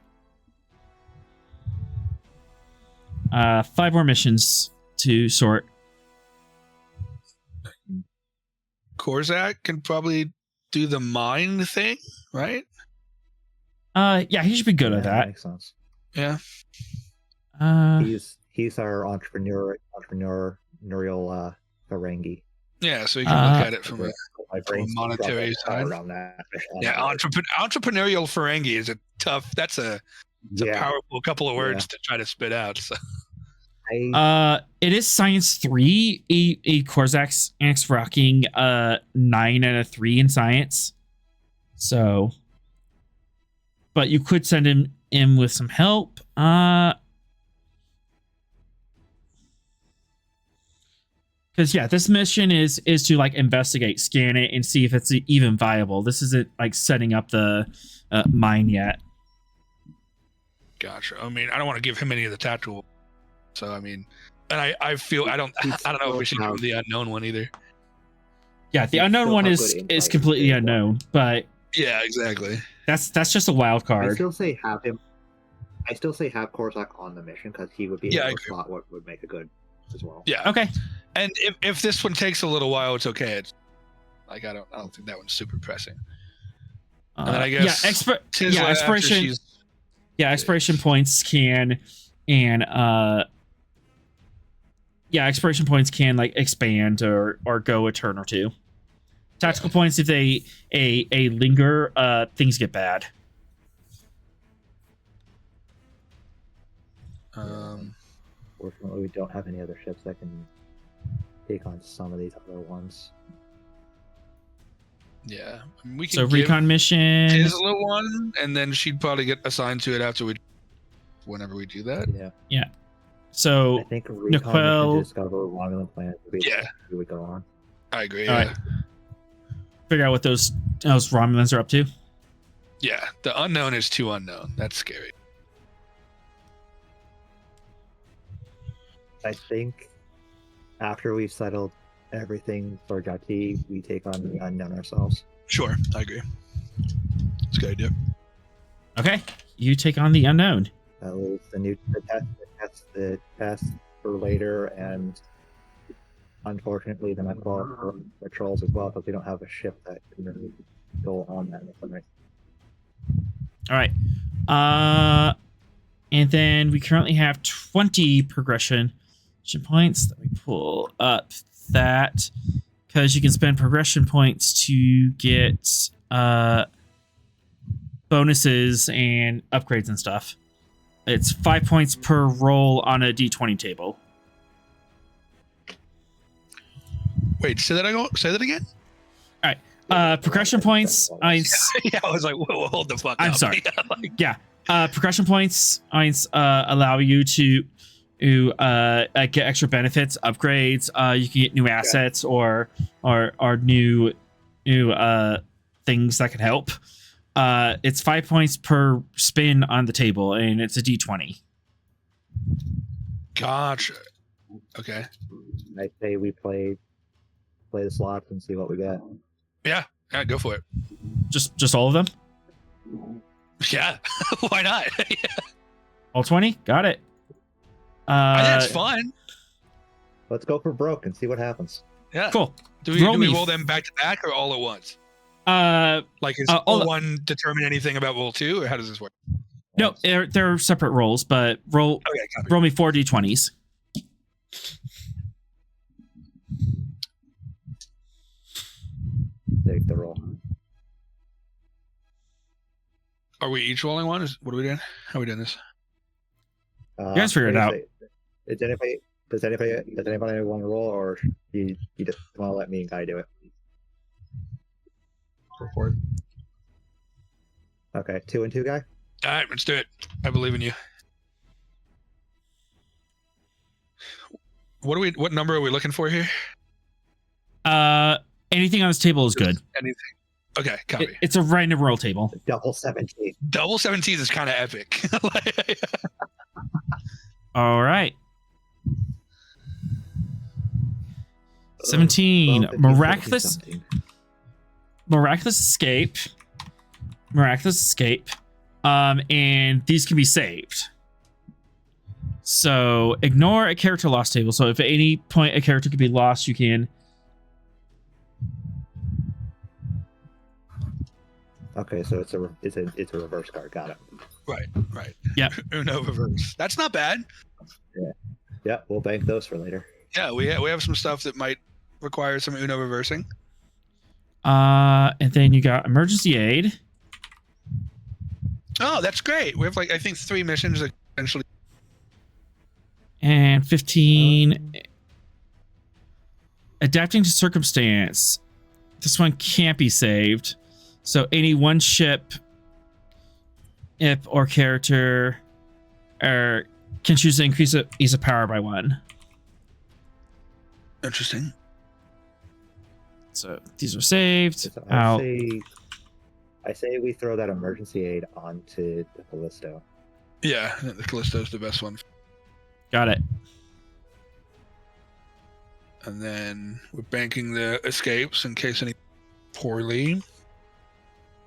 5 more missions to sort. Korzak can probably do the mine thing, right? Yeah, he should be good at that. Makes sense. Yeah. He's our entrepreneurial Ferengi. Yeah, so you can look at it from My a brain's monetary struggling side. around that. Yeah, entrepreneurial Ferengi is a tough. That's a powerful couple of words to try to spit out. So. It is Science 3. A Korzak's Annex rocking 9 and a 3 in science. So, but you could send him in with some help. Because yeah, this mission is to like investigate, scan it, and see if it's even viable. This isn't like setting up the mine yet. Gotcha. I mean, I don't want to give him any of the tactical. So I mean, and I feel I don't know if we should give the unknown one either. Yeah, the You unknown still one have is good insight completely into unknown, but Yeah, exactly. that's just a wild I card. still say have him. I still say have Korsak on the mission because he would be Yeah, I able to agree. spot what would make it good as well. Yeah. Okay. And if this one takes a little while, it's okay. It's like I don't think that one's super pressing. And then I guess Tisla, after expiration. she's- Yeah, expiration points can expiration points can like expand or go a turn or two. Tactical points, if they a linger, things get bad. Fortunately, we don't have any other ships that can take on some of these other ones. Yeah, I mean, we can So give recon mission. Tisla one, and then she'd probably get assigned to it whenever we do that. Yeah. So I think recon Nicole- mission to discover Romulan planet would be Yeah. we would go on. I agree. All Yeah. right. Figure out what those Romulans are up to. Yeah, the unknown is too unknown. That's scary. I think after we've settled everything for Jhatee, we take on the unknown ourselves. Sure, I agree. It's a good idea. Okay, you take on the unknown. That was the test for later, and unfortunately, the Macload for patrols as well, because we don't have a ship that can really go on that mission. All right. And then we currently have 20 progression points. Let me pull up that because you can spend progression points to get bonuses and upgrades and stuff. It's 5 points per roll on a D20 table. Wait, say that again? Progression points. Yeah, I was like, whoa, hold the fuck up. I'm sorry. Yeah, like, Yeah. Progression points allow you to get extra benefits, upgrades. You can get new assets or new things that can help. It's 5 points per spin on the table, and it's a D20. gotcha. Okay. I say we play the slots and see what we get. Yeah, go for it. Just all of them? Yeah, why not? All 20? Got it. I think it's fun. Let's go for broke and see what happens. Yeah. Cool. Do we me. roll them back to back or all at once? Like, is all roll one determine anything about roll two, or how does this work? No, they're separate rolls, but roll Okay, copy. roll me 4 D20s. Take the roll. Are we each rolling one? What are we doing? How are we doing this? You guys figure it out. Does anybody want to roll, or you just want to let me and Guy do it? Go for it. Okay, 2 and 2, Guy. All right, let's do it. I believe in you. What number are we looking for here? Anything on this table is good. Anything. Okay, copy. It's a random roll table. Double 17. Double 17 is kind of epic. All right. 17. 12, 15, Miraculous 17. miraculous escape. And these can be saved. So ignore a character loss table. So if at any point a character could be lost, you can. Okay, so it's a reverse card. Got it. Right. Yeah. Uno reverse. That's not bad. Yeah, we'll bank those for later. Yeah, we have some stuff that might require some Uno reversing. And then you got emergency aid. Oh, that's great. We have I think 3 missions that essentially. And 15. Adapting to circumstance. This one can't be saved. So any one ship, or character, can choose to increase ease of power by 1. Interesting. So these are saved. So Out. I say we throw that emergency aid onto the Callisto. Yeah, I think the Callisto's the best one. Got it. And then we're banking the escapes in case any poorly.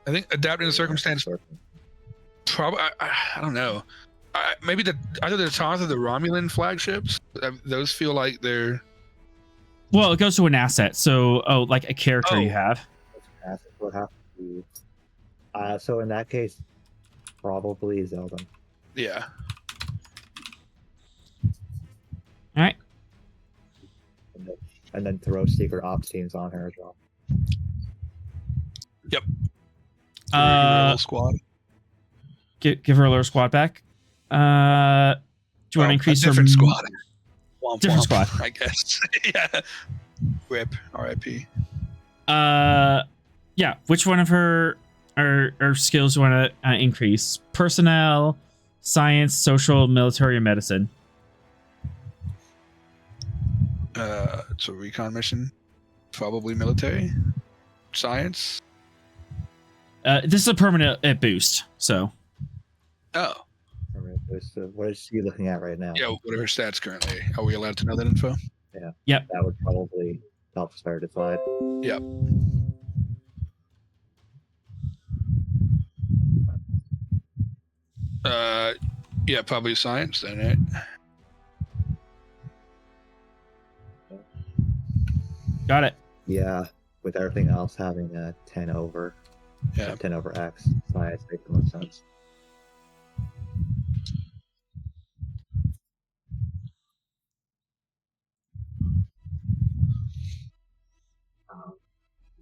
I think adapting to circumstance. Probably, I don't know. Maybe either the Toth or the Romulan flagships. Those feel like they're. Well, it goes to an asset. So, like a character you have. Would have to be, so in that case, probably Zelda. Yeah. All right. And then throw secret ops teams on her as well. Yep. Give her a little squad. Give her a little squad back. Do you want to increase a different her squad? Different squad, I guess. Yeah. RIP. R.I.P. Yeah. Which one of her skills do you want to increase? Personnel, science, social, military, and medicine. It's a recon mission. Probably military. Science. This is a permanent boost. So. Oh. What is she looking at right now? Yeah. What are her stats currently? Are we allowed to know that info? Yeah. Yep. That would probably help her decide. Yep. Yeah, probably science then, right? Got it. Yeah, with everything else having a 10 over. Yeah. 10 over X. Science makes the most sense.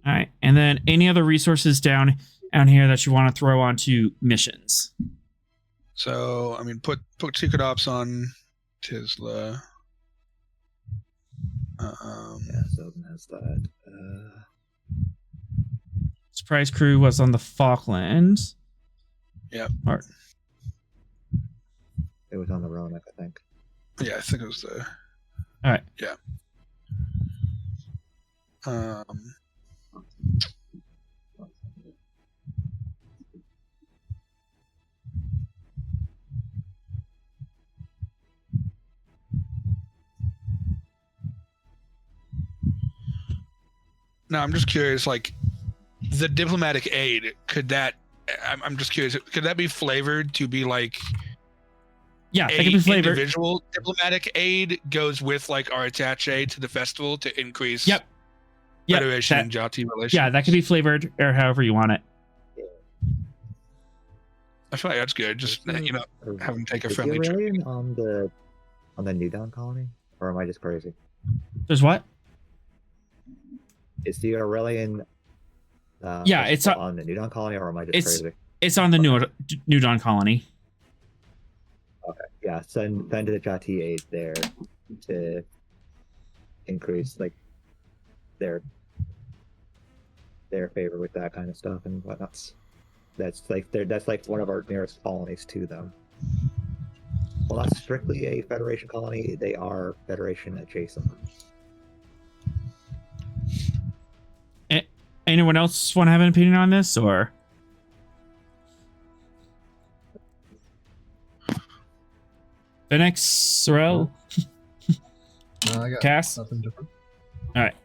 All right, and then any other resources down here that you want to throw onto missions? So, I mean, put secret ops on Tisla. Yeah, so that's that. Surprise crew was on the Falklands. Yeah. It was on the Roanoke, I think. Yeah, I think it was the. All right. Yeah. Now, I'm just curious, like, the diplomatic aid, I'm just curious, could that be flavored to be like, yeah, that could be flavored. Individual diplomatic aid goes with, like, our attaché to the festival to increase Federation and Jhatee relations? Yeah, that could be flavored or however you want it. I feel like that's good. Just, have them take a Is friendly there trip. alien on the New Dawn colony? Or am I just crazy? There's what? Is the Aurelian it's on the New Dawn colony, or am I just crazy? It's on the New Dawn colony. Okay, yeah, send the Jhatee aid there to increase like their favor with that kind of stuff and whatnot. That's like one of our nearest colonies to them. Well, not strictly a Federation colony; they are Federation adjacent. Anyone else want to have an opinion on this, or? Phoenix, Sorrel? No, I got Cass? nothing different. All right.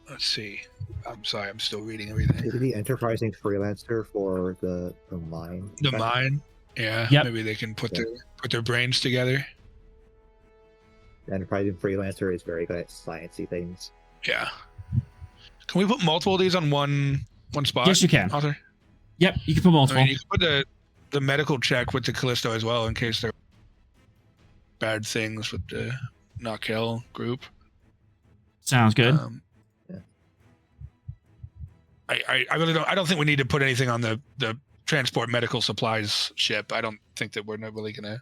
Let's see. I'm sorry, I'm still reading everything. Is the enterprising freelancer for the mine? The mine? Yeah. Yep. Maybe they can put their brains together. The enterprising freelancer is very good at sciencey things. Yeah. Can we put multiple of these on one spot? Yes, you can. Arthur? Yep, you can put multiple. I mean, you can put the medical check with the Callisto as well in case there are bad things with the Nakel group. Sounds good. Yeah. I really don't think we need to put anything on the transport medical supplies ship. I don't think that we're not really gonna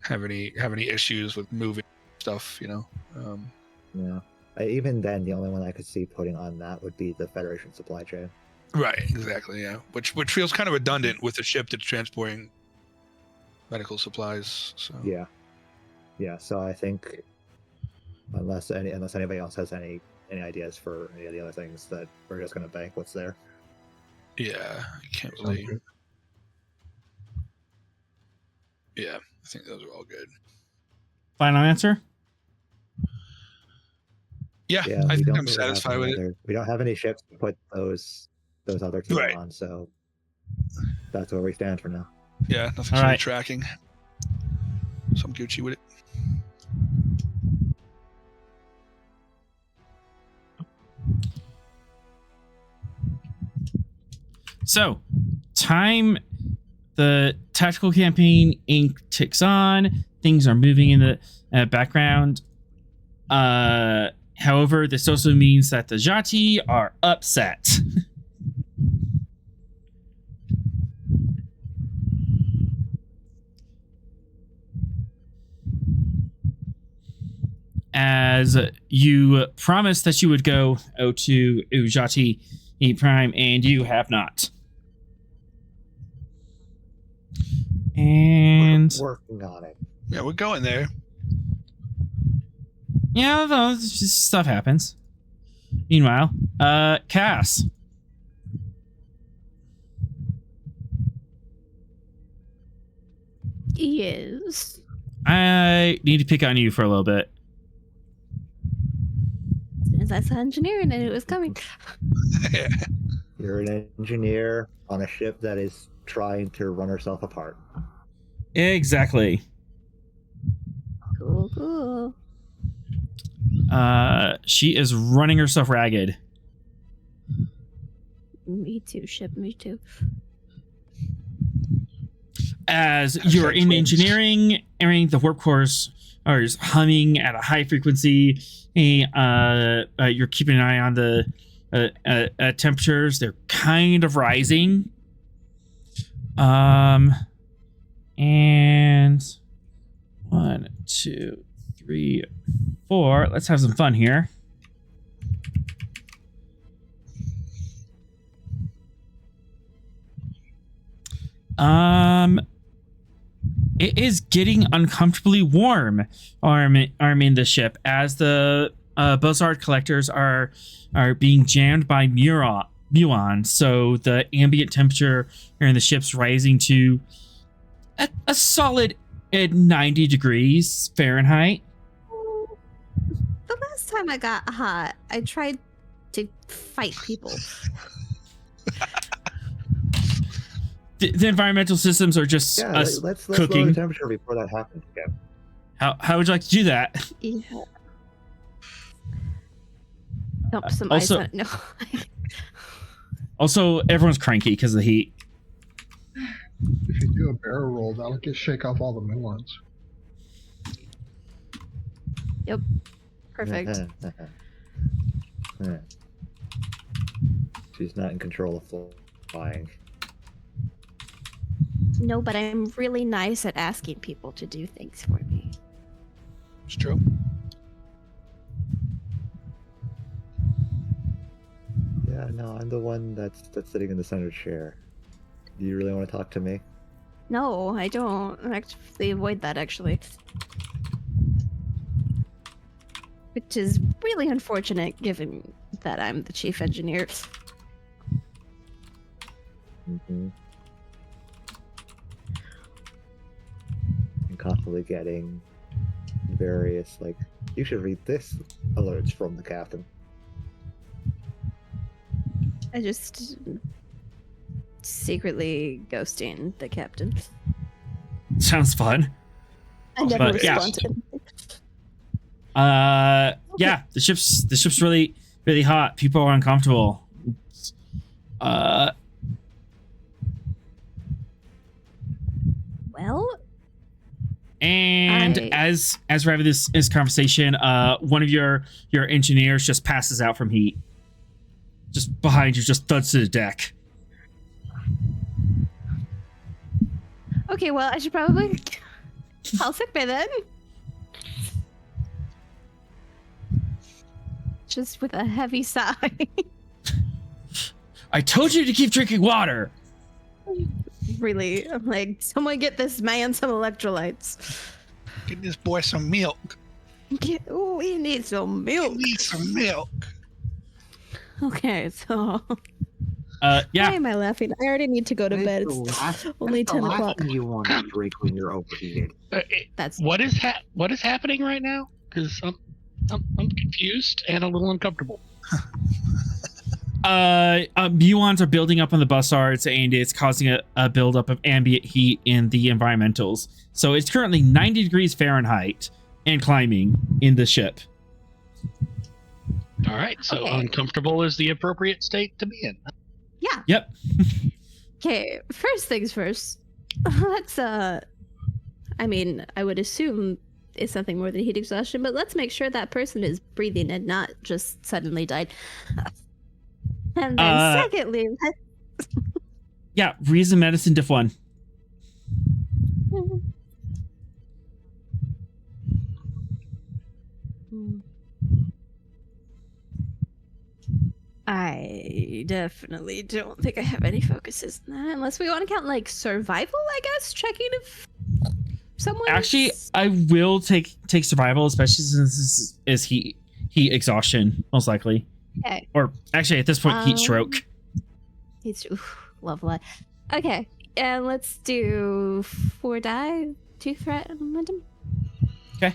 have any issues with moving stuff, Yeah. Even then, the only one I could see putting on that would be the Federation supply chain. Right, exactly, yeah. Which feels kind of redundant with a ship that's transporting medical supplies. So Yeah. So I think unless anybody else has any any ideas for any of the other things that we're just going to bank what's there? Yeah, I can't Sounds really. good. Yeah, I think those are all good. Final answer? Yeah, Yeah, I we think don't I'm really have satisfied any with it. other, we don't have any ships to put those other two Right. on, so that's where we stand for now. Yeah, nothing All sort right. of tracking. So I'm Gucci with it. So, the tactical campaign ink ticks on. Things are moving in the background. However, this also means that the Jhatee are upset. As you promised that you would go to Jhatee Prime, and you have not. And We're working on it. Yeah, we're going there. yeah, though, it's just stuff happens. Meanwhile, Cass. Yes. I need to pick on you for a little bit. As soon as I saw engineering, I knew it was coming. You're an engineer on a ship that is trying to run herself apart. Exactly. Cool, cool. She is running herself ragged. Me too, ship, me too. As you're in engineering, the warp cores are humming at a high frequency. You're keeping an eye on the temperatures. They're kind of rising. And 1, 2, 3, 4. Let's have some fun here. It is getting uncomfortably warm arming the ship as the Buzzard collectors are being jammed by muon, so the ambient temperature here in the ship's rising to a solid 90 degrees Fahrenheit. The last time I got hot, I tried to fight people. The environmental systems are just Yeah, us let's lower the cooking. temperature before that happens again. How would you like to do that? Yeah. Dump some also- ice on it. No. Also, everyone's cranky because of the heat. If you do a barrel roll, that'll shake off all the muons. Perfect. She's not in control of flying. No, but I'm really nice at asking people to do things for me. It's true. Yeah, no, I'm the one that's sitting in the center chair. Do you really want to talk to me? No, I don't. I actively avoid that, actually. Which is really unfortunate, given that I'm the chief engineer. Mm-hmm. And constantly getting various, like, you should read this alerts from the captain. I just secretly ghosting the captain. Sounds fun. I never But, yeah. respond to him. Yeah, the ship's really hot. People are uncomfortable. Well, And as we're having this conversation, one of your engineers just passes out from heat. Just behind you, just thuds to the deck. okay, well, I should probably call sick bay then. Just with a heavy sigh. I told you to keep drinking water. Really, I'm like, someone get this man some electrolytes. Get this boy some milk. We need some He milk. needs some milk. Okay, so Yeah. why am I laughing? I already need to go to bed. That's the It's last- only that's the 10 last o'clock. thing you want to drink when you're overheated. That's What is happening right now? Because I'm confused and a little uncomfortable. Muons are building up on the bussards, and it's causing a buildup of ambient heat in the environmentals. So it's currently 90 degrees Fahrenheit and climbing in the ship. All right, so Okay. uncomfortable is the appropriate state to be in. yeah. Yep. Okay, first things first. Let's I mean, I would assume it's nothing more than heat exhaustion, but let's make sure that person is breathing and not just suddenly died. And then secondly, Yeah, reason medicine diff 1. I definitely don't think I have any focuses in that, unless we want to count like survival, I guess, checking if someone Actually, I will take survival, especially since this is heat exhaustion, most likely. Okay. Or actually, at this point, heat stroke. He's lovely. Okay, and let's do 4 die, 2 threat and momentum. Okay.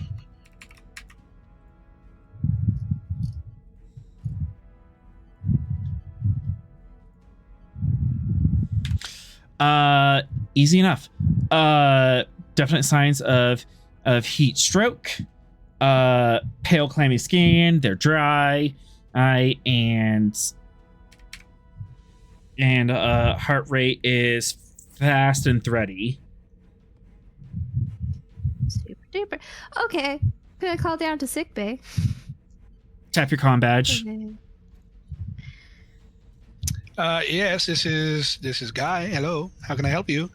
Easy enough. Definite signs of heat stroke. Pale, clammy skin. They're dry. And heart rate is fast and thready. Super duper. Okay, gonna call down to sick bay. Tap your comm badge. Okay. Yes, this is Guy. Hello. How can I help you?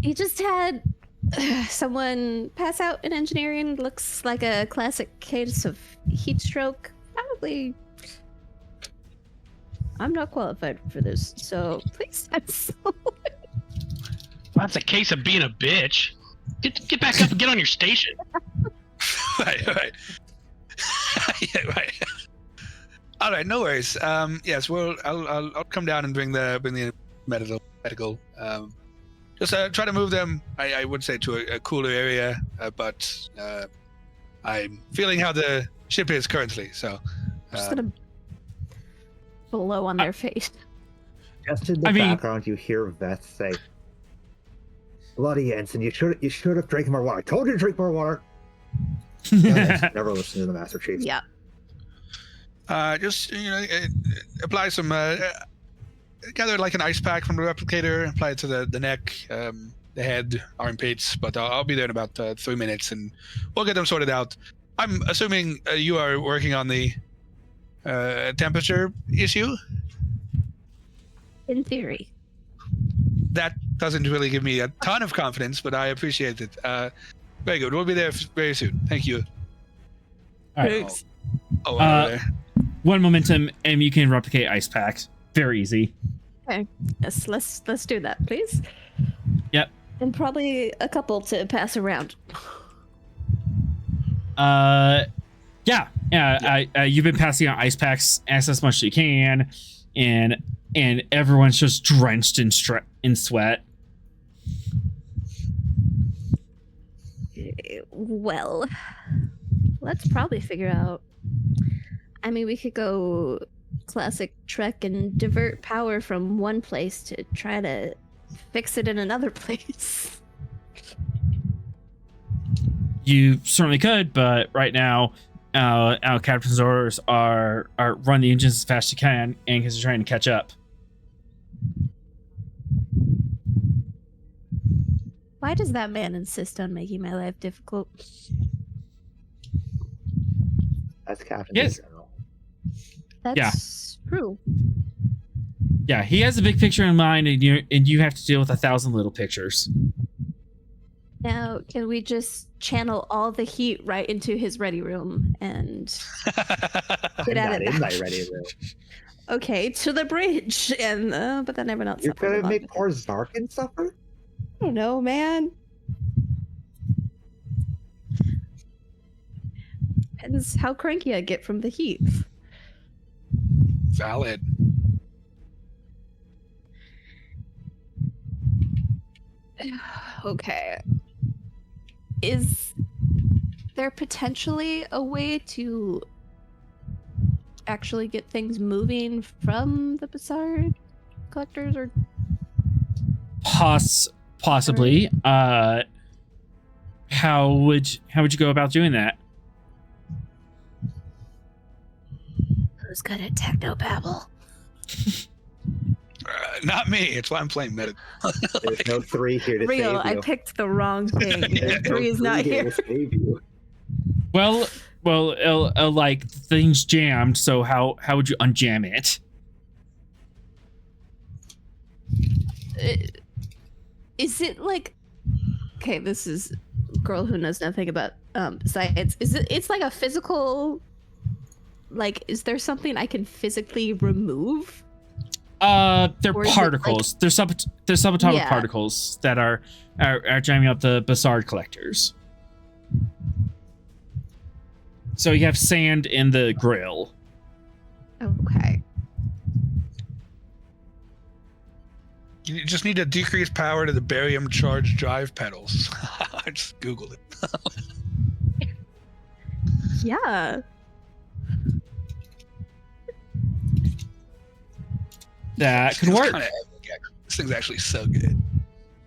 He just had someone pass out in engineering. Looks like a classic case of heat stroke. Probably. I'm not qualified for this, so please send someone. That's a case of being a bitch. Get back up and get on your station. Right. Yeah, right. All right, no worries. Yes, well, I'll come down and bring the medical. Just try to move them. I would say to a cooler area, but I'm feeling how the ship is currently. So Just gonna blow on their face. Just in the background, you hear Veth say, "Bloody Ensign, you should have drank more water. I told you to drink more water." Never listen to the Master Chief. Yeah. just apply some gather like an ice pack from the replicator, apply it to the neck, the head, armpits. But I'll be there in about 3 minutes, and we'll get them sorted out. I'm assuming you are working on the temperature issue. In theory. That doesn't really give me a ton of confidence, but I appreciate it. Very good. We'll be there very soon. Thank you. All right. There. 1 momentum, and you can replicate ice packs. Very easy. Okay. Yes, let's do that, please. Yep. And probably a couple to pass around. Yeah. You've been passing out ice packs as much as you can, and everyone's just drenched in sweat. Well, let's probably figure out. I mean, we could go classic Trek and divert power from one place to try to fix it in another place. You certainly could, but right now, our captain's orders are run the engines as fast as you can, and because you're trying to catch up. Why does that man insist on making my life difficult? That's Captain Yes. General. That's true. Yeah, he has a big picture in mind, and you have to deal with 1,000 little pictures. Now, can we just channel all the heat right into his ready room and get out of Not in my that? ready room. Okay, to the bridge, and but then everyone else. You're suffers gonna along make with it. poor Zarkin suffer? I don't know, man. Depends how cranky I get from the heat. Valid. Okay. Is there potentially a way to actually get things moving from the Bassard collectors, or Possibly. How would you go about doing that? who's good at technobabble? Not me. It's why I'm playing meta. There's no 3 here to Real, save I you. picked the wrong thing. There's no 3 is not 3 here. to save you. Well, like things jammed. So how would you unjam it? Is it like, okay, this is a girl who knows nothing about science. It's like a physical, like, is there something I can physically remove? They're Or is it, particles. They're subatomic Yeah. particles that are jamming up the Bassard collectors. So you have sand in the grill. Okay. You just need to decrease power to the barium charged drive pedals. I just Googled it. Yeah. That could It's work. kinda epic, actually. This thing's actually so good.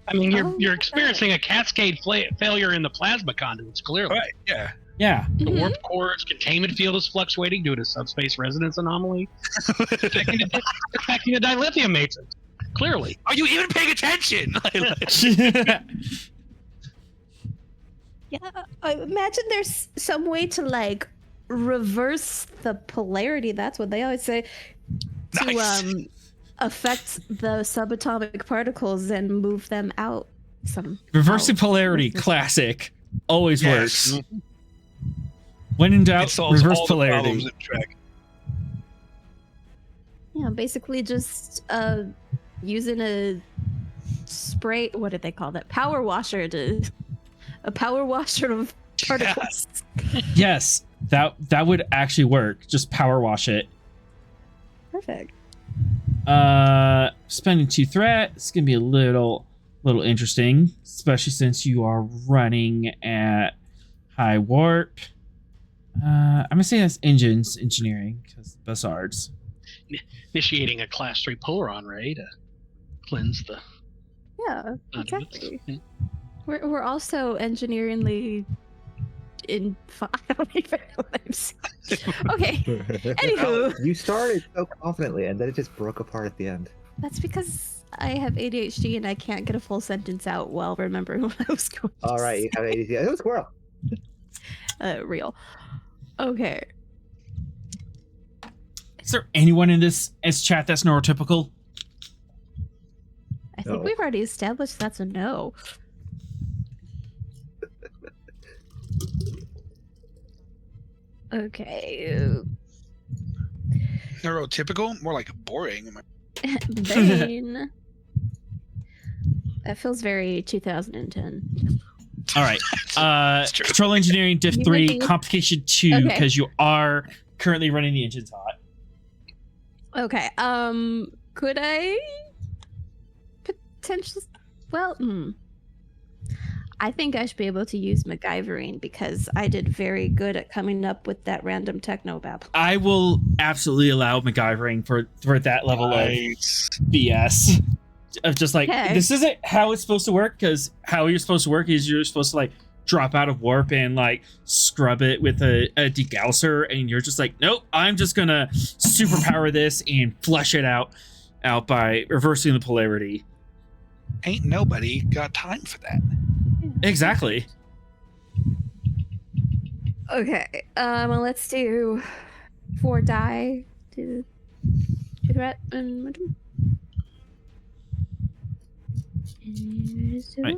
I mean, Oh, you're okay. experiencing a cascade failure in the plasma conduits, clearly. Right, yeah. Yeah. The Mhm. warp core's containment field is fluctuating due to subspace resonance anomaly, affecting the dilithium matrix. Clearly. Are you even paying attention? Yeah. I imagine there's some way to like reverse the polarity. That's what they always say. To Nice. affect the subatomic particles and move them out. Reversing polarity, classic. Always Yes. works. When in It doubt, solves reverse all the polarity. problems in Trek. Yeah, basically just using a spray. What did they call that? Power washer a power washer of particles. Yes, that would actually work. Just power wash it. Perfect. Spending 2 threat. It's gonna be a little interesting, especially since you are running at high warp. I'm gonna say that's engineering because Bassards. Initiating a class 3 polaron ray to cleanse the Yeah, conduits. exactly. Yeah. We're also engineeringly in. I don't even know what I'm saying. Okay. Anywho, You started so confidently, and then it just broke apart at the end. that's because I have ADHD and I can't get a full sentence out while remembering what I was going to All right, you have ADC. It was squirrel. real. Okay. Is there anyone in this chat that's neurotypical? I think No. we've already established that's a no. Okay. Neurotypical? More like boring. Bane. That feels very 2010. All right. That's true. Control engineering diff You 3, ready? complication 2, Okay. because you are currently running the engines hot. Okay. Could I potentially? Well, I think I should be able to use MacGyvering because I did very good at coming up with that random technobabble. I will absolutely allow MacGyvering for that level Nice. of BS. Of just like, Okay. this isn't how it's supposed to work, because how you're supposed to work is you're supposed to like drop out of warp and like scrub it with a degausser, and you're just like, nope, I'm just gonna superpower this and flush it out by reversing the polarity. Ain't nobody got time for that. Exactly. Okay. Well, let's do 4 die to threat and. Right.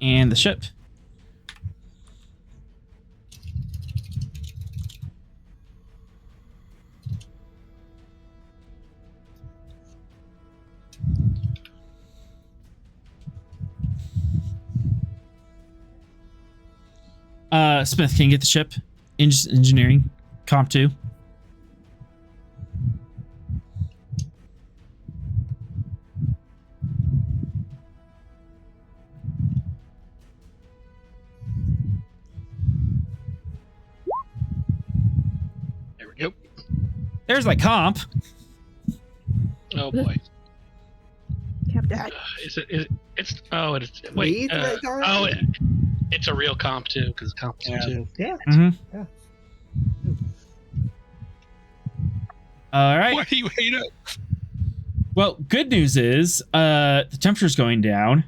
And the ship. Smith, can you get the ship engineering comp 2. There we go. There's my comp. Oh boy. Captain. It's wait. Please, Darth? It's a real comp too, because comp 2. Yeah. Mm-hmm. Yeah. All right. Why do you hate it? Well, good news is the temperature's going down.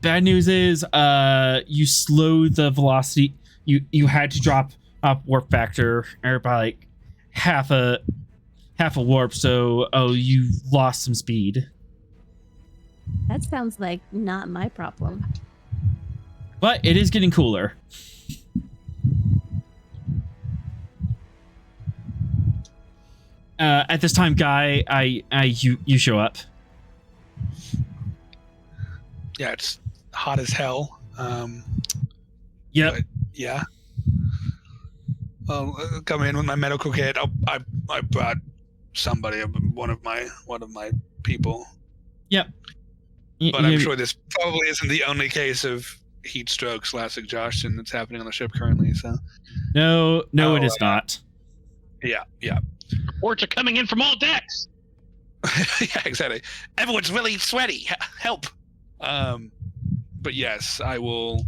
Bad news is you slow the velocity. You had to drop up warp factor or by like half a warp, so you lost some speed. That sounds like not my problem. But it is getting cooler. At this time, Guy, you show up. Yeah, it's hot as hell. Yep. But, yeah. Well, come in with my medical kit. I brought somebody, one of my people. Yep. But I'm sure this probably isn't the only case of heat stroke / exhaustion that's happening on the ship currently. So No, it is not. yeah. Reports are coming in from all decks. Yeah, exactly. Everyone's really sweaty. Help. But yes, I will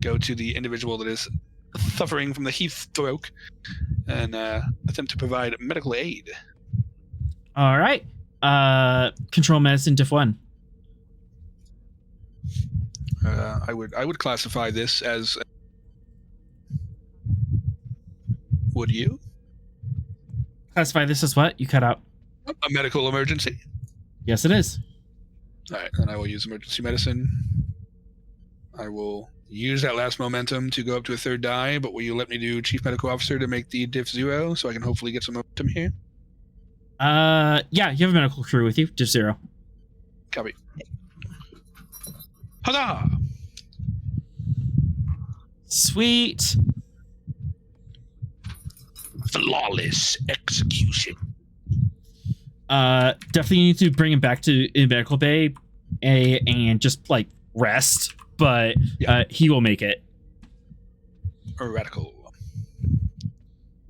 go to the individual that is suffering from the heat stroke and attempt to provide medical aid. All right. Control medicine diff 1. I would classify this as. Would you? Classify this as what? You cut out. A medical emergency. Yes, it is. All right, then I will use emergency medicine. I will use that last momentum to go up to a 3rd die, but will you let me do Chief Medical Officer to make the diff 0 so I can hopefully get some momentum here? Yeah, you have a medical crew with you. Diff 0. Copy. Huzzah! Sweet. Flawless execution. Definitely need to bring him back to medical bay and just like rest, but he will make it. Radical.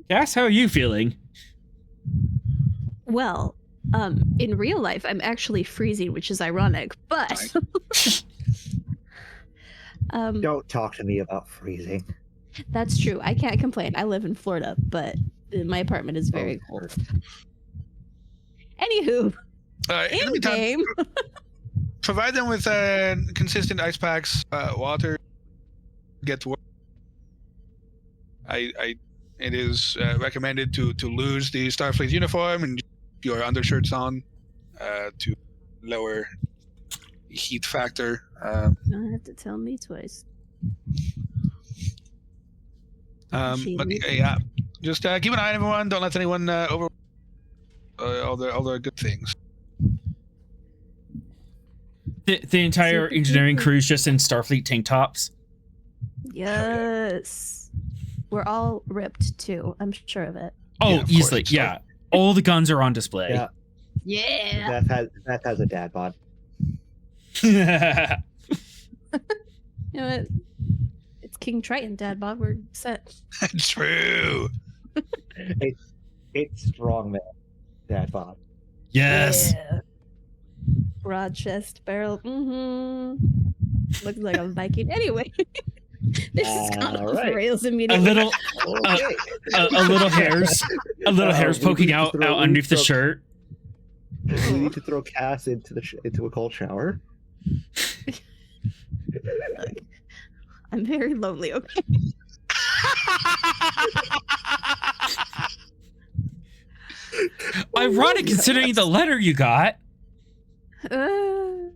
Cass, how are you feeling? Well, in real life, I'm actually freezing, which is ironic, but Don't talk to me about freezing. that's true. I can't complain. I live in Florida, but my apartment is very cold. Anywho, In the meantime, game. provide them with consistent ice packs, water. Get to work. It is recommended to lose the Starfleet uniform and your undershirts on to lower heat factor. You don't have to tell me twice. But yeah, just keep an eye on everyone. Don't let anyone over all the good things. The entire engineering crew is just in Starfleet tank tops. Yes. We're all ripped too. I'm sure of it. Oh, Yeah, of easily. course. Yeah. All the guns are on display. Yeah. Yeah. Beth has a dad bod. You know what? It's King Triton, Dad Bob. We're set. True. It's strong man, dad bod. Yes. Yeah. Broad chest, barrel. Mm-hmm. Looks like a Viking. Anyway, this is gone off the rails A immediately. little, Okay. a little hairs, We poking need to out throw- underneath the we need to shirt. We need to throw Cass into into a cold shower. I'm very lonely. Okay. Ironic considering the letter you got. You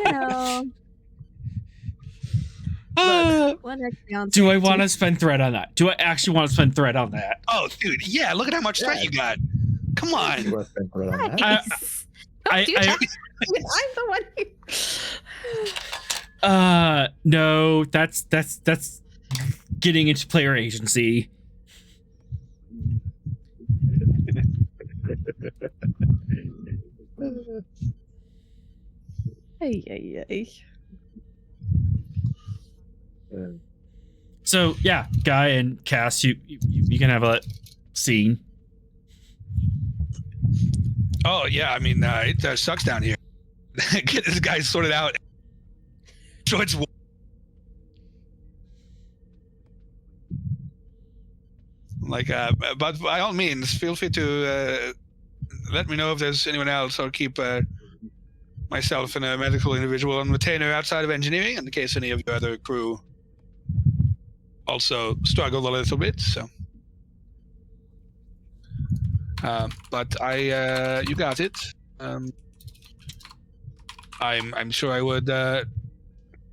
know. One Do I want to spend thread on that? Do I actually want to spend thread on that? Oh, dude, yeah. Look at how much threat you got. Come on. You wanna spend credit on that? Nice. Don't do that. I'm the one who... No, that's getting into player agency. Ay. So yeah, Guy and Cass, you can have a scene. Oh yeah, I mean it sucks down here. Get this guy sorted out. Droids. Like, but by all means, feel free to let me know if there's anyone else. I'll keep myself and a medical individual on retainer outside of engineering in case any of your other crew also struggle a little bit. So, but you got it. I'm sure I would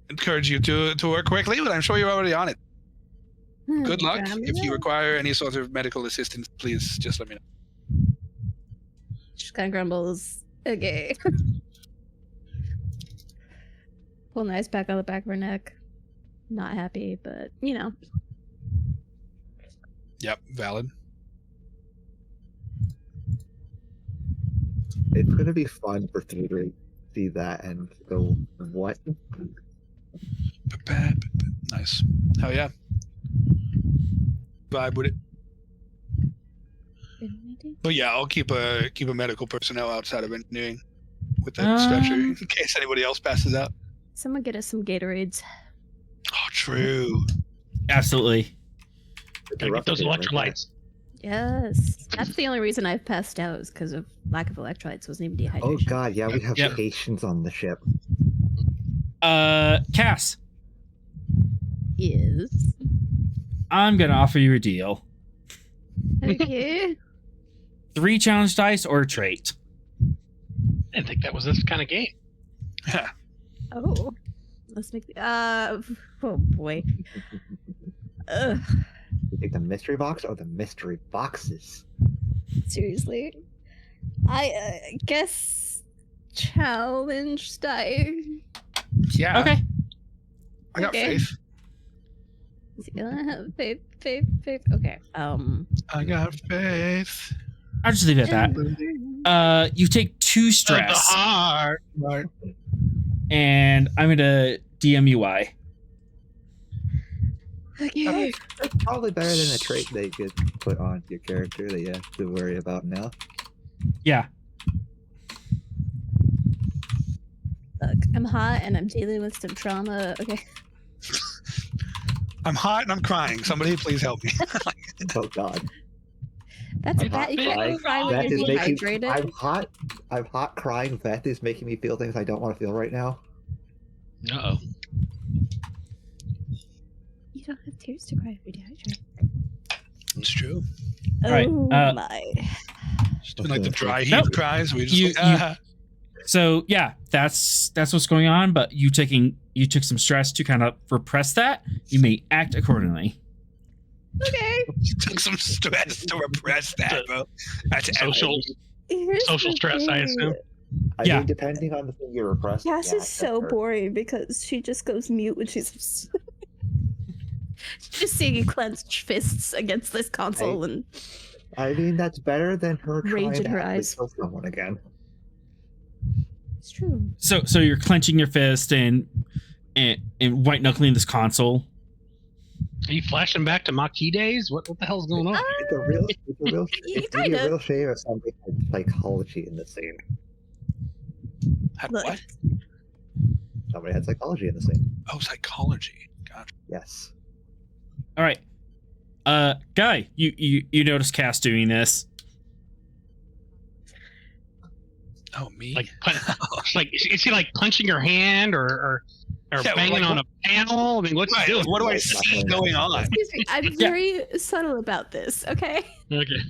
encourage you to work quickly, but I'm sure you're already on it. Good luck. If you require any sort of medical assistance, please just let me know. Just kind of grumbles. Okay. Pull an ice pack on the back of her neck. Not happy, but you know. Yep, valid. It's gonna be fun for me to see that and go, what? Nice. Hell yeah. Vibe with it. But yeah, I'll keep a medical personnel outside of engineering with that stretcher in case anybody else passes out. Someone get us some Gatorades. Oh, true. Absolutely. Gotta get those electrolytes. Yes. That's the only reason I've passed out is because of lack of electrolytes. Wasn't even dehydration. Oh god, yeah, we have Yep. patients on the ship. Cass, Yes. I'm gonna offer you a deal. Okay. 3 challenge dice or a trait. I didn't think that was this kind of game. Oh. Let's make the oh boy. Ugh. You take the mystery box or the mystery boxes? Seriously. I guess challenge die. Yeah. Okay. I got Okay. faith. Faith. Okay. I got faith. I'll just leave it at that. You take 2 The stress, heart. Right. and I'm gonna DM you why. Okay. That's probably better than a trait that you could put on your character that you have to worry about now. Yeah. Look, I'm hot and I'm dealing with some trauma. Okay. I'm hot and I'm crying. Somebody please help me. Oh god. That's I'm bad. hot You can't crying. cry when That you're is making dehydrated. I'm hot crying. That is making me feel things I don't want to feel right now. Uh-oh. You don't have tears to cry if you're dehydrated. It's true. All right, Oh my. Just doing like the dry heat Nope. cries. We just You- like, ah. So yeah, that's what's going on. But you took some stress to kind of repress that. You may act accordingly. Okay. Took some stress to repress that, bro. That's Social Here's social the stress, I thing. assume. I Yeah. mean, depending on the thing you repress. Cass yeah, is so that's boring because she just goes mute when she's just seeing you clench fists against this console and I mean, that's better than her Rage trying in to her actually eyes. kill someone again. it's true. So you're clenching your fist and white knuckling this console. Are you flashing back to Maquis days? What the hell's going on? It's a real, it's Kind a of. real shame if somebody had psychology in the scene. Had Look. what? Somebody had psychology in the scene. Oh, psychology. Gotcha. Yes. All right. Guy, you notice Cass doing this. Oh, me? Like, like is he like punching her hand or Yeah, banging like, on a panel? I mean, what's he Right, doing? what do I see going on? Excuse me. I'm very subtle about this, okay? Okay.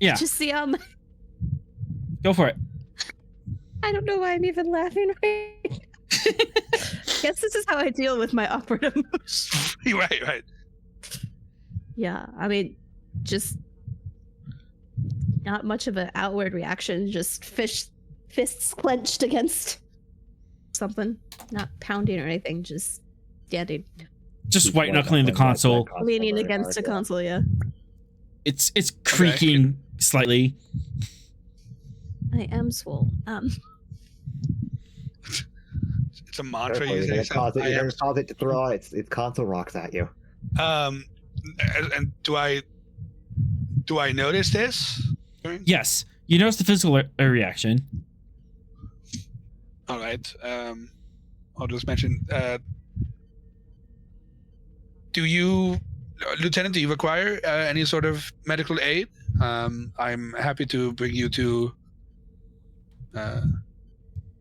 Yeah. Just see Go for it. I don't know why I'm even laughing right now. Guess this is how I deal with my awkward emotions. right. Yeah, I mean, just not much of an outward reaction, just fish fists clenched against something, not pounding or anything, just dude. Just white knuckling the console. Leaning very against hard, the yeah. console, yeah. It's creaking slightly. I am swole. It's a mantra Careful, you you're say. gonna I am. cause it to throw its console rocks at you. And do I notice this? Yes, you notice the physical reaction. All right. I'll just mention. Do you, Lieutenant? Do you require any sort of medical aid? I'm happy to bring you to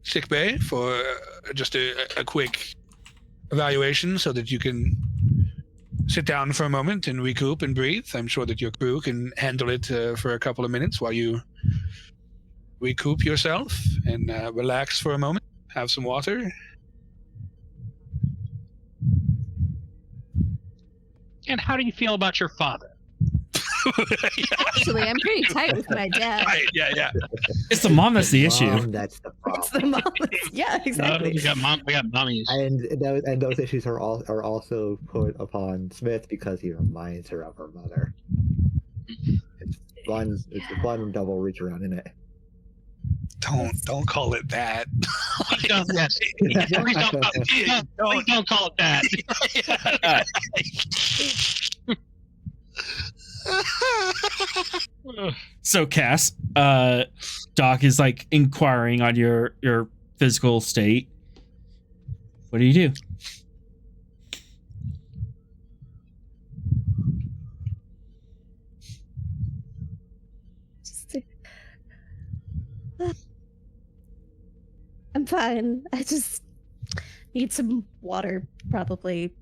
sick bay for just a quick evaluation, so that you can sit down for a moment and recoup and breathe. I'm sure that your crew can handle it for a couple of minutes while you recoup yourself and relax for a moment. Have some water. And how do you feel about your father? Actually, I'm pretty tight with my dad. Right, yeah. It's the mom that's the issue. That's the It's problem. the mom. Yeah, exactly. We got mommies. And those issues are also put upon Smith because he reminds her of her mother. It's a fun double reach around, isn't it? Don't call it that. Please don't call it that. So Cass, Doc is like inquiring on your physical state. What do you do? I'm fine. I just need some water, probably.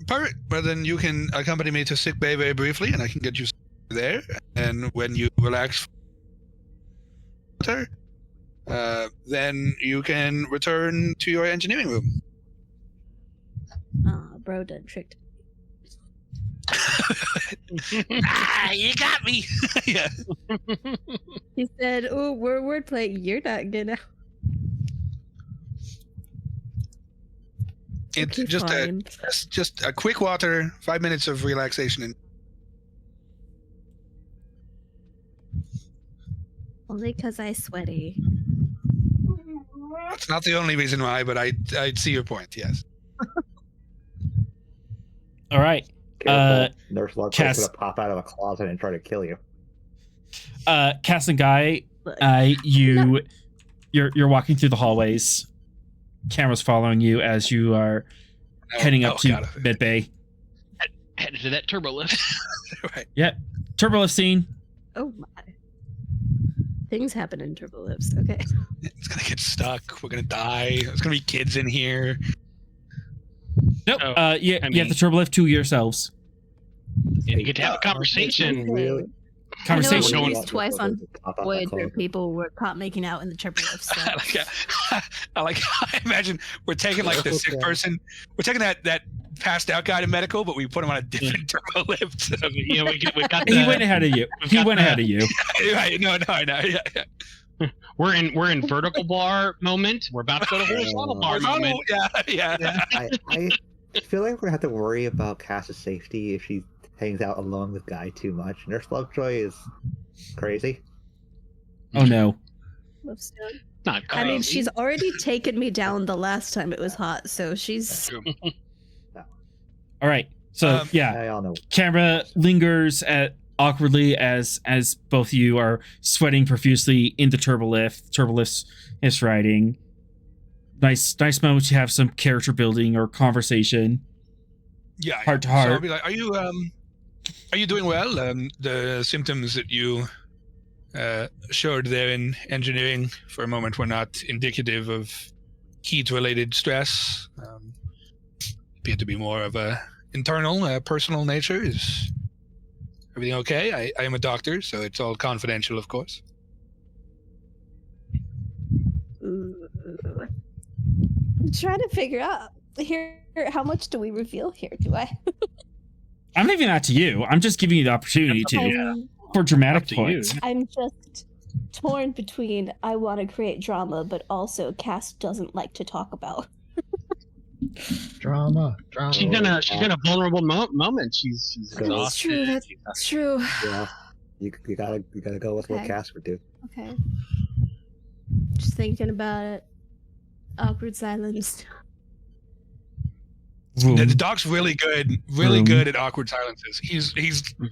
Perfect. Well, then you can accompany me to sick bay very briefly, and I can get you there. And when you relax, then you can return to your engineering room. Ah, bro done tricked. You got me. Yeah. He said, "Oh, we're wordplay. You're not gonna." It's Okay, fine. just a quick water, 5 minutes of relaxation, and Only because I sweaty. that's not the only reason why. But I see your point. Yes. All right. Nurse Lurks Cass- is gonna pop out of a closet and try to kill you. Cass and Guy, Look, you're walking through the hallways. Camera's following you as you are heading up to God. med bay. Headed to that turbo lift. Right. Yep. Turbolift scene. oh my. Things happen in turbo lifts. Okay. It's gonna get stuck. We're gonna die. There's gonna be kids in here. Nope. Oh, You I have mean- the turbolift to yourself. And you get to have a conversation. Really? Conversation. I know Going- at least twice on Pop out Voyager, the closet. people were caught making out in the turbo lifts. So. I imagine we're taking like the sick Okay. person. We're taking that passed out guy to medical, but we put him on a different turbo lift. So, you know, we got He the, went ahead of you. We've He got went the- ahead of you. Right? No. Yeah. we're in vertical bar moment. We're about to go to horizontal bar moment. Yeah. I feel like we're gonna have to worry about Cass's safety if she hangs out alone with Guy too much. Nurse Lovejoy is crazy. Oh no. Lifestone. Not I mean, crazy. she's already taken me down the last time it was hot, so she's. All right. So yeah, I all know. camera lingers awkwardly as both of you are sweating profusely in the turbolift. Turbolift is riding. Nice moments. You have some character building or conversation. Yeah. Heart to So heart. I'll be like, are you doing well? The symptoms that you showed there in engineering for a moment were not indicative of heat-related stress. Appear to be more of a internal, personal nature. Is everything okay? I am a doctor, so it's all confidential, of course. Ooh. I'm trying to figure out here. How much do we reveal here? Do I? I'm leaving that to you. I'm just giving you the opportunity to I'm, for dramatic Up to points. you. I'm just torn between I want to create drama, but also Cass doesn't like to talk about. Drama. She's in a vulnerable moment. She's That's exhausted. true. That's true. Yeah, you gotta go with what Okay. Cass would do. Okay. Just thinking about it. Awkward silence. The dog's really good at awkward silences.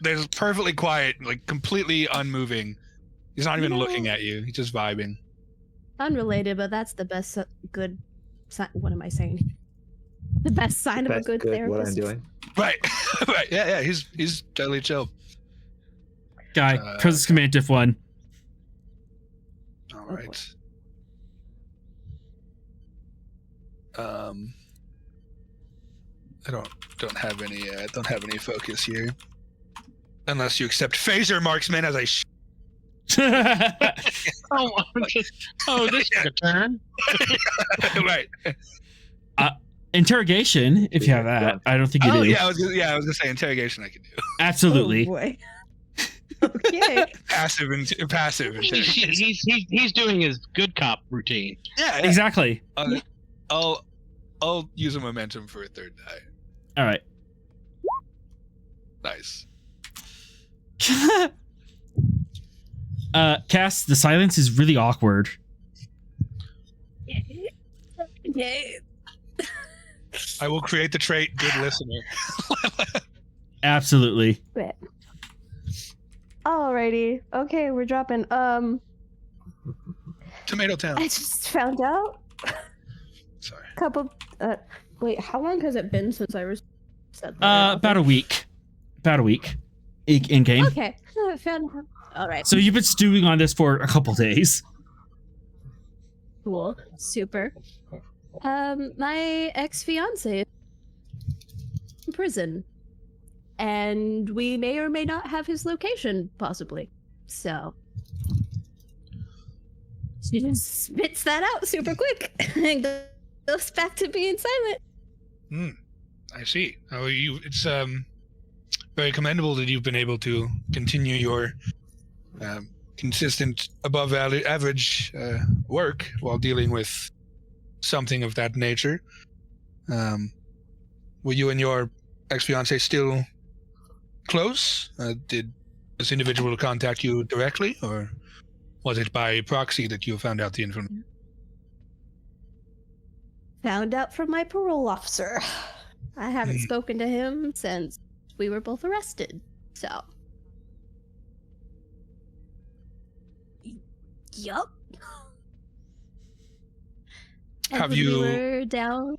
There's perfectly quiet, like completely unmoving. He's not even looking at you. He's just vibing. Unrelated, but that's the best good sign. What am I saying? The best sign of a That's good therapist. what I'm doing. Right. Right. Yeah. He's totally chill. Guy, Crisis Command Diff 1. All right. I don't have any focus here, unless you accept phaser marksman as I. This is a turn. Right. Interrogation, if you have that. I don't think you do. Yeah, I was gonna say interrogation. I can do Absolutely. Oh boy. Okay. passive interrogation. He's doing his good cop routine. Yeah. Exactly. I'll use a momentum for a third die. All right. Nice. Cass, the silence is really awkward. Okay. I will create the trait good listener. Absolutely. Wait. Alrighty. Okay, we're dropping. Tomato Town. I just found out. Sorry. Wait, how long has it been since I said that? About a week. In game. Okay. I found out. All right. So you've been stewing on this for a couple days. Cool. Super. My ex-fiance is in prison. And we may or may not have his location, possibly. So she just spits that out super quick and goes back to being silent. I see. It's very commendable that you've been able to continue your consistent above average work while dealing with something of that nature. Were you and your ex-fiance still close? Did this individual contact you directly, or was it by proxy that you found out the information? Found out from my parole officer. I haven't spoken to him since we were both arrested. So. Yup. Have We you- were down.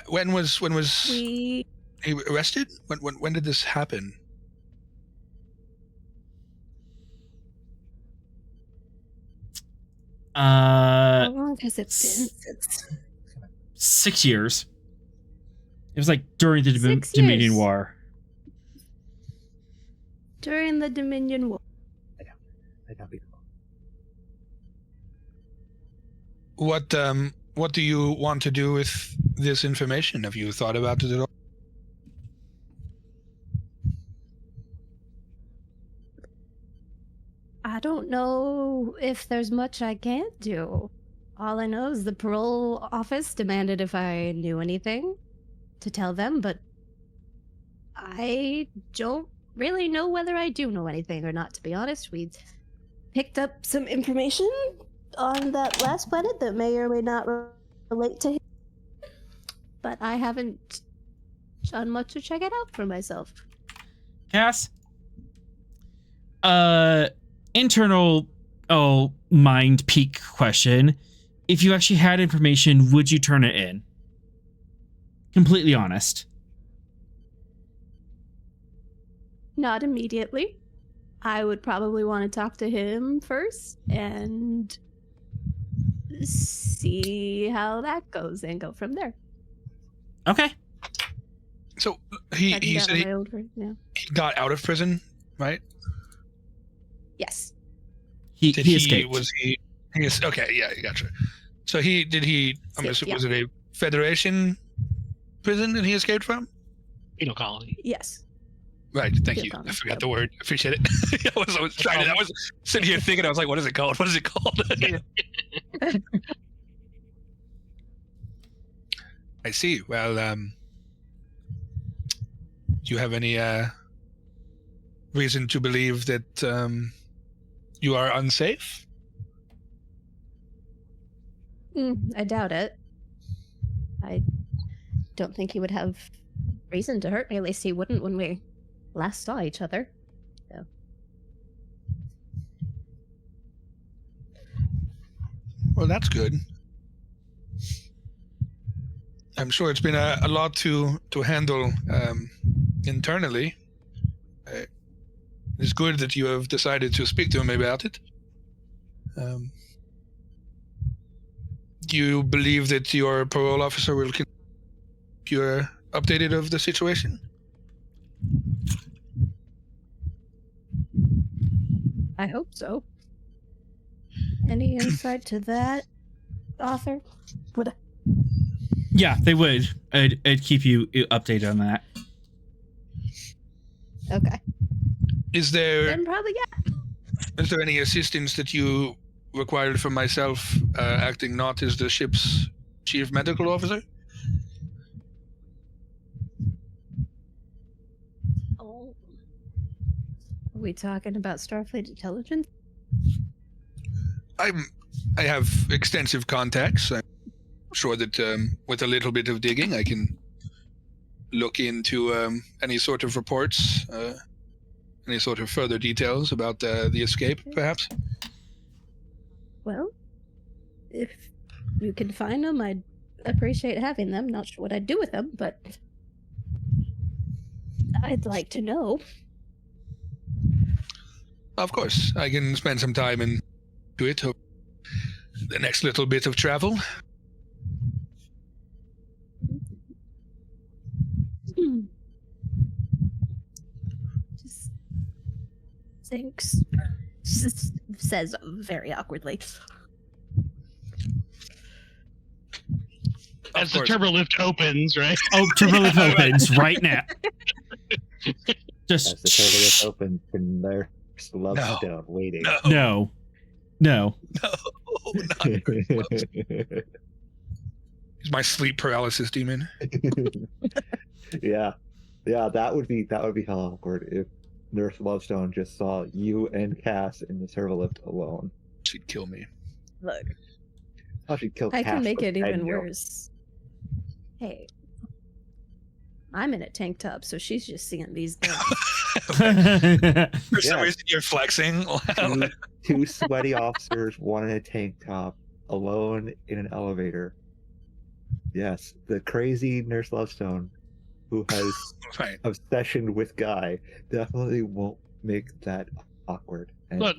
When was We. he arrested? When did this happen? How long has it been since? 6 years. It was like during the 6 Dominion years. War. During the Dominion War. I got people. What do you want to do with this information? Have you thought about it at all? I don't know if there's much I can't do. All I know is the parole office demanded if I knew anything to tell them, but I don't really know whether I do know anything or not, to be honest. We picked up some information on that last planet that may or may not relate to him, but I haven't done much to check it out for myself. Cass? Internal mind peak question. If you actually had information, would you turn it in? Completely honest. Not immediately. I would probably want to talk to him first and see how that goes and go from there. Okay. So I he do that said on he my own first, yeah. got out of prison, right? Yes. He Did he escaped. Was he? He is okay. Yeah, gotcha. So he did he? I'm Escaped, assuming, was it a Federation prison that he escaped from? Penal colony. Yes. Right. Thank Feel you. common, I forgot yep. the word. Appreciate it. I was sitting here thinking. I was like, "What is it called? What is it called?" I see. Well, do you have any reason to believe that you are unsafe? I doubt it. I don't think he would have reason to hurt me. At least he wouldn't when we last saw each other. So. Well, that's good. I'm sure it's been a lot to handle internally. It's good that you have decided to speak to him about it. Do you believe that your parole officer will keep you updated of the situation? I hope so. Any insight to that, author? Yeah, they would. I'd keep you updated on that. Okay. Is there Then probably yeah. Is there any assistance that you required from myself, acting not as the ship's chief medical officer? Oh. Are we talking about Starfleet intelligence? I have extensive contacts. I'm sure that with a little bit of digging, I can look into any sort of reports, any sort of further details about the escape, perhaps. Well, if you can find them, I'd appreciate having them. Not sure what I'd do with them, but I'd like to know. Of course, I can spend some time into it. The next little bit of travel. Just thinks. Just says very awkwardly. As the turbo lift opens, right? Oh, turbulence opens right now. As the Just turbulence opens, and there's Lovestone waiting. no. No, not He's my sleep paralysis demon. yeah, that would be hell awkward if Nurse Lovestone just saw you and Cass in the turbolift alone. She'd kill me. Look, How she'd kill I Cass can make for it even tenure. worse. Hey, I'm in a tank top, so she's just seeing these guns. For some Yeah. reason, you're flexing. Two sweaty officers, one in a tank top, alone in an elevator. Yes, the crazy Nurse Lovestone, who has Right. obsession with Guy, definitely won't make that awkward. And Look.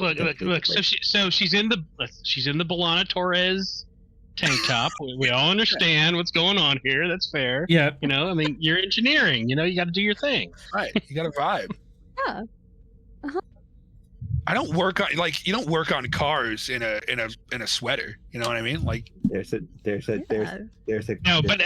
So she's in the B'Elanna Torres tank top. We all understand what's going on here. That's fair. Yeah. You know, I mean, you're engineering. You know, you got to do your thing. Right. You got a vibe. Yeah. I don't work on you don't work on cars in a sweater. You know what I mean? Like there's a No, but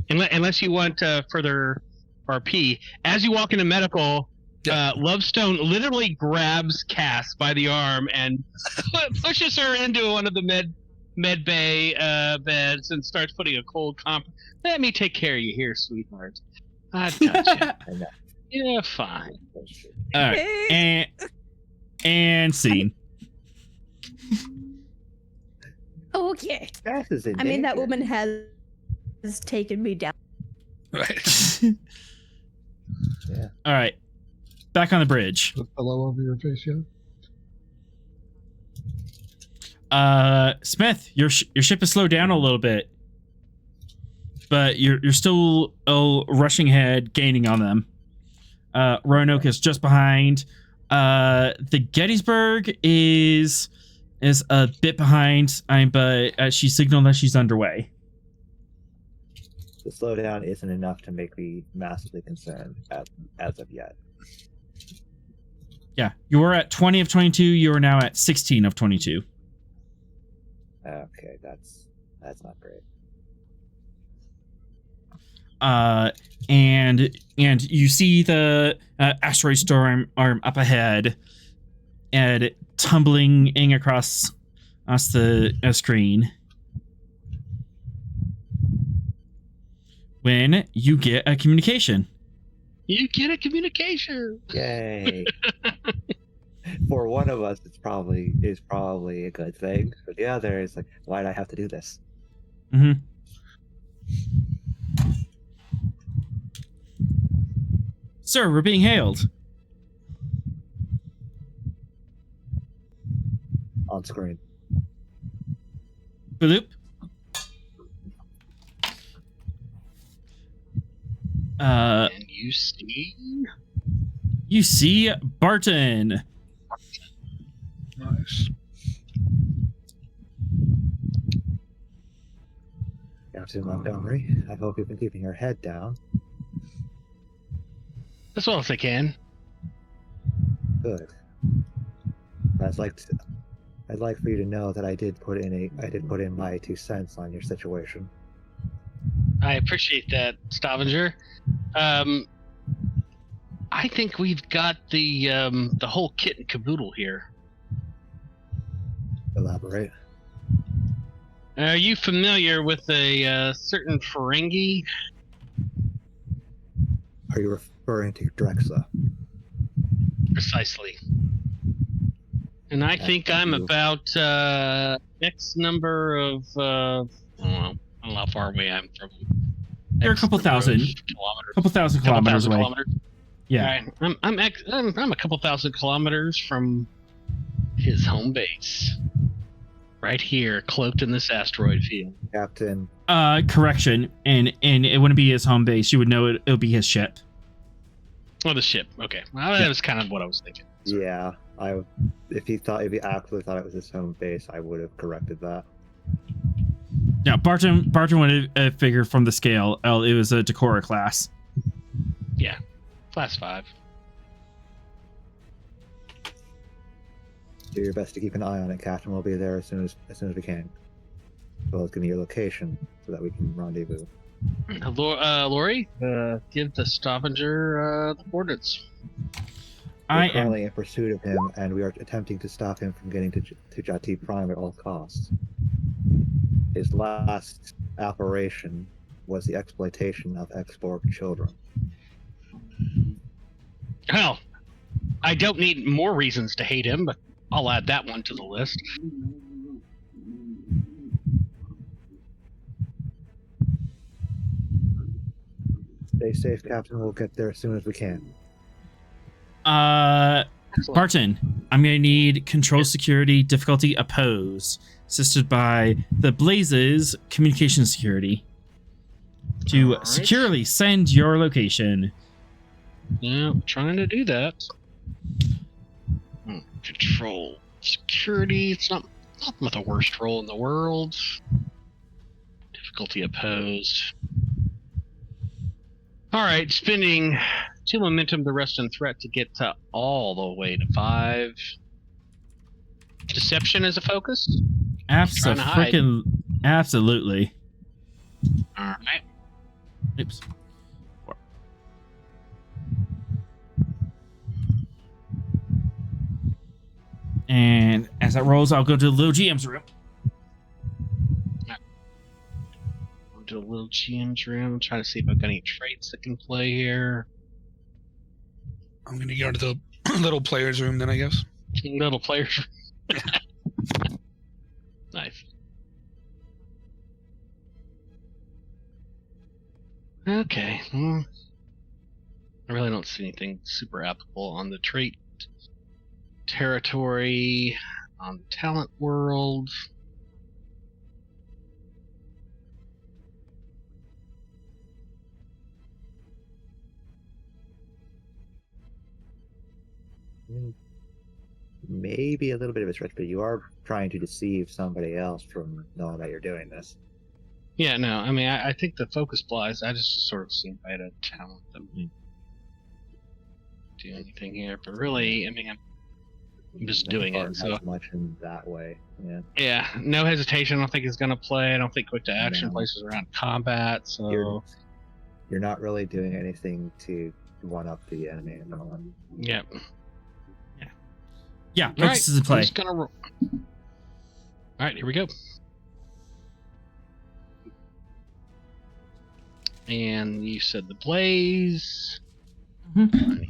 unless you want further RP, as you walk into medical, Lovestone literally grabs Cass by the arm and pushes her into one of the med bay beds and starts putting a cold comp. Let me take care of you here, sweetheart. I've got you. Yeah, fine. All right. And scene. Okay. Cass is in I mean, that danger. woman has taken me down. right. Yeah. All right. Back on the bridge. The pillow over your face yet? Smith, your ship is slowed down a little bit, but you're still rushing ahead, gaining on them. Roanoke is just behind. The Gettysburg is a bit behind, but she signaled that she's underway. The slowdown isn't enough to make me massively concerned as of yet. Yeah, you were at 20 of 22. You are now at 16 of 22. Okay, that's not great. and you see the asteroid storm arm up ahead, and tumbling across the screen. When you get a communication. You get a communication. Yay! For one of us, it's probably a good thing. For the other, it's like, why do I have to do this? Mm-hmm. Sir, we're being hailed. On screen. Bloop. And you see Barton. Nice. Captain Montgomery, I hope you've been keeping your head down. as well as I can. Good. I'd like for you to know that I did put in my 2 cents on your situation. I appreciate that, Stavanger. I think we've got the whole kit and caboodle here. Elaborate. Are you familiar with a certain Ferengi? Are you referring to Drexa? Precisely. And I think I'm about X number of I don't know how far away I'm from. You're a couple thousand kilometers away. Yeah. Right. I'm a couple thousand kilometers from his home base. Right here, cloaked in this asteroid field. Captain. Correction, and it wouldn't be his home base. You would know it would be his ship. Oh, the ship. Okay, well, that was kind of what I was thinking. Sorry. Yeah, if he actually thought it was his home base, I would have corrected that. Yeah, Barton would have figured from the scale. It was a Decora class. Yeah, class 5. Do your best to keep an eye on it, Captain. We'll be there as soon as we can. As well as give me your location so that we can rendezvous. Lori, give the Stavanger the coordinates. We're currently in pursuit of him, and we are attempting to stop him from getting to Jhatee Prime at all costs. His last operation was the exploitation of ex-Borg children. Well, I don't need more reasons to hate him, but I'll add that one to the list. Stay safe, Captain. We'll get there as soon as we can. Barton, I'm going to need control security difficulty oppose, assisted by the Blazes communication security, to securely send your location. Yeah, trying to do that. Control security. It's not the worst roll in the world. Difficulty opposed. All right, spending 2 momentum to rest and threat to get to all the way to 5. Deception is a focus. Absolutely. All right. Oops. And as that rolls, I'll go to the little GM's room. To the little GM's room, trying to see if I've got any traits that can play here. I'm going to go to the little player's room then, I guess. Little player's room. Nice. Okay. Well, I really don't see anything super applicable on the trait territory, on the talent world. Maybe a little bit of a stretch, but you are trying to deceive somebody else from knowing that you're doing this. Yeah, no, I mean, I think the focus applies. I just sort of see if I had a talent that would do anything here, but really, I mean, I'm just doing it. So much in that way, yeah. Yeah, no hesitation. I don't think it's gonna play. I don't think quick to action places around combat. So you're not really doing anything to one up the enemy at the moment. Yep. Yeah, All right, focus is in I'm play. just gonna roll. All right, here we go. And you said the blaze. Mhm.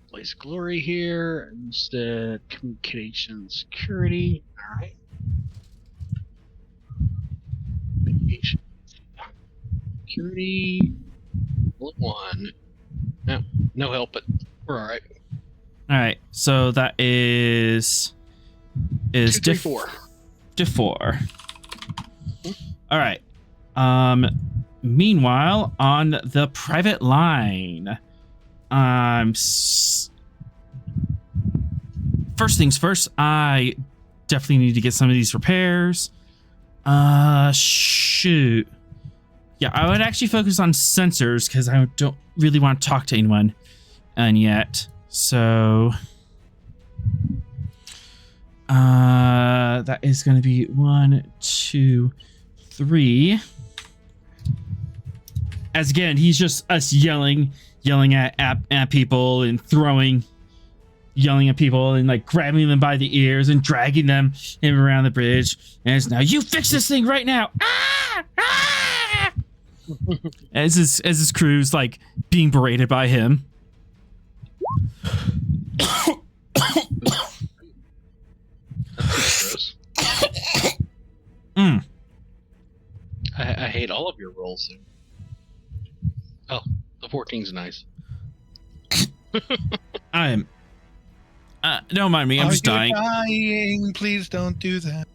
Blaze glory here. Instead, communication security. All right. Communication security. 1. No help, but we're all right. All right, so that is 2, 3, diff 4. diff 4. All right. Meanwhile, on the private line, first things first, I definitely need to get some of these repairs. Shoot. Yeah, I would actually focus on sensors because I don't really want to talk to anyone yet. So that is going to be 1, 2, 3. As again, he's just us yelling at people and yelling at people and like grabbing them by the ears and dragging them around the bridge. And it's now, you fix this thing right now. As his crew's like being berated by him. That's gross. I hate all of your rolls. Oh, the 14's nice. I'm. Don't mind me. I'm just dying. Dying. Please don't do that.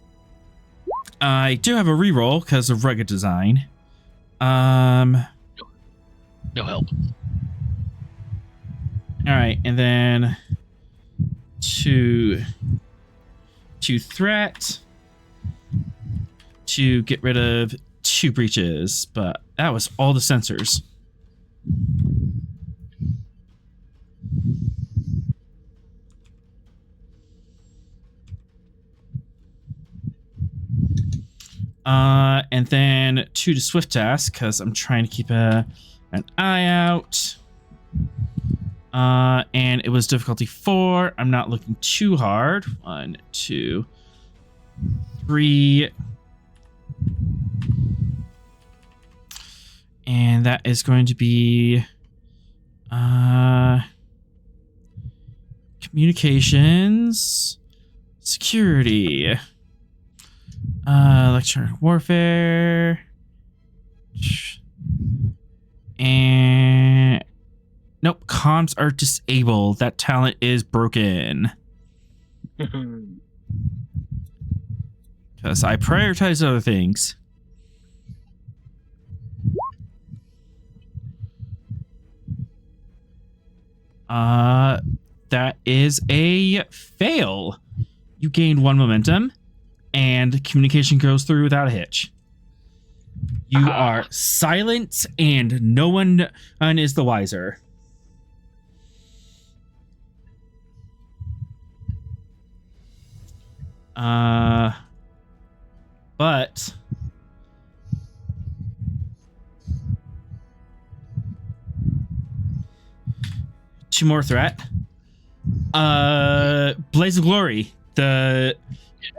I do have a reroll because of rugged design. No help. All right, and then to threat to get rid of 2 breaches, but that was all the sensors. And then 2 to swift task because I'm trying to keep an eye out. And it was difficulty 4. I'm not looking too hard. 1, 2, 3. And that is going to be communications, security, electronic warfare, and nope, comms are disabled. That talent is broken. Because I prioritize other things. That is a fail. You gained 1 momentum, and communication goes through without a hitch. You are silent, and no one is the wiser. But two more threat. Blaze of Glory. The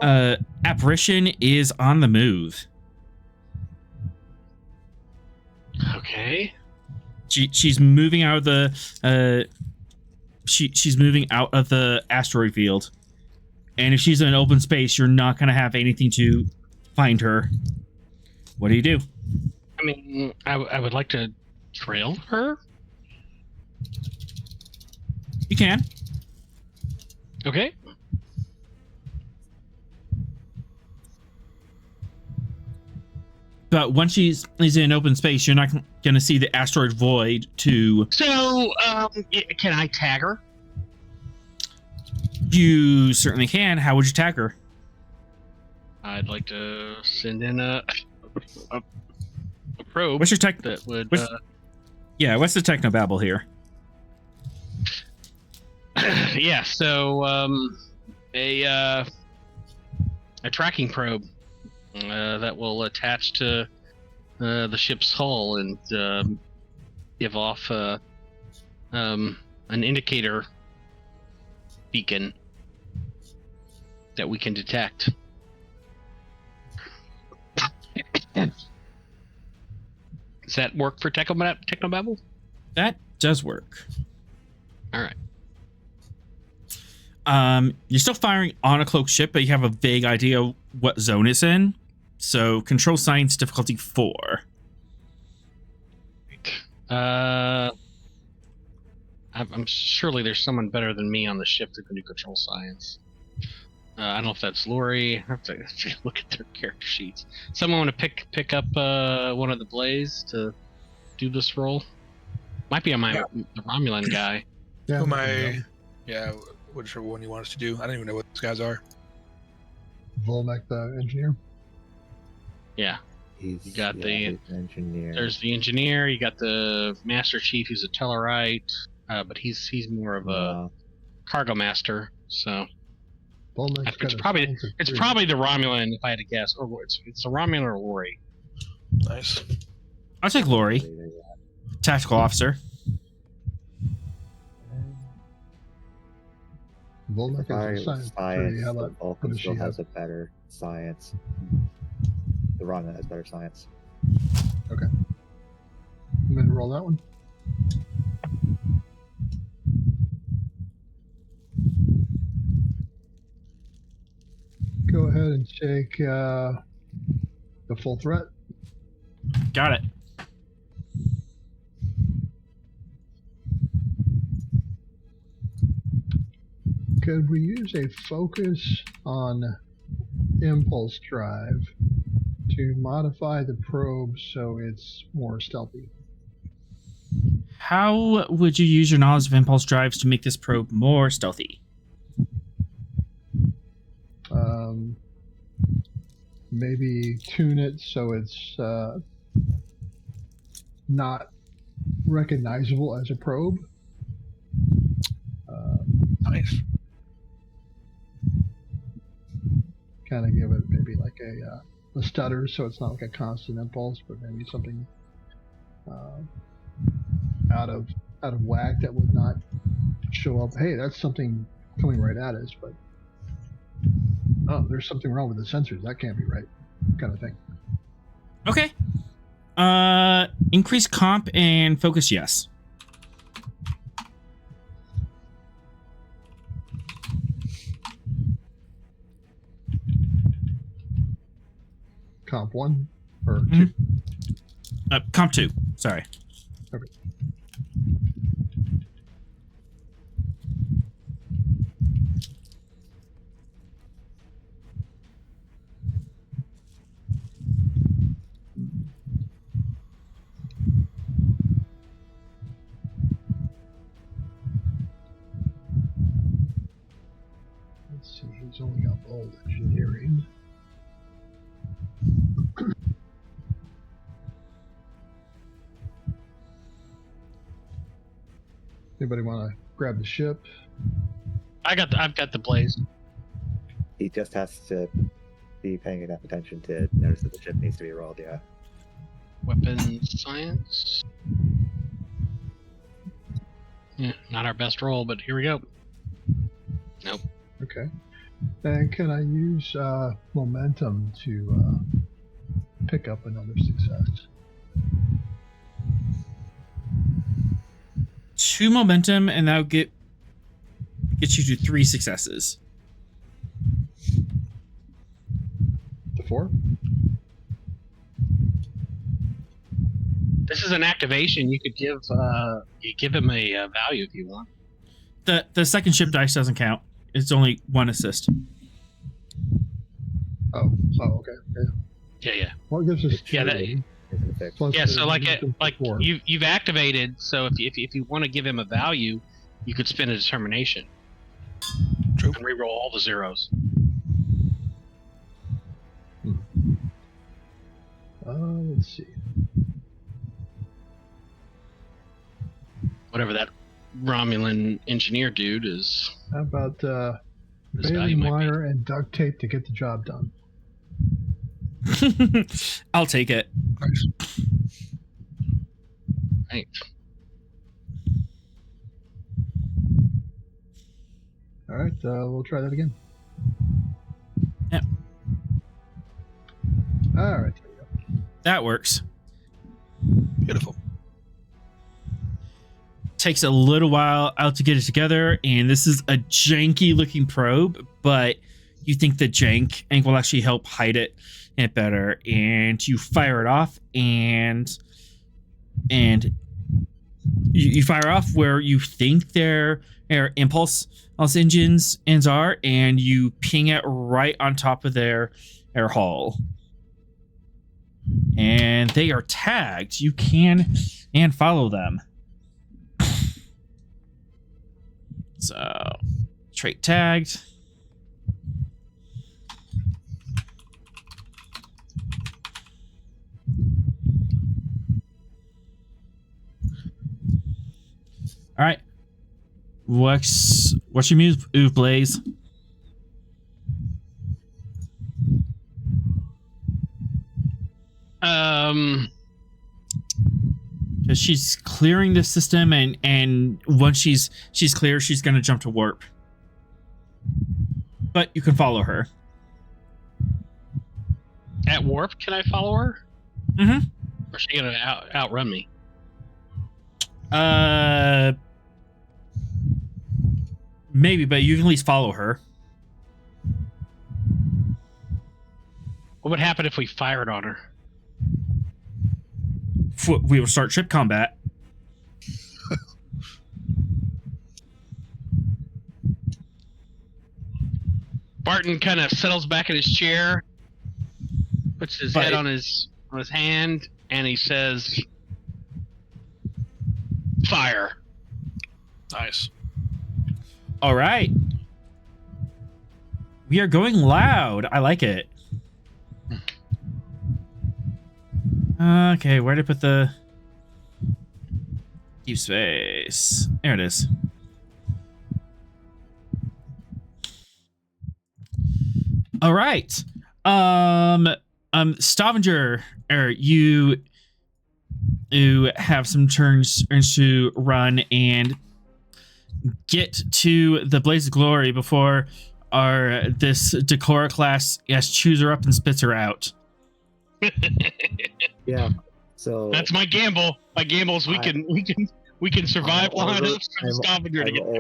apparition is on the move. Okay. She's moving out of the she's moving out of the asteroid field. And if she's in an open space, you're not going to have anything to find her. What do you do? I mean, I would like to trail her. You can. Okay. But once she's in an open space, you're not going to see the asteroid void to... So, can I tag her? You certainly can. How would you tag her? I'd like to send in a probe. What's your tech? That would. Yeah, what's the technobabble here? Yeah. So, a tracking probe. that will attach to the ship's hull and give off an indicator beacon that we can detect. Does that work for Technobabble? That does work. All right. You're still firing on a cloaked ship, but you have a vague idea what zone it's in. So control science difficulty 4. I'm surely there's someone better than me on the ship that can do control science. I don't know if that's Lori. I have to look at their character sheets. Someone want to pick up one of the Blaze to do this role? Might be on the Romulan guy. Yeah, Who am I? Yeah, whichever one you want us to do. I don't even know what those guys are. Volmek, the engineer. Yeah. You got he's an engineer. There's the engineer. You got the Master Chief, who's a Tellarite, but he's more of a cargo master. So Volmek's got it's a probably science of it's three. probably the Romulan, if I had to guess, or it's a Romulan or Lori. Nice. I'll take Lori, tactical officer. Volmek Sorry, has a science. science. Three. How The about Vulcan what does she still has have? a better science. The Romulan has better science. Okay. I'm gonna roll that one. Go ahead and take the full threat. Got it. Could we use a focus on impulse drive to modify the probe so it's more stealthy? How would you use your knowledge of impulse drives to make this probe more stealthy? Maybe tune it so it's not recognizable as a probe. Nice. Kind of give it maybe like a stutter so it's not like a constant impulse, but maybe something out of whack that would not show up. Hey, that's something coming right at us, but oh, there's something wrong with the sensors. That can't be right, kind of thing. Okay. Increase comp and focus, yes. Comp 1 or 2? Comp 2. Sorry. Okay. Let's see, he's only got bold engineering. Anybody want to grab the ship? I've got the Blaze. He just has to be paying enough attention to notice that the ship needs to be rolled, yeah. Weapon science. Yeah, not our best roll, but here we go. Nope. Okay. And can I use momentum to pick up another success? 2 momentum, and that'll get you to 3 successes. To 4? This is an activation. You could give him a value if you want. The second ship dice doesn't count. It's only 1 assist. Oh, okay. Yeah. Well, it gives us 2. Yeah, that- Isn't it fixed? Plus Yeah, the so like wisdom for 4. you've activated. So if you want to give him a value, you could spend a determination. True. And reroll all the zeros. Let's see. Whatever that Romulan engineer dude is. How about This value baling might be. wire and duct tape to get the job done? I'll take it. Nice. Right. All right, we'll try that again. Yep. All right. There we go. That works. Beautiful. Takes a little while out to get it together, and this is a janky looking probe, but you think the jank ink will actually help hide it better, and you fire it off, and you fire off where you think their impulse engines are, and you ping it right on top of their air hull, and they are tagged. You can and follow them. So, trait tagged. All right. What's your move, Blaze? Because she's clearing the system, and once she's clear, she's gonna jump to warp. But you can follow her. At warp, can I follow her? Mm-hmm. Or is she gonna outrun me? Maybe, but you can at least follow her. What would happen if we fired on her? We will start ship combat. Barton kind of settles back in his chair, puts his head on his hand, and he says, "Fire." Nice. All right. We are going loud. I like it. Okay, where did I put the deep space? There it is. All right. Stavanger, you have some turns to run and get to the Blaze of Glory before this Decora class chews her up and spits her out. Yeah. So That's my gamble. My gamble is we can survive long enough for Stavanger to get there.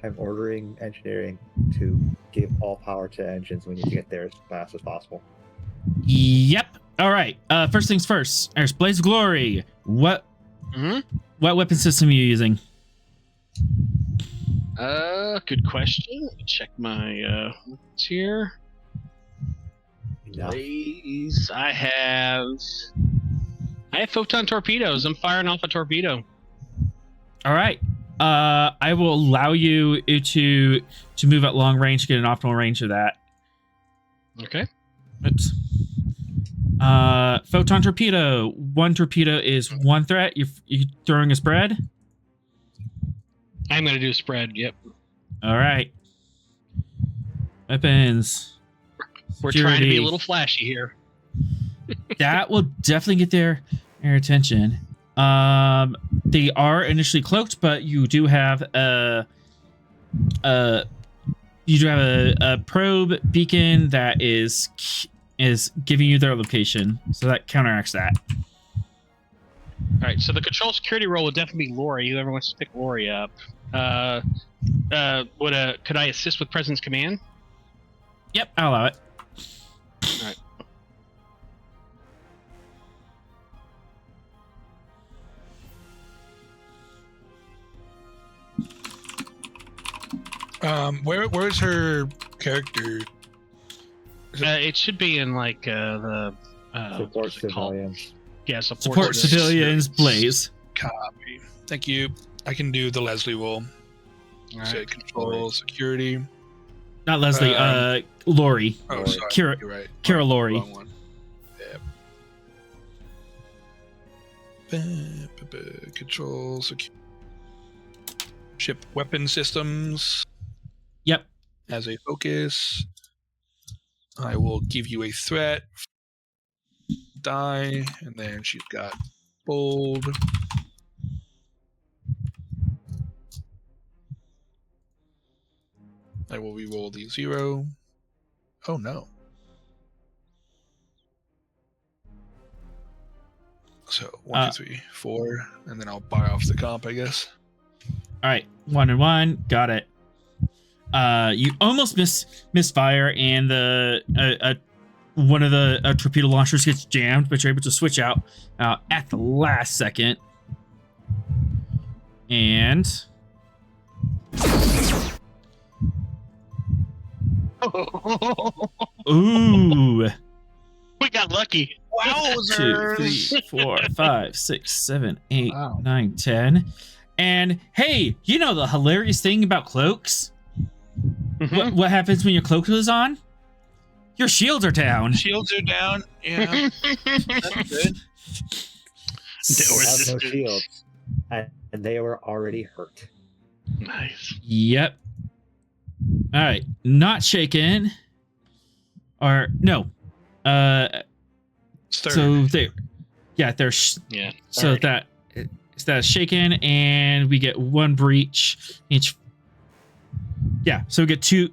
I'm ordering engineering to give all power to engines. We need to get there as fast as possible. Yep. All right. First things first. There's Blaze of Glory. What weapon system are you using? Good question. Let me check my weapons here. Enough. Blaze. I have photon torpedoes. I'm firing off a torpedo. All right. I will allow you to move at long range, get an optimal range of that. Okay. Oops. Photon torpedo. One torpedo is one threat. You're throwing a spread? I'm gonna do a spread. Yep. All right. Weapons. We're trying to be Security. a little flashy here. That will definitely get their attention. They are initially cloaked, but you do have a probe beacon that is giving you their location, so that counteracts that. All right. So the control security role would definitely be Lori. Whoever wants to pick Lori up. Could I assist with Presence Command? Yep, I'll allow it. All right. Where is her character? It should be in like the Support what's it called? civilians. Yeah, Support civilians, Blaze. Copy. Thank you. I can do the Leslie role. All right. Say control security. Not Leslie, Lori. Oh, Lori. sorry. Kira- You're right. Kira Lori. Wrong one. Yeah. Control security. Ship weapon systems. Yep. As a focus. I will give you a threat die, and then she's got bold. I will re-roll the 0. Oh no. So 1, 2, 3, 4, and then I'll buy off the comp, I guess. All right, 1 and 1, got it. You almost misfire, and the one of the torpedo launchers gets jammed, but you're able to switch out at the last second. And ooh, We got lucky. 2, 3, 4, 5, 6, 7, 8, Wow. 9, 10. And hey, you know the hilarious thing about cloaks? Mhm. What happens when your cloak is on? Your shields are down. Shields are down. Yeah, that's good. They were Have no resistant. shields, and they were already hurt. Nice. Yep. All right, not shaken. Or no. Third. So they're Yeah. so that's shaken, and we get 1 breach each. Yeah, so we get two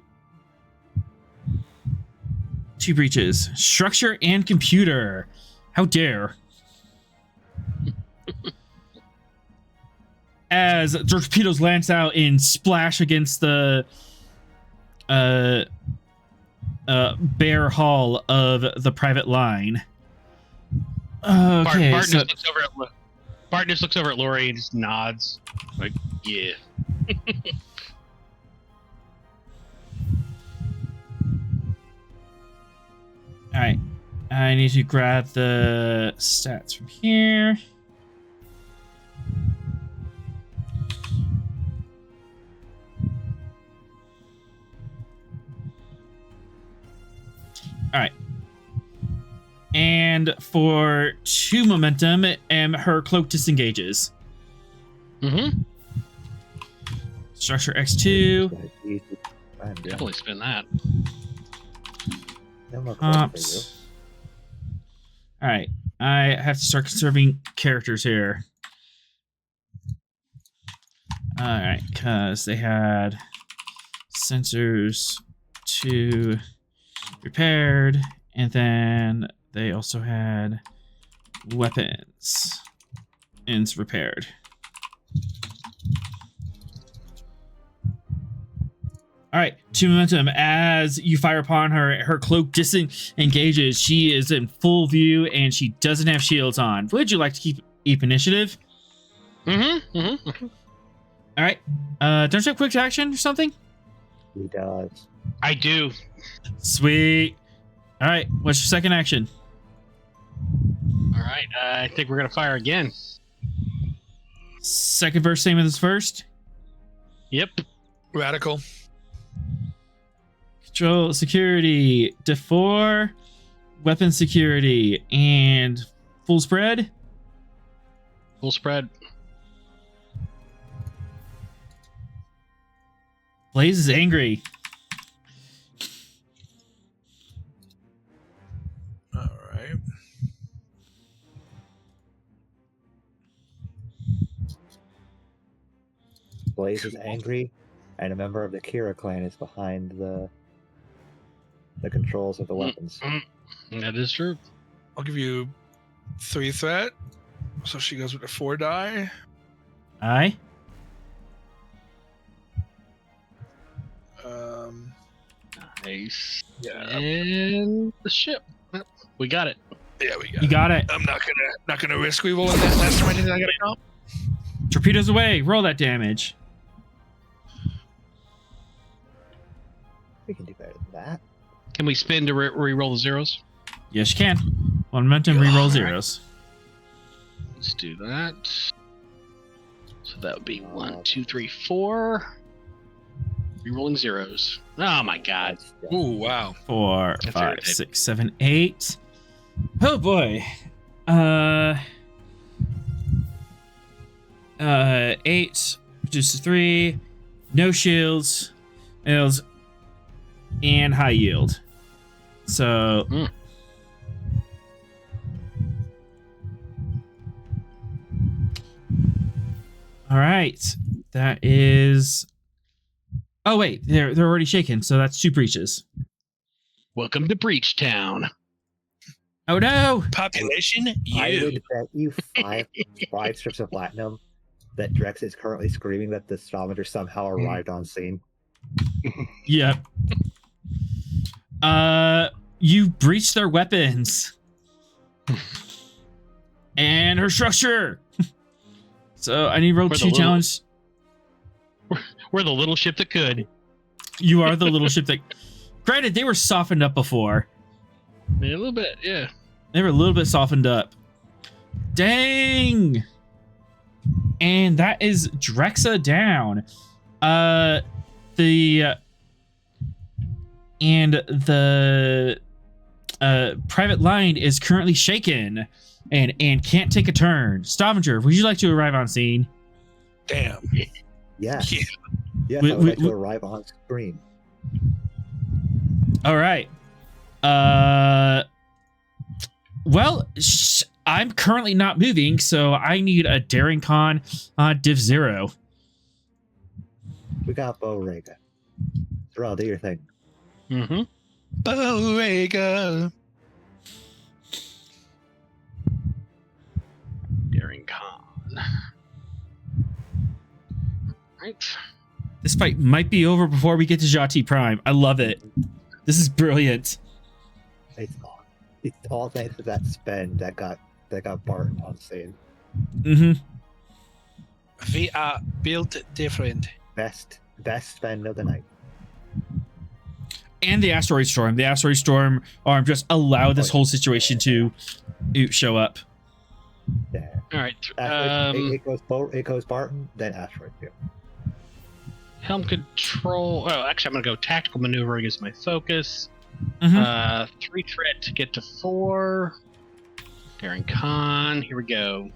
breaches. Structure and computer. How dare. As torpedoes lance out and splash against the bare hull of the private line. Okay, Bart so just looks over at Lori and just nods. Like, yeah. all right, I need to grab the stats from here. All right. And for 2 momentum, her cloak disengages. Mm-hmm. Structure X2. Definitely spin that. No more clothes for Ops. All right. I have to start conserving characters here. All right, because they had sensors 2 repaired, and then they also had weapons ends repaired. All right, 2 momentum. As you fire upon her, her cloak disengages. She is in full view, and she doesn't have shields on. Would you like to keep initiative? Mm-hmm. Mm-hmm. All right. Don't you have quick action or something? He does. I do. Sweet. All right. What's your second action? All right. I think we're gonna fire again. Second verse, same as first. Yep. Radical. Control security, D4, weapon security, and full spread. Full spread. Blaze is angry. All right. Blaze is angry, and a member of the Kira clan is behind the controls of the weapons. That is true. I'll give you 3 threat. So she goes with a 4 die. Aye. Nice. Yeah. And the ship. Yep, we got it. Yeah, we got You it. got it. I'm not gonna risk re-rolling that last time I did. I got it. Torpedoes away. Roll that damage. We can do better than that. Can we spin to re-roll the zeros? Yes, you can. 1 momentum, reroll zeros. Let's do that. So that would be 1, 2, 3, 4. Rerolling zeros. Oh my god. Ooh, wow. 4, That's 5, irritating. 6, 7, 8. Oh boy. 8 reduces 3. No shields. And high yield. So All right. That is. Oh wait, they're already shaken, so that's 2 breaches. Welcome to Breach Town. Oh no! Population? I You. would bet you five strips of platinum that Drexa is currently screaming that the Stavanger somehow arrived on scene. Yep. You breached their weapons and her structure. So I need to roll We're the 2 little- challenge. We're the little ship that could. You are the little ship that. Granted, they were softened up before. Yeah, a little bit, yeah. They were a little bit softened up. Dang! And that is Drexa down. The private line is currently shaken and can't take a turn. Stavanger, would you like to arrive on scene? Damn. Yes. Yeah. Yes, We- I would like we- to arrive on screen. All right. Well, I'm currently not moving, so I need a daring con div 0. We got Bo Rega. Terrell, do your thing. Mm-hmm. Borrega. Daring Con. Right. This fight might be over before we get to Jhatee Prime. I love it. This is brilliant. It's all thanks to that spend that got Barton on scene. Mm-hmm. We are built different. Best spend of the night. And the asteroid storm. The asteroid storm arm just allowed this Oh, yeah. whole situation to show up. Yeah. All right. It goes Barton, then Asteroid 2. Helm control. Oh, actually, I'm going to go tactical maneuvering is my focus. Mhm. 3 threat to get to 4. Daring Con. Here we go.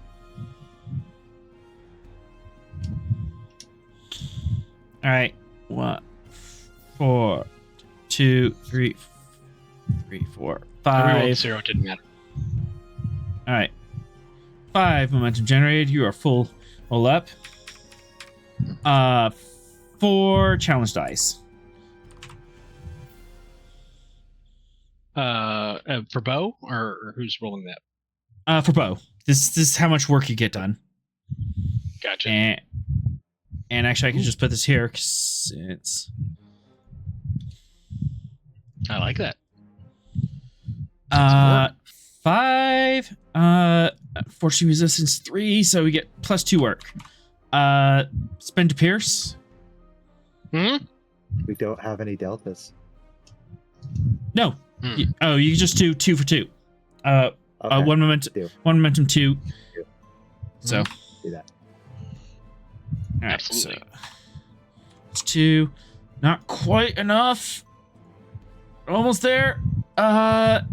All right. 1, 4, 2, 3, 4, I rerolled 5. 0. It didn't matter. All right. 5 momentum generated. You are full up. 4 challenge dice. For Bo, or who's rolling that? For Bo. This is how much work you get done. Gotcha. And actually, I can just put this here because it's I like that. 5. Fortune resistance 3, so we get plus 2 work. Spend to pierce. Hmm? We don't have any deltas. No. Hmm. You can just do 2 for 2. Okay. 1 momentum. Do. 1 momentum 2. Do. So. Do that. All right, Absolutely. so it's 2. Not quite enough. Almost there. But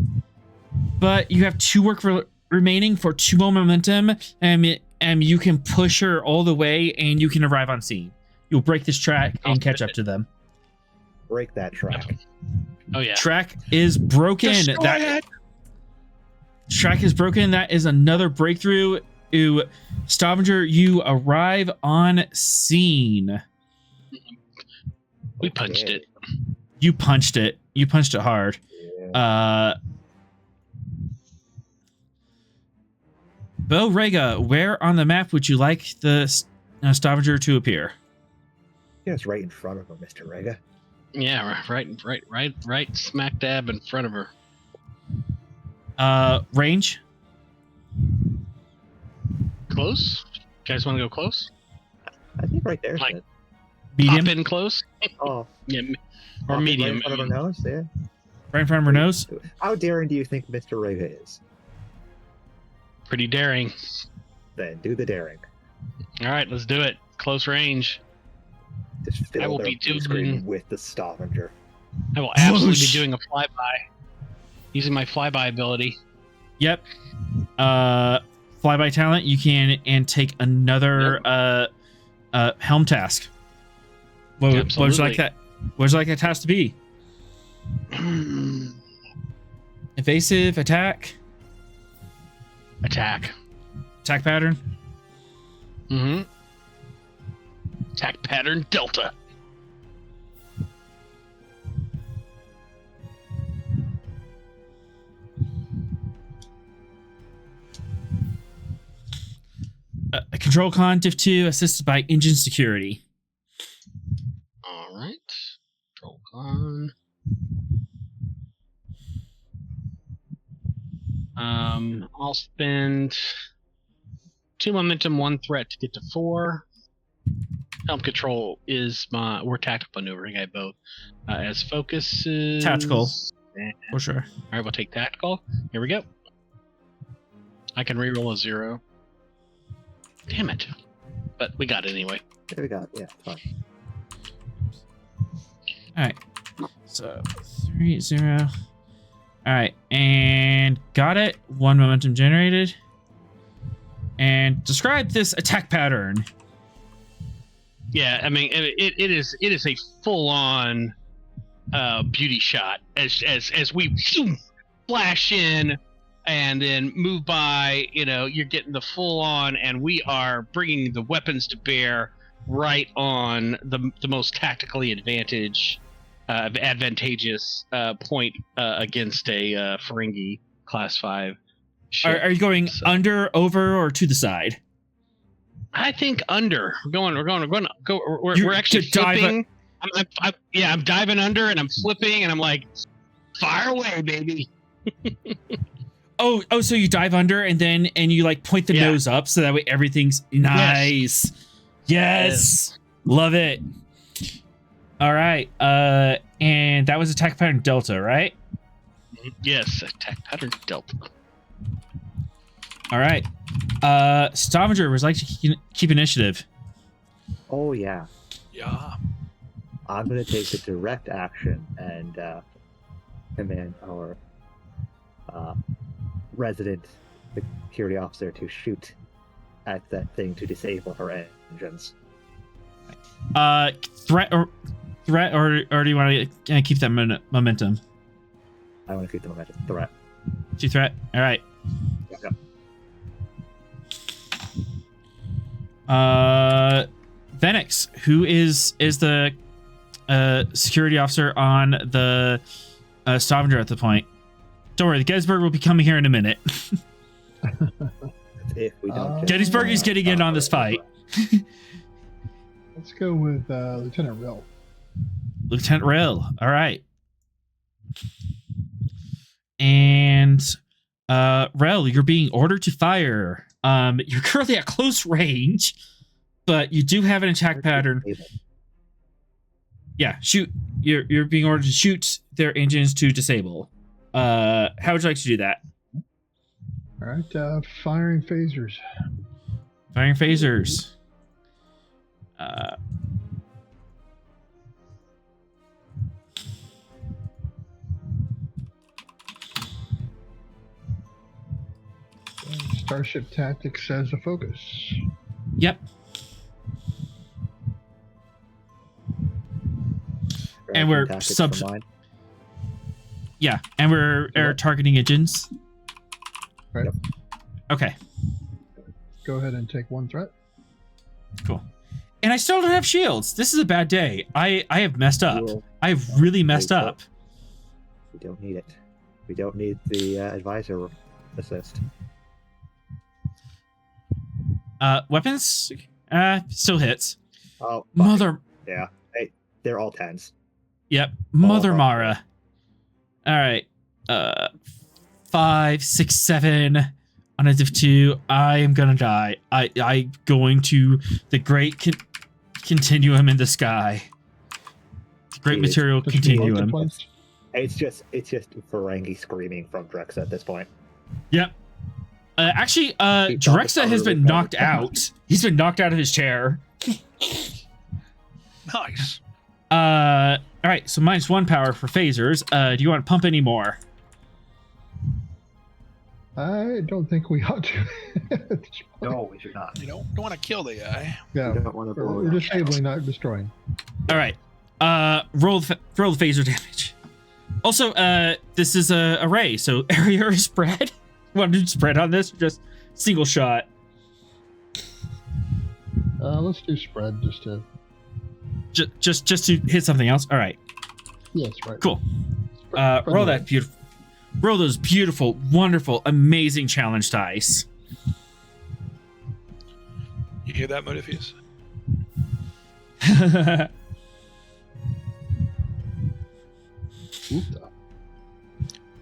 you have 2 work remaining for 2 more momentum, and you can push her all the way, and you can arrive on scene. You'll break this track and catch up to them. Break that track. Oh yeah. Track is broken. Destroy That it. track is broken. That is another breakthrough. Stavanger, you arrive on scene. We punched Okay. it. You punched it. You punched it hard. Yeah. Bo Rega, where on the map would you like the Stavanger to appear? Yeah, it's right in front of him, Mr. Rega. Yeah, right smack dab in front of her. Range? Close? You guys want to go close? I think right there's Like- it. Medium? Pop in close? Oh, Yeah, or right medium. in front of her nose. Yeah. Right in front of her nose? How daring do you think Mr. Rega is? Pretty daring. Then do the daring. All right, let's do it. Close range. Just I fill will their be blue doing- screen with the Stavanger. I will absolutely Whoosh. be doing a flyby. Using my flyby ability. Yep. Flyby talent, you can and take another helm task. What would you Absolutely. like that? What would you like that task to be? Evasive, attack Attack. pattern. Mm-hmm. Attack pattern Delta. Control con diff 2 assisted by engine security. All right. Control con. I'll spend 2 momentum, 1 threat to get to 4. Helm control is we're tactical maneuvering. I both as focuses. Tactical. For sure. All right, we'll take tactical. Here we go. I can reroll a 0. Damn it! But we got it anyway. There we go. Yeah, fine. All right. So 3 0. All right, and got it. 1 momentum generated. And describe this attack pattern. Yeah, I mean it is a full on beauty shot as we flash in and then move by. You know, you're getting the full on, and we are bringing the weapons to bear right on the most tactically advantageous point against a Ferengi class 5 ship. Are you going under, over, or to the side? I think under. We're actually flipping. I'm diving under, and I'm flipping, and I'm like, fire away, baby. Oh, so you dive under and you like point the nose up so that way everything's nice. Yes. Love it. All right. And that was attack pattern Delta, right? Yes, attack pattern Delta. All right. Stavanger would like to keep initiative. Oh yeah. Yeah. I'm gonna take the direct action and command our resident security officer to shoot at that thing to disable her engines. Threat, or do you want to keep that momentum? I want to keep the momentum. Threat. 2 threat. All right. Yeah. Venix, who is the security officer on the Stavanger at the point. Don't worry, the Gettysburg will be coming here in a minute. If we don't Gettysburg is getting in on this fight. Let's go with Lieutenant Rill. Lieutenant Rill. All right. And Rel, you're being ordered to fire. You're currently at close range, but you do have an attack pattern. Yeah, shoot. You're being ordered to shoot their engines to disable. How would you like to do that? All right, firing phasers. Firing phasers. Starship Tactics as a focus. Yep. And we're Yeah, and we're targeting engines. Right. Okay. Go ahead and take 1 threat. Cool. And I still don't have shields. This is a bad day. I have messed up. I've really messed up. We don't need it. We don't need the advisor assist. Weapons? Still hits. Oh, Mother. Yeah. Hey, they're all 10s. Yep. Mother Mara. All right. 5, 6, 7. On a diff 2, I am gonna die. I going to the great continuum in the sky. The great material continuum. It's just Ferengi screaming from Drexa at this point. Yep. Actually, Drexa has been knocked out. He's been knocked out of his chair. Nice. All right. So -1 power for phasers. Do you want to pump any more? I don't think we ought to. No, we should not. You don't want to kill the guy. Yeah, We don't want to blow we're it up. disabling, not destroying. All right. Roll the phaser damage. Also, this is a array, so area or spread. Want to do spread on this, or just single shot? Let's do spread just to just to hit something else. All right. Yes, right. Cool. Roll that beautiful. Roll those beautiful, wonderful, amazing challenge dice. You hear that, Motifius?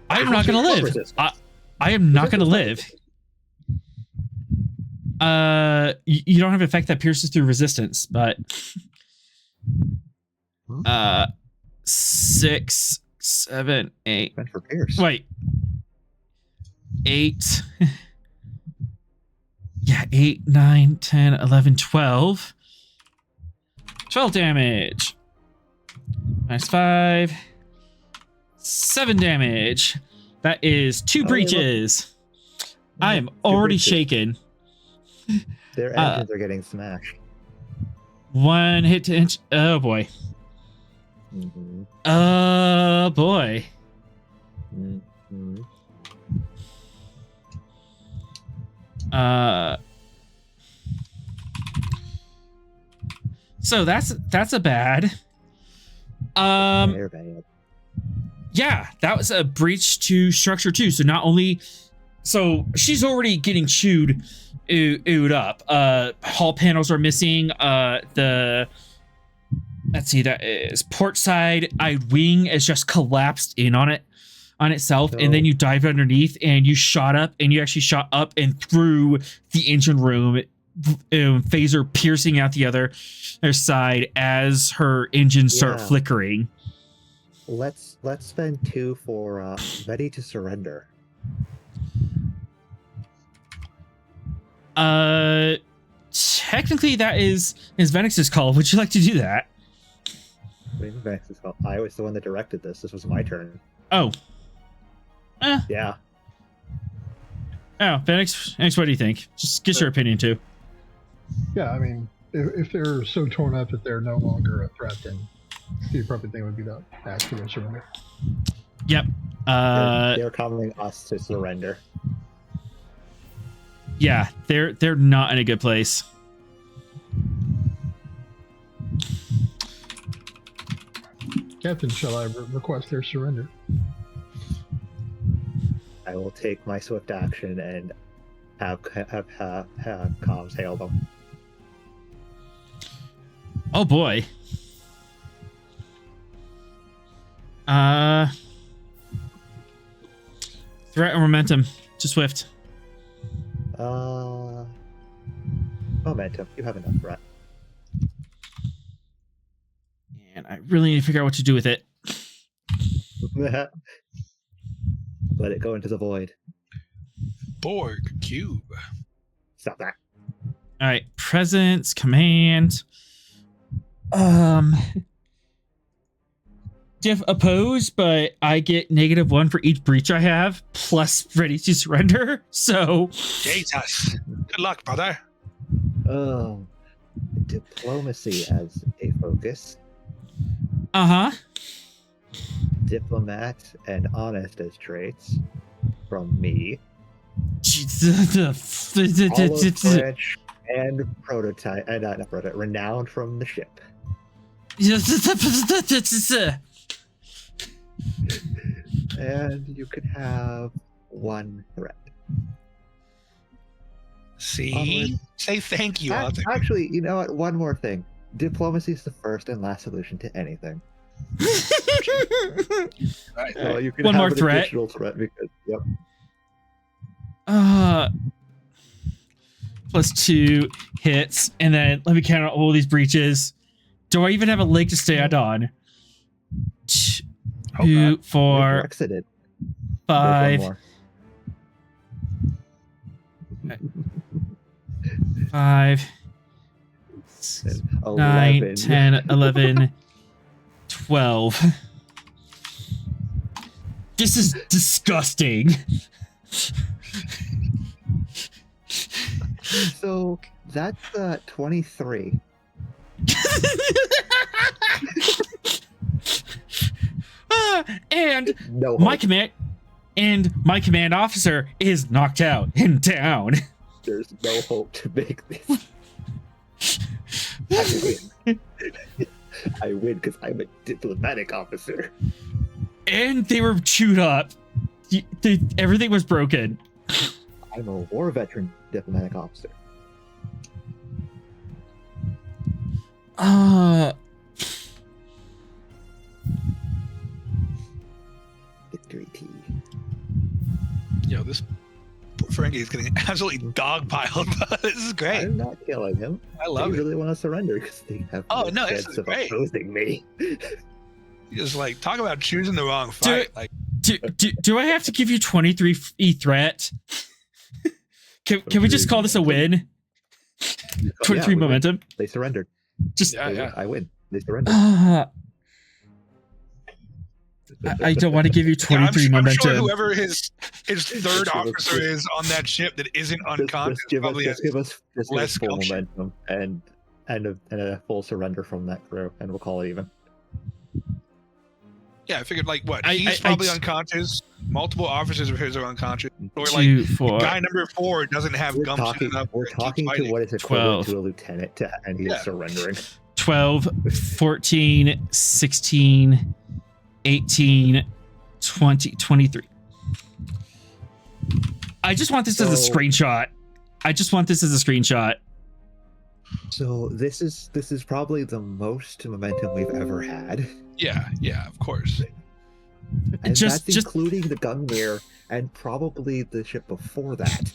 I am not going to live. I am not going to live. You don't have an effect that pierces through resistance, but 6, 7, 8. Meant for Pierce. Wait. 8. Yeah, 8, 9, 10, 11, 12. 12 damage. Minus 5. 7 damage. That is 2 breaches. I am already shaken. Their engines are getting smashed. 1 hit to inch. Oh boy. Mm-hmm. Oh boy. Mm-hmm. So that's a bad. They're bad. Yeah, that was a breach to structure too. So not only, so she's already getting ooed up. Hull panels are missing. Let's see, that is port side wing is just collapsed in on itself, and then you dive underneath and you shot up, and you actually shot up and through the engine room, phaser piercing out the other side as her engines start flickering. Let's spend 2 for ready to surrender. Technically that is Venix's call. Would you like to do that? Venix's call. I was the one that directed this. This was my turn. Oh. Yeah. Oh, Venix, what do you think? Just get your opinion too. Yeah, I mean, if they're so torn up that they're no longer a threat, then the appropriate thing would be to ask for their surrender. Yep. They're calling us to surrender. Yeah, they're not in a good place. Captain, shall I request their surrender? I will take my swift action and have comms hail them. Oh boy. Threat and momentum to Swift. Momentum. You have enough threat. And I really need to figure out what to do with it. Let it go into the void. Borg cube. Stop that. All right, presence, command. Diff opposed, but I get -1 for each breach I have, plus ready to surrender. So, Jesus. Good luck, brother. Oh, diplomacy as a focus. Diplomat and honest as traits from me. Olive branch and prototype, not prototype, renowned from the ship. And you can have 1 threat. See? Onward. Say thank you, Arthur. Actually, you know what? One more thing. Diplomacy is the first and last solution to anything. Right. So you can One have more an threat. additional threat because, yep. +2 hits, and then let me count out all these breaches. Do I even have a leg to stand on? 2, 4, Exited. 5, 5, 9, 11. 10, 11, 12. This is disgusting. So that's 23. And No my hope. command officer is knocked out and down. There's no hope to make this. I win because I'm a diplomatic officer. And they were chewed up. Everything was broken. I'm a war veteran diplomatic officer. Victory tea. Yo, this poor Ferengi is getting absolutely dogpiled. This is great. I'm not killing him. I love they it. really want to surrender because they have Oh, no no, this chance is of great. opposing me. Just like talk about choosing the wrong fight. Like, Do I have to give you 23 threat? Can we just call this a win? 23 we momentum. win. They surrendered. Just I win. They surrendered. I don't want to give you 23 I'm momentum. sure whoever his third officer is on that ship that isn't unconscious probably has give us less full gumption. momentum and a full surrender from that crew, and we'll call it even. Yeah, I figured like what? I- He's I- probably I- unconscious. Multiple officers of his are unconscious. Or like 2, 4, guy number 4 doesn't have We're gumption talking, enough. we're to keep talking to fighting. what is equivalent 12. to a lieutenant, and he Yeah. is surrendering. 12, 14, 16, 18, 20, 23. I just want this as a So- screenshot. So this is probably the most momentum we've ever had, Yeah, of course. and Just- that's including the Gungnir and probably the ship before that.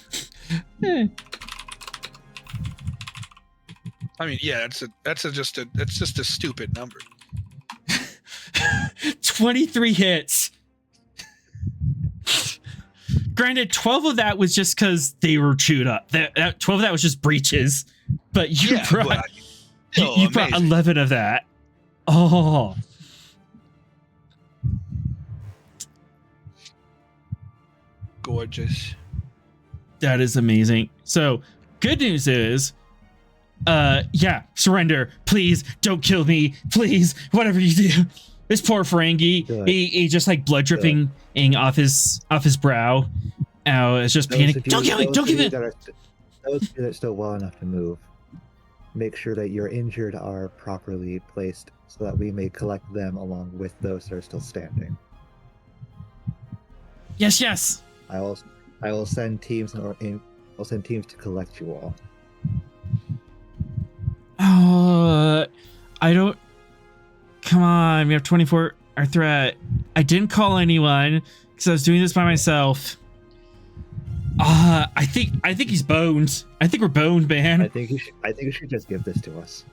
I mean, yeah, that's just a stupid number. 23 hits. Granted, 12 of that was just because they were chewed up. 12 of that was just breaches. But you Yeah, brought, but you, still you brought amazing. 11 of that. Oh. Gorgeous. That is amazing. So, good news is, yeah, surrender. Please don't kill me. Please, whatever you do. This poor Ferengi, Good. he just like blood dripping off his brow. Ow, it's just panic. Don't kill me! Don't kill me! Those of you that are still well enough to move, make sure that your injured are properly placed so that we may collect them along with those that are still standing. Yes, yes. I will send teams I'll send teams to collect you all. I don't. Come on, we have 24 our threat. I didn't call anyone because I was doing this by myself. I think he's boned. I think we're boned, man. I think you should just give this to us.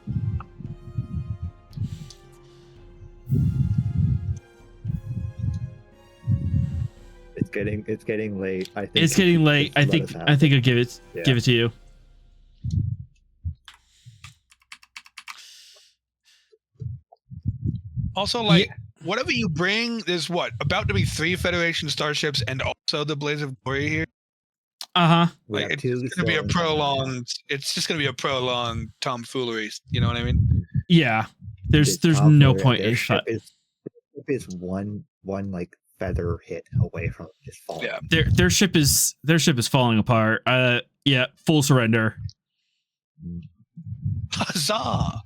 It's getting late. I think It's getting late. just I let us think have I'll give it Yeah. give it to you. Also, like, whatever you bring, there's about to be 3 Federation starships and also the Blaze of Glory here. Uh-huh. We Like, have two it's gonna be a stones. prolonged. It's just gonna be a prolonged tomfoolery. You know what I mean? Yeah. There's It's no tougher, point their in ship is one like feather hit away from just falling. Yeah. their ship is falling apart. Yeah, full surrender. Huzzah!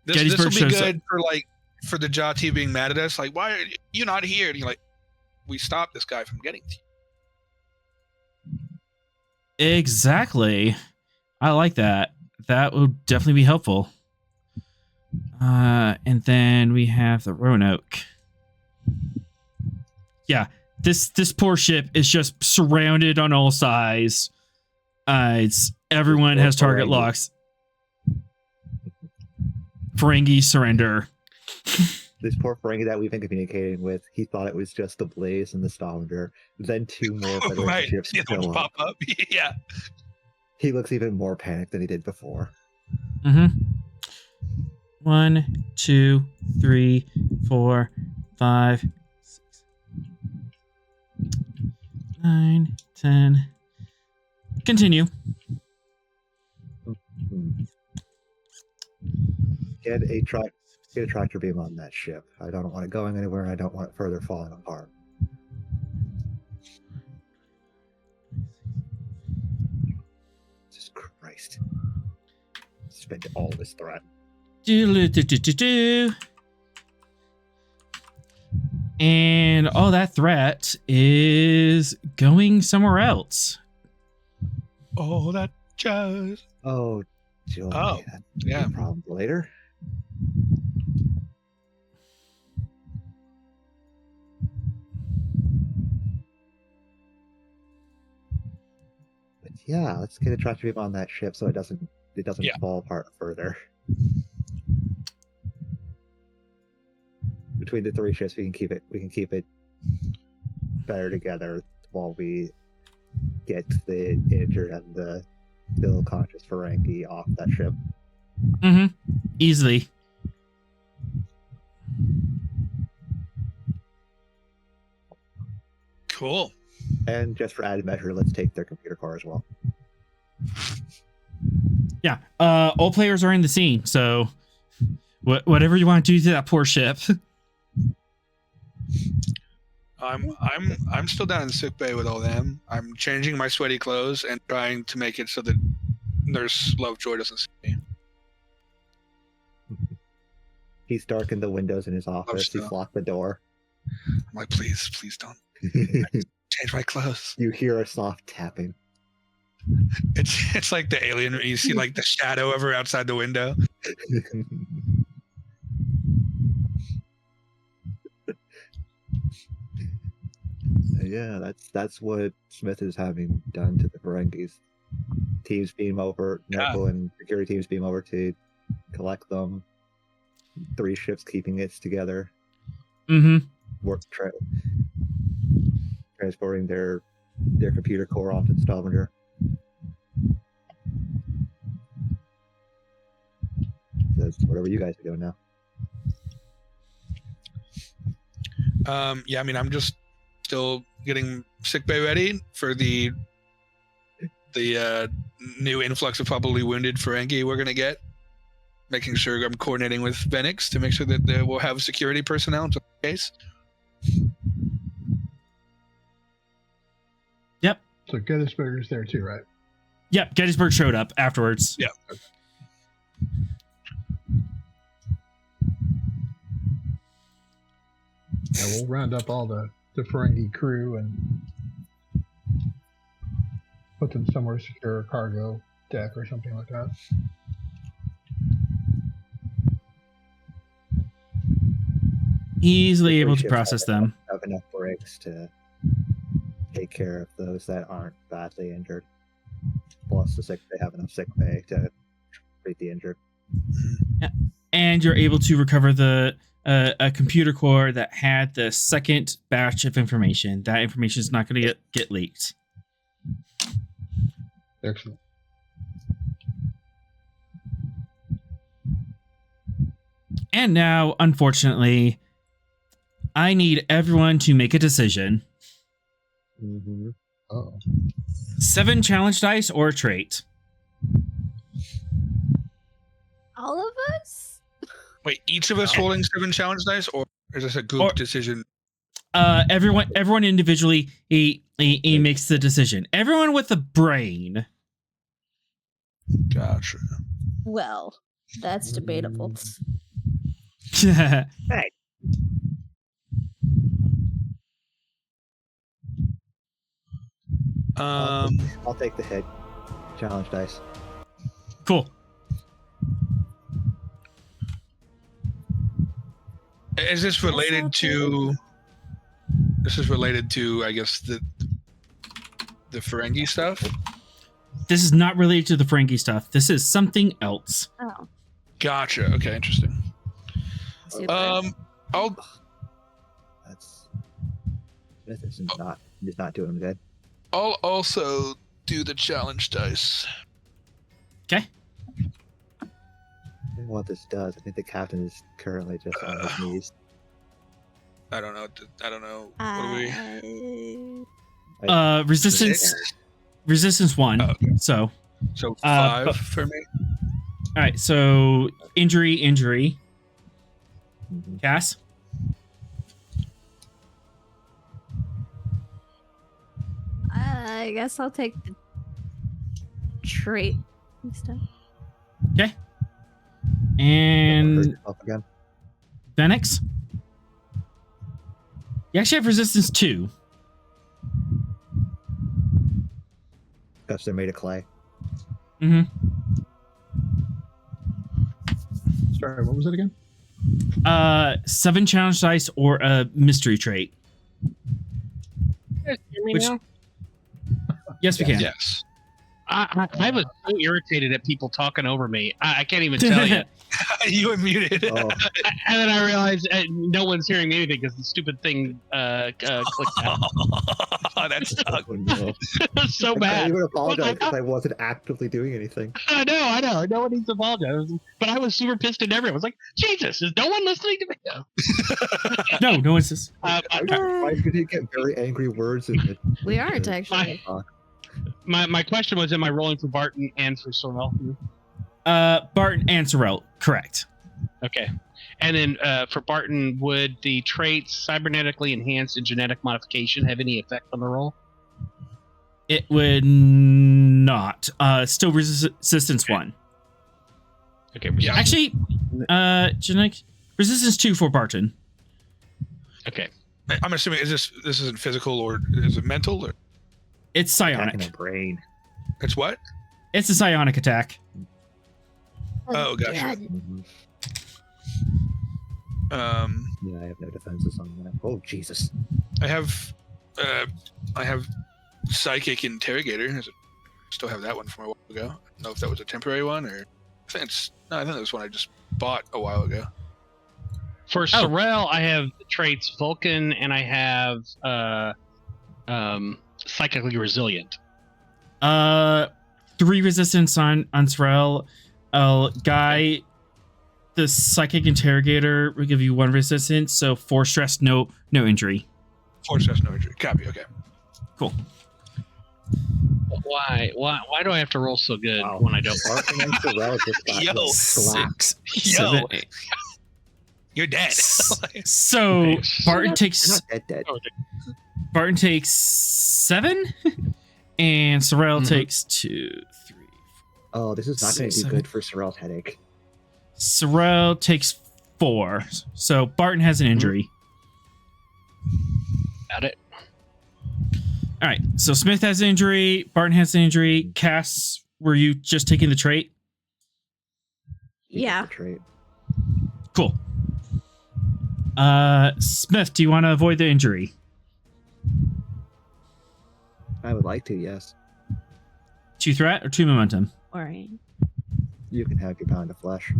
This will Gettysburg be shows good for the Jhatee being mad at us. Like, why are you not here? And you're like, we stopped this guy from getting to you. Exactly. I like that. That would definitely be helpful. And then we have the Roanoke. Yeah, this poor ship is just surrounded on all sides. Everyone has target Ferengi. locks. Ferengi surrender. This poor Ferengi that we've been communicating with, he thought it was just the Blaze and the Stavanger. Then 2 more Federation Right. ships The other show ones up. pop up. Yeah. He looks even more panicked than he did before. Mm-hmm. 1, 2, 3, 4, 5, 6, 9, 10. Continue. Get a tractor beam on that ship. I don't want it going anywhere. I don't want it further falling apart. Jesus Christ. spend all of his threat. Do. And all that threat is going somewhere else. Oh, that jazz. Oh, joy. Oh, yeah. Problems later. But yeah, let's get a trust beam on that ship so it doesn't Yeah. fall apart further. Between the three ships, we can keep it better together while we get the injured and the still conscious Ferengi off that ship. Mm-hmm. Easily. Cool. And just for added measure, let's take their computer core as well. Yeah. All players are in the scene, so whatever you want to do to that poor ship. I'm still down in the sick bay with all them. I'm changing my sweaty clothes and trying to make it so that Nurse Lovejoy doesn't see me. He's darkened the windows in his office. still. He's locked the door. I'm like, please don't change my clothes. You hear a soft tapping. It's like the alien. You see like the shadow of her outside the window. Yeah, that's what Smith is having done to the Ferengis. Teams beam over, Neko and security teams beam over to collect them. 3 ships keeping it together. Mm-hmm. Transporting their computer core onto Stavanger. That's whatever you guys are doing now. Yeah, I mean, I'm just still getting sickbay ready for the new influx of probably wounded Ferengi we're gonna get. Making sure I'm coordinating with Venix to make sure that we'll have security personnel in case. Yep. So Gettysburg's there too, right? Yep. Gettysburg showed up afterwards. Yeah. Yeah, we'll round up all the Ferengi crew and put them somewhere secure, cargo deck or something like that. Easily able to Ships process them. Have enough breaks to take care of those that aren't badly injured. Plus, they have enough sick bay to treat the injured. And you're able to recover the a computer core that had the second batch of information. That information is not going to get leaked. Excellent. And now, unfortunately, I need everyone to make a decision. Mm-hmm. Oh. 7 challenge dice or a trait. All of us? Wait, each of us holding 7 challenge dice, or is this a group decision? Everyone individually he makes the decision. Everyone with a brain. Gotcha. Well, that's debatable. Yeah. Hey. I'll take the hit. Challenge dice. Cool. Is this related to? This is related to, I guess, the Ferengi stuff. This is not related to the Ferengi stuff. This is something else. Oh. Gotcha. Okay, interesting. Super. I'll. That's. This is not doing him good. I'll also do the challenge dice. Okay. What this does, I think the captain is currently just on his knees. I don't know. What do we? Resistance 1. Oh, okay. So 5 for me. all right, so injury. Mm-hmm. Cass. I guess I'll take the trait instead. Okay. Hurt And yourself again. Phoenix? You actually have resistance 2. Because they're made of clay. Mm-hmm. Sorry, what was it again? 7 challenge dice or a mystery trait. Hear me Which- now? Yes, we can. Yes. I was so irritated at people talking over me. I can't even tell you. You were muted. Oh, And then I realized no one's hearing anything because the stupid thing clicked out. That sucks. oh no. It was so I can't bad. even apologize because I wasn't actively doing anything. I know. No one needs to apologize. But I was super pissed at everyone. I was like, Jesus, is no one listening to me? No. No one's just. I'm going to get very angry words in the We aren't actually. My question was, am I rolling for Barton and for Sorrel? Barton and Sorrel, correct. Okay. And then for Barton, would the traits cybernetically enhanced and genetic modification have any effect on the roll? It would not. Still resistance 1. Okay. Yeah. Actually, genetic resistance 2 for Barton. Okay. I'm assuming this isn't physical, or is it mental, or It's attacking psionic. the brain. it's what? It's a psionic attack. Oh, gotcha. God. Mhm. Um, Yeah, I have no defenses on that. Oh, Jesus. I have psychic interrogator. Still have that one from a while ago. I don't know if that was a temporary one or I think that was one I just bought a while ago. For Sorrel, I have the traits Vulcan and I have psychically resilient. 3 resistance on Sorrel. Guy, the psychic interrogator will give you 1 resistance, so 4 stress, no injury. 4 stress, no injury. Copy. Okay. Cool. Why do I have to roll so good Wow. when I don't? Barton and Sorrel just got Yo. slapped. 6, Yo. 7, 8. You're dead. So Okay. Barton They're takes not dead. Barton takes 7, and Sorrel Mhm. takes 2, 3. Oh, this is not going to 6, be 7. good for Sorrel's headache. Sorrel takes 4. So Barton has an injury. Got it. All right. So Smith has an injury. Barton has an injury. Cass, were you just taking the trait? You get Yeah. the trait. Cool. Smith, do you want to avoid the injury? I would like to, yes. 2 threat or 2 momentum? All right. You can have your pound of flesh.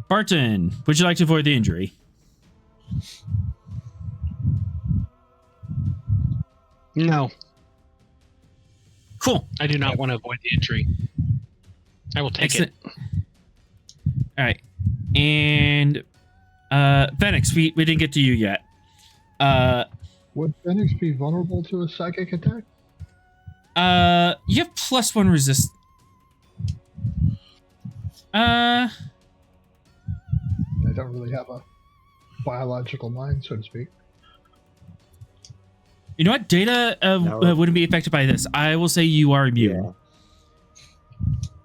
Barton, would you like to avoid the injury? No, Cool. I do not want to avoid the injury. I will take Excellent. All right. And Phoenix, we didn't get to you yet. Would Phoenix be vulnerable to a psychic attack? You have +1 resist. I don't really have a biological mind, so to speak. You know what? Data No. wouldn't be affected by this. I will say you are immune.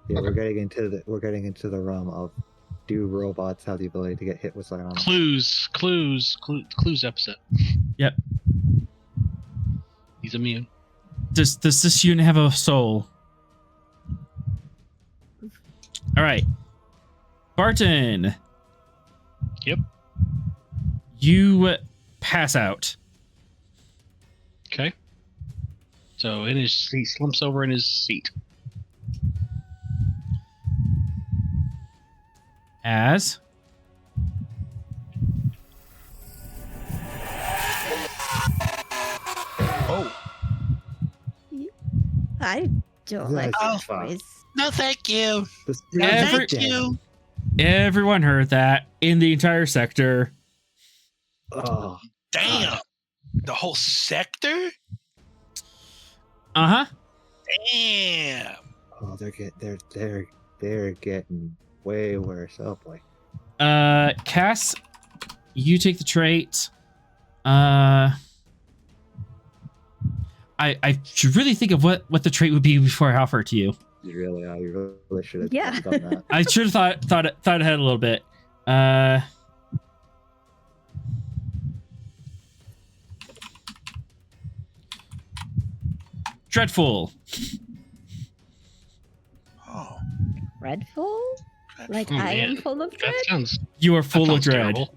Yeah, we're getting into the realm of, do robots have the ability to get hit with psionic? Clues episode. Yep. He's immune. Does this unit have a soul? All right. Barton. Yep. You pass out. Okay. So he slumps over in his seat. As Oh, I don't like Oh, that fuck. voice. no, thank you. This Every- is dead. everyone heard that in the entire sector. Oh, Damn. The whole sector? Uh-huh. Damn. oh, they're getting way worse. Oh boy. Cass, you take the trait. I should really think of what the trait would be before I offer it to you. You really should have Yeah. done that. I should have thought ahead a little bit. Dreadful. Oh, Dreadful? Like Oh, I man. am full of dread? That sounds You are full of sounds dread. terrible.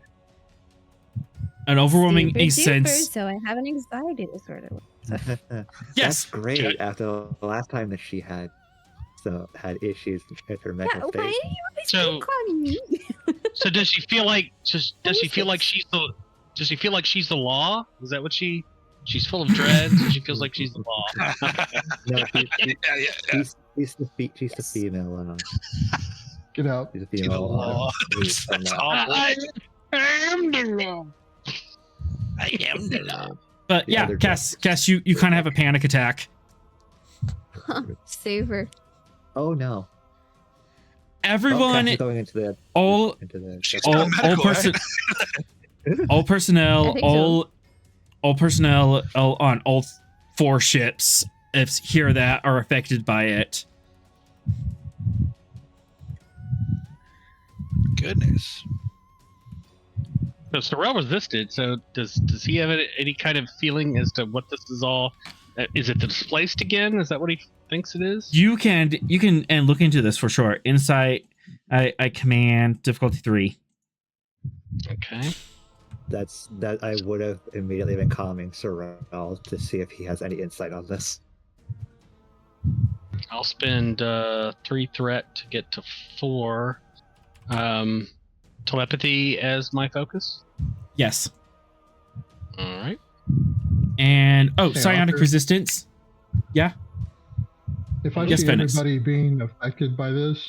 An overwhelming Super duper, sense. so I have an anxiety disorder. Yes. That's great. Good. After the last time that she had issues with her mental Yeah, why state. are you always So- calling me? So does she feel like she's the law? Is that what she's full of dread, so she feels like she's the law. No, yeah. she's the female. Get out. She's a See the female. law. Who's from, That's awful. I am the law. I am the law. But The yeah, other Cass, you kind of have a panic attack. Save her. Oh no! Everyone, Cass is going into the all She's all, got medical, right? all personnel, I think so. all personnel on all 4 ships, if hear that, are affected by it. Goodness. So Sorrel resisted. So does he have any kind of feeling as to what this is all? Is it the displaced again? Is that what he thinks it is? You can and look into this for sure. Insight, I command difficulty 3. Okay. that I would have immediately been calming Sorrel to see if he has any insight on this. I'll spend 3 threat to get to 4. Telepathy as my focus. Yes. All right. And Okay, psionic Arthur. resistance. Yeah. If I Yes, see Venice. anybody being affected by this,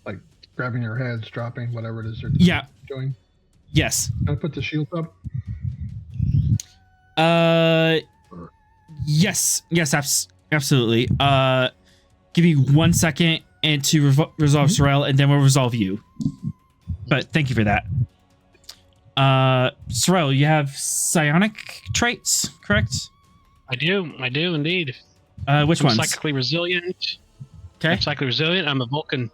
like grabbing their heads, dropping, whatever it is they're Yeah. doing, Yes. can I put the shield up? Yes. Absolutely. Give me 1 second and to resolve Sorrel, and then we'll resolve you. But thank you for that. Sorrel, you have psionic traits, correct? I do indeed. Which I'm ones? psychically resilient. Okay. I'm psychically resilient. I'm a Vulcan.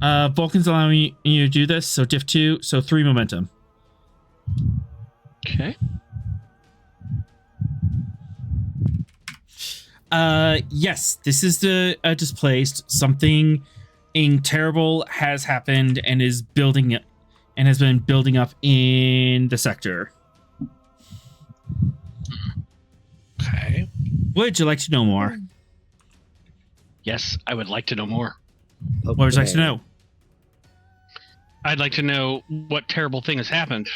Vulcan's allowing you to do this, so diff 2, so 3 momentum. Okay. Yes, this is the displaced. Something terrible has happened and is building it, and has been building up in the sector. Okay. Would you like to know more? Yes, I would like to know more. What would you like to know? I'd like to know what terrible thing has happened.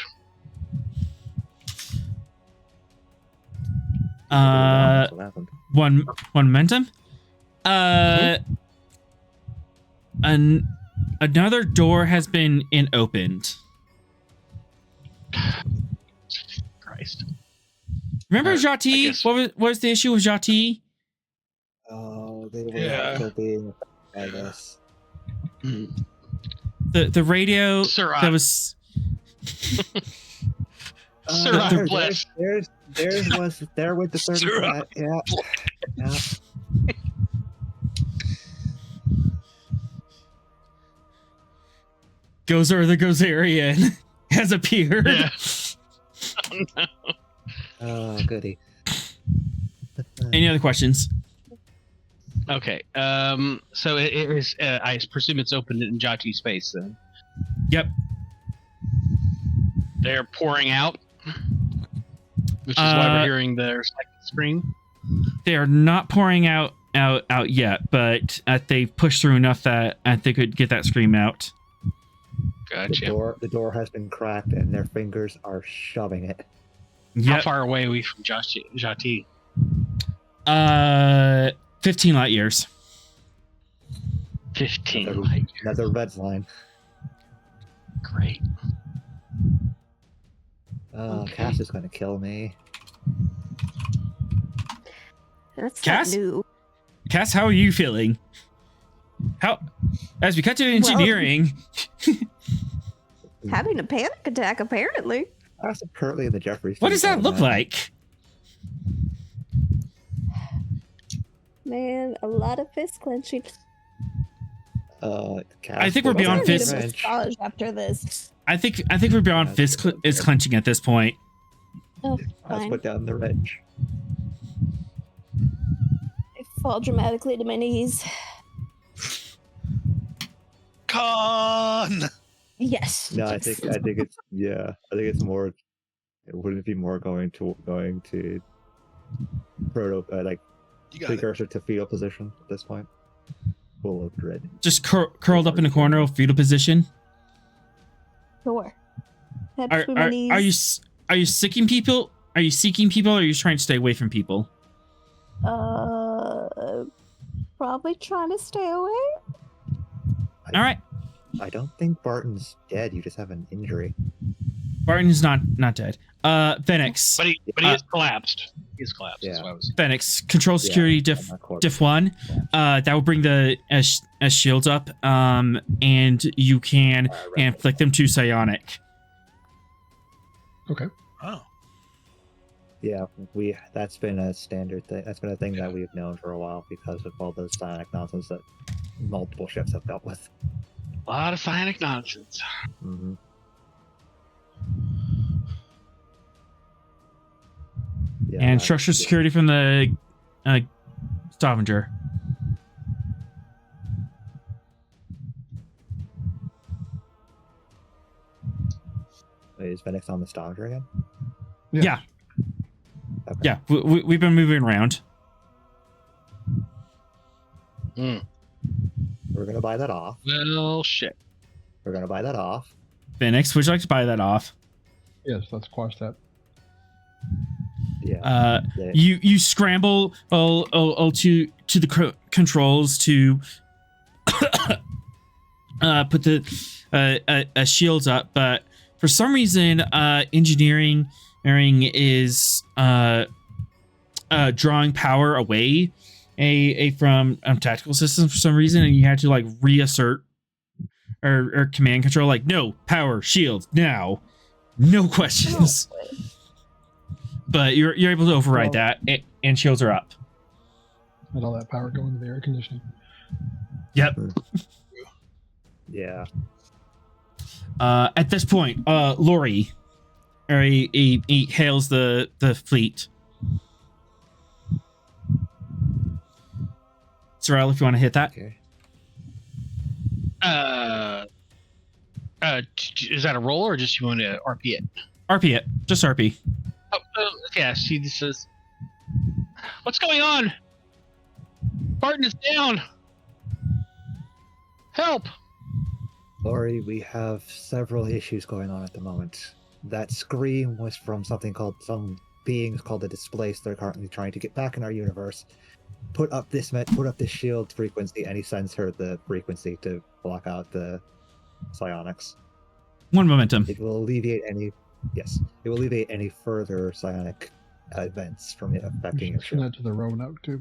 What happened? One momentum. Another door has been opened. Christ. Remember I Jhatee? guess- What was the issue with Jhatee? Oh, they were Yeah. still being by this. The radio Sir, that was. Sir, bless. There with the third Sir, threat. Yeah. Gozer the Gozerian has appeared. Yeah. Oh, goody. Any other questions? Okay. So it is. I presume it's open in Jhatee space then. Yep. They're pouring out, which is why we're Uh, hearing their second scream. They are not pouring out yet, but they pushed through enough that they could get that scream out. Gotcha. The door has been cracked, and their fingers are shoving it. How Yep. far away are we from Jhatee? 15 light years. 15 Another- light years. Another red line. Great. Oh, Okay. Cass is going to kill me. That's Cass? not new. Cass, how are you feeling? As we cut to engineering, Having a panic attack, apparently. I was currently in the Jeffrey. what does that look like? Man, a lot of fist clenching. I think we're beyond I need fist. a massage after this. I think we're beyond is clenching at this point. Oh, Let's fine. put down the wrench. I fall dramatically to my knees. Con. Yes. No, I yes. think it's I think it's more. Wouldn't it be more going to proto like You got it. precursor to fetal position at this point? Full of dread. Just curled up in a corner, fetal position. Sure. Head Are between my knees. are you seeking people? Are you seeking people, or are you trying to stay away from people? Probably trying to stay away. All right, I don't think Barton's dead. You just have an injury. Barton's not dead. Phoenix. But he is collapsed. He's collapsed. That's Yeah. what I was. Phoenix, control security I'm not quite- diff 1. That will bring the shields up. And you can inflict them to psionic. Okay. Oh. Yeah, that's been a standard thing. That's been a thing that we've known for a while because of all those psionic nonsense that multiple ships have dealt with. A lot of psionic nonsense. Mm-hmm. Yeah, And structural security from the Stavanger. Wait, is Phoenix on the Stavanger again? Yeah. Okay. Yeah, we've been moving around. Mm. We're gonna buy that off. Well, shit. We're gonna buy that off. Phoenix, would you like to buy that off? Yes, let's quash that. Yeah. You scramble to the controls to put the shields up, but for some reason, engineering is drawing power away from tactical systems for some reason, and you had to like reassert or command control, like no power shield now, no questions. But you're able to override that, and shields are up. Let all that power go into the air conditioning. Yep. Yeah. At this point, Lori, he hails the fleet. Sorrel, if you want to hit that. Okay. Is that a roll or just you want to RP it? RP it. Just RP. Oh, yeah. She says, "What's going on? Barton is down. Help!" Lori, we have several issues going on at the moment. That scream was from some beings called the Displaced. They're currently trying to get back in our universe. Put up this shield frequency, and he sends her the frequency to block out the psionics. One momentum. It will alleviate any further psionic events from it affecting your Send shield. that to the Roanoke too.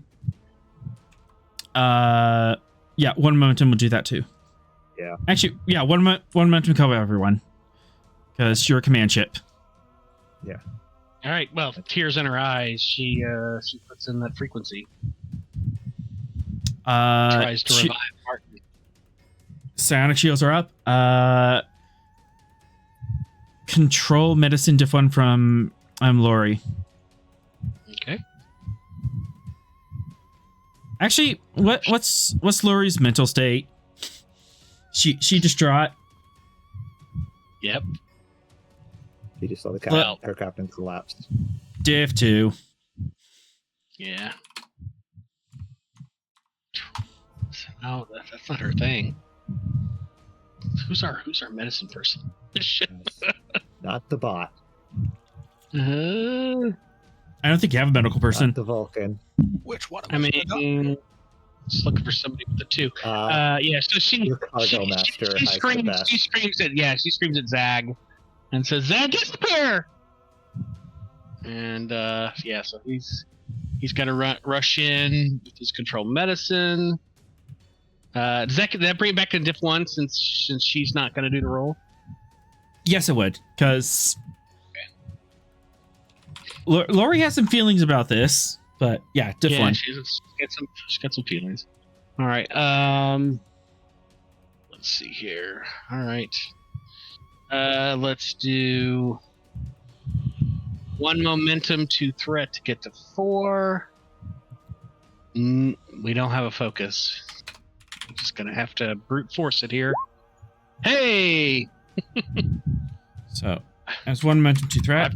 Yeah, one momentum will do that too. Yeah. Actually, yeah, one momentum cover everyone, because you're a command ship. All right. Well, tears in her eyes, she puts in that frequency. Tries to revive Barton. Psionic shields are up. Control medicine diff 1 from Lori. Okay. Actually, what's Lori's mental state? She distraught. Yep. You just saw the Well- her captain collapsed. Diff 2. Yeah. Oh, that's not her thing. Who's our medicine person? Shit. Not the bot. Uh, I don't think you have a medical person. Not the Vulcan. Which one? I mean, just looking for somebody with the 2. Yeah. So she Your cargo master has the screams. best. She screams at Zag, and says, "Zag, disappear!" And yeah, so he's got to rush in with his control medicine. Does that bring it back to diff 1 since she's not going to do the roll? Yes, it would, because Lori has some feelings about this. But yeah, diff Yeah, one. she's got some feelings. All right. Let's see here. All right. Let's do 1 momentum to threat to get to 4. We don't have a focus. I'm just gonna have to brute force it here. Hey! So as 1 momentum to threat,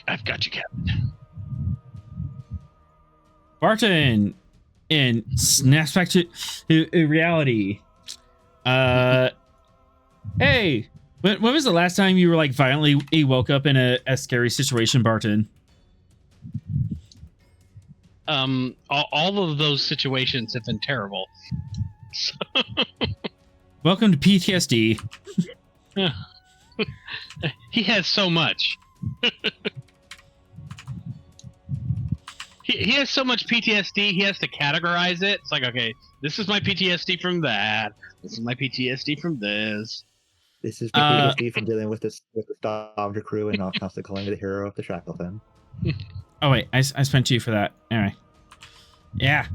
I've got you, Captain. Barton and snaps back to reality. Hey, when was the last time you were like violently woke up in a scary situation, Barton? All of those situations have been terrible. Welcome to PTSD. He has so much. He has so much PTSD, he has to categorize it. It's like, okay, this is my PTSD from that. This is my PTSD from this. This is PTSD from dealing with the Stavanger crew and not constantly calling me the hero of the Shackleton. Oh wait, I spent 2 for that. Anyway. Yeah.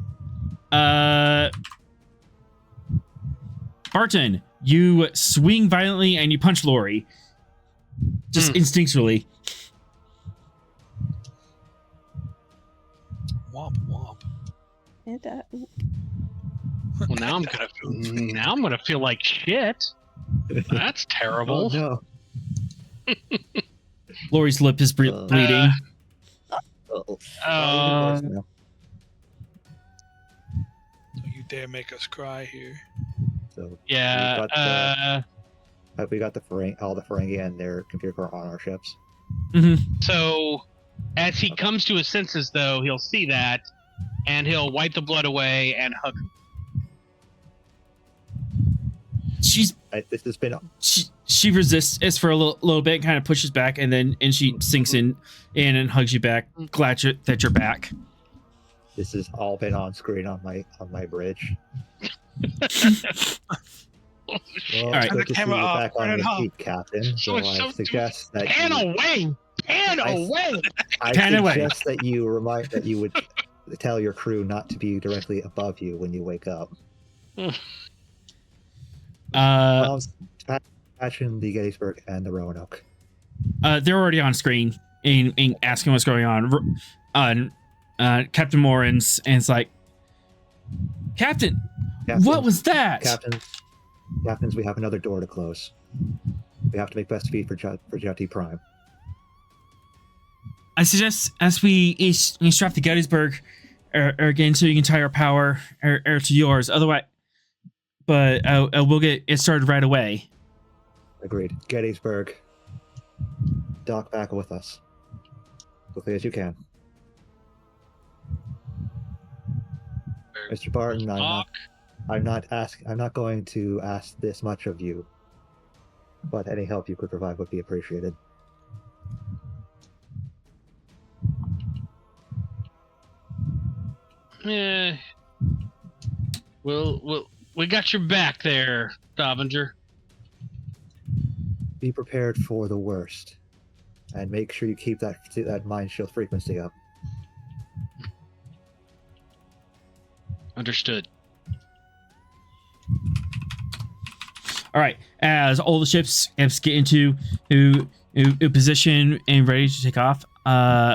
Barton, you swing violently and you punch Lori. Just instinctually. Womp womp. Well, now I'm gonna feel like shit. That's terrible. Oh, no. Lori's lip is bleeding. Oh, Don't you dare make us cry here. so Yeah. we got the all the Ferengi and their computer core on our ships. So, as he comes to his senses, though, he'll see that, and he'll wipe the blood away and hug her. This has been She resists for a little bit, kind of pushes back, and she sinks in and hugs you back. Glad that you're back. This has all been on screen on my bridge. Well, All right. good to see you back on your off. feet, Captain. So I suggest that Pan you, away! Pan away! I Pan away. suggest that you would tell your crew not to be directly above you when you wake up. Patching the Gettysburg and the Roanoke. They're already on screen and asking what's going on. Captain Morin's, and it's like, Captain, what was that? Captains, we have another door to close. We have to make best speed for Jhatee Prime. I suggest as we strap the Gettysburg again, so you can tie our power to yours. Otherwise, but we'll get it started right away. Agreed. Gettysburg, dock back with us, quickly as you can. Mr. Barton, I'm not going to ask this much of you, but any help you could provide would be appreciated. Yeah. We got your back there, Stavanger. Be prepared for the worst, and make sure you keep that mind shield frequency up. Understood. All right. As all the ships get into position and ready to take off,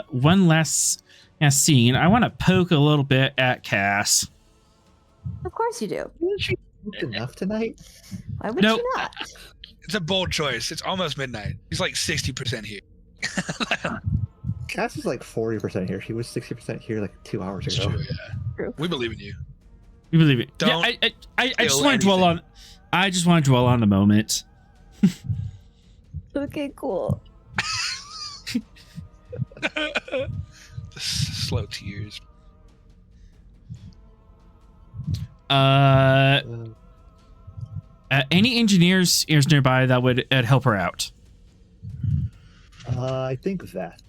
one last scene. I want to poke a little bit at Cass. Of course you do. Enough tonight? Why would Nope. you not? It's a bold choice. It's almost midnight. He's like 60% here. Cass is like 40% here. She was 60% here like 2 hours It's ago. true, yeah. True. We believe in you. You believe it? Don't Yeah, I just kill want to dwell on. anything. I just want to dwell on the moment. Okay, cool. The slow tears. Any engineers nearby that would help her out? I think that.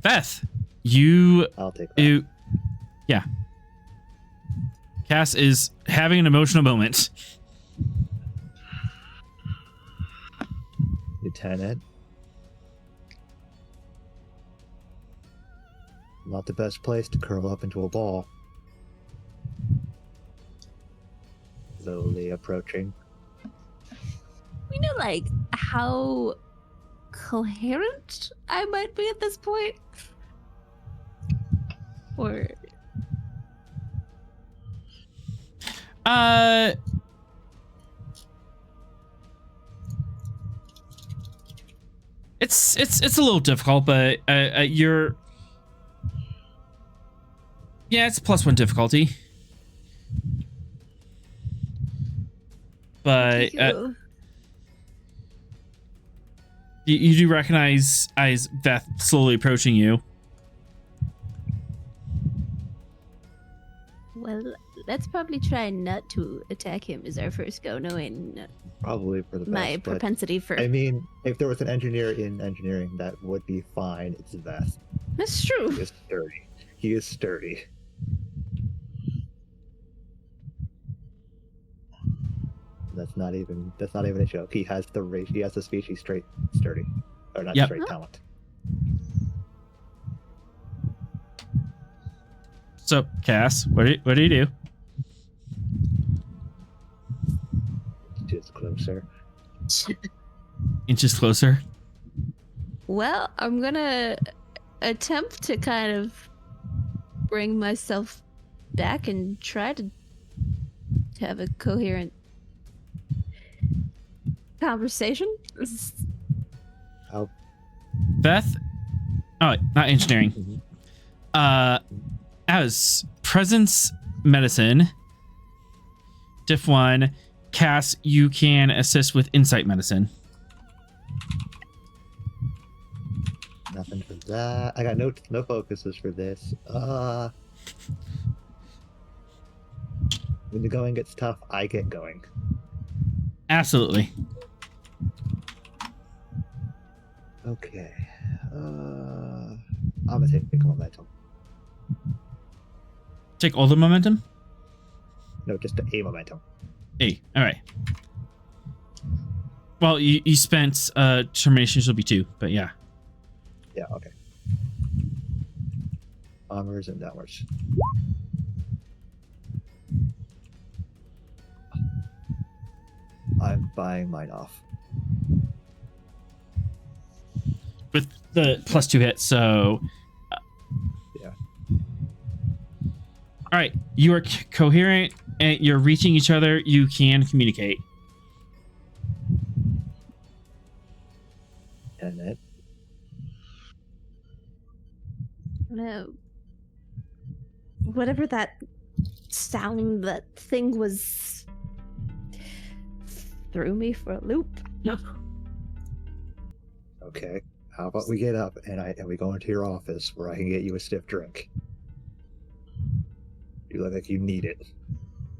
Beth, you. I'll take that. Yeah. Cass is having an emotional moment. Lieutenant. Not the best place to curl up into a ball. Slowly approaching. We know, like, how coherent I might be at this point? Or... It's a little difficult, but you're... Yeah, it's a +1 difficulty. But you do recognize Veth slowly approaching you. Well, let's probably try not to attack him as our first go, knowing Probably for the best. my but, propensity for... I mean, if there was an engineer in engineering, that would be fine. It's Veth. That's true. He is sturdy. He is sturdy. That's not even a joke. He has the species trait sturdy. Or not Yep. straight talent. So, Cass, what do you do? Just closer. Inches closer. Well, I'm gonna attempt to kind of bring myself back and try to have a coherent conversation. How? Beth? Oh, not engineering. Mhm. As presence medicine, diff 1, Cass, you can assist with insight medicine. Nothing for that. I got no focuses for this. When the going gets tough, I get going. Absolutely. Okay. I'm gonna take momentum. Take all the momentum? No, just a momentum. Hey, all right. Well, you spent termination, will be 2, but yeah. Yeah, okay. Onwards and downwards. I'm buying mine off. With the +2 hit, so... Yeah. All right, you are coherent, and you're reaching each other. You can communicate. And it. No. Whatever that sound, that thing was, threw me for a loop. No. Okay. How about we get up and we go into your office where I can get you a stiff drink. You look like you need it.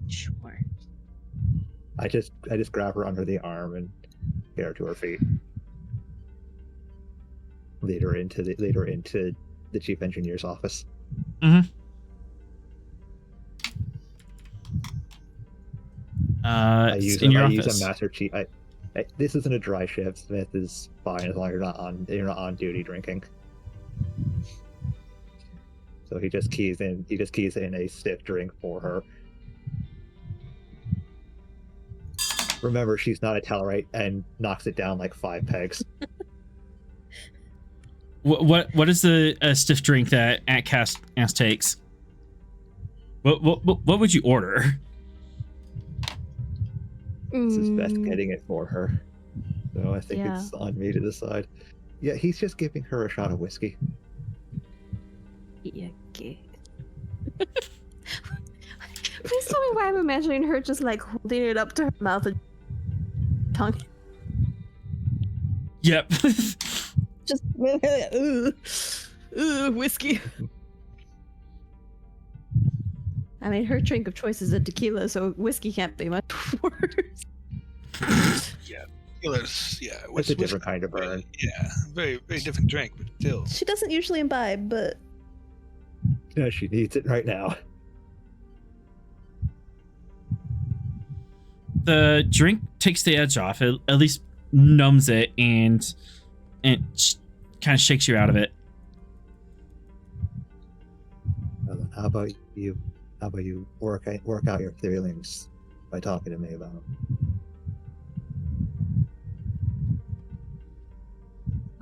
Sure. I just grab her under the arm and get her to her feet. Lead her into the chief engineer's office. Mm-hmm. I use in your a office. master chief. This isn't a dry shift. Smith is fine as long as you're not on duty drinking. So he just keys in a stiff drink for her. Remember, she's not a Tellarite and knocks it down like 5 pegs. What is the stiff drink that Cass takes? What would you order? This is Beth getting it for her. So I think Yeah. it's on me to decide. Yeah, he's just giving her a shot of whiskey. Yeah, okay. Please tell me why I'm imagining her just like holding it up to her mouth and tongue. Yep. Just whiskey. I mean, her drink of choice is a tequila, so whiskey can't be much worse. It's a different kind of burn. Yeah, very, very different drink, but still. She doesn't usually imbibe, but Yeah, she needs it right now. The drink takes the edge off. It at least numbs it and kind of shakes you out of it. How about you work out your feelings by talking to me about them?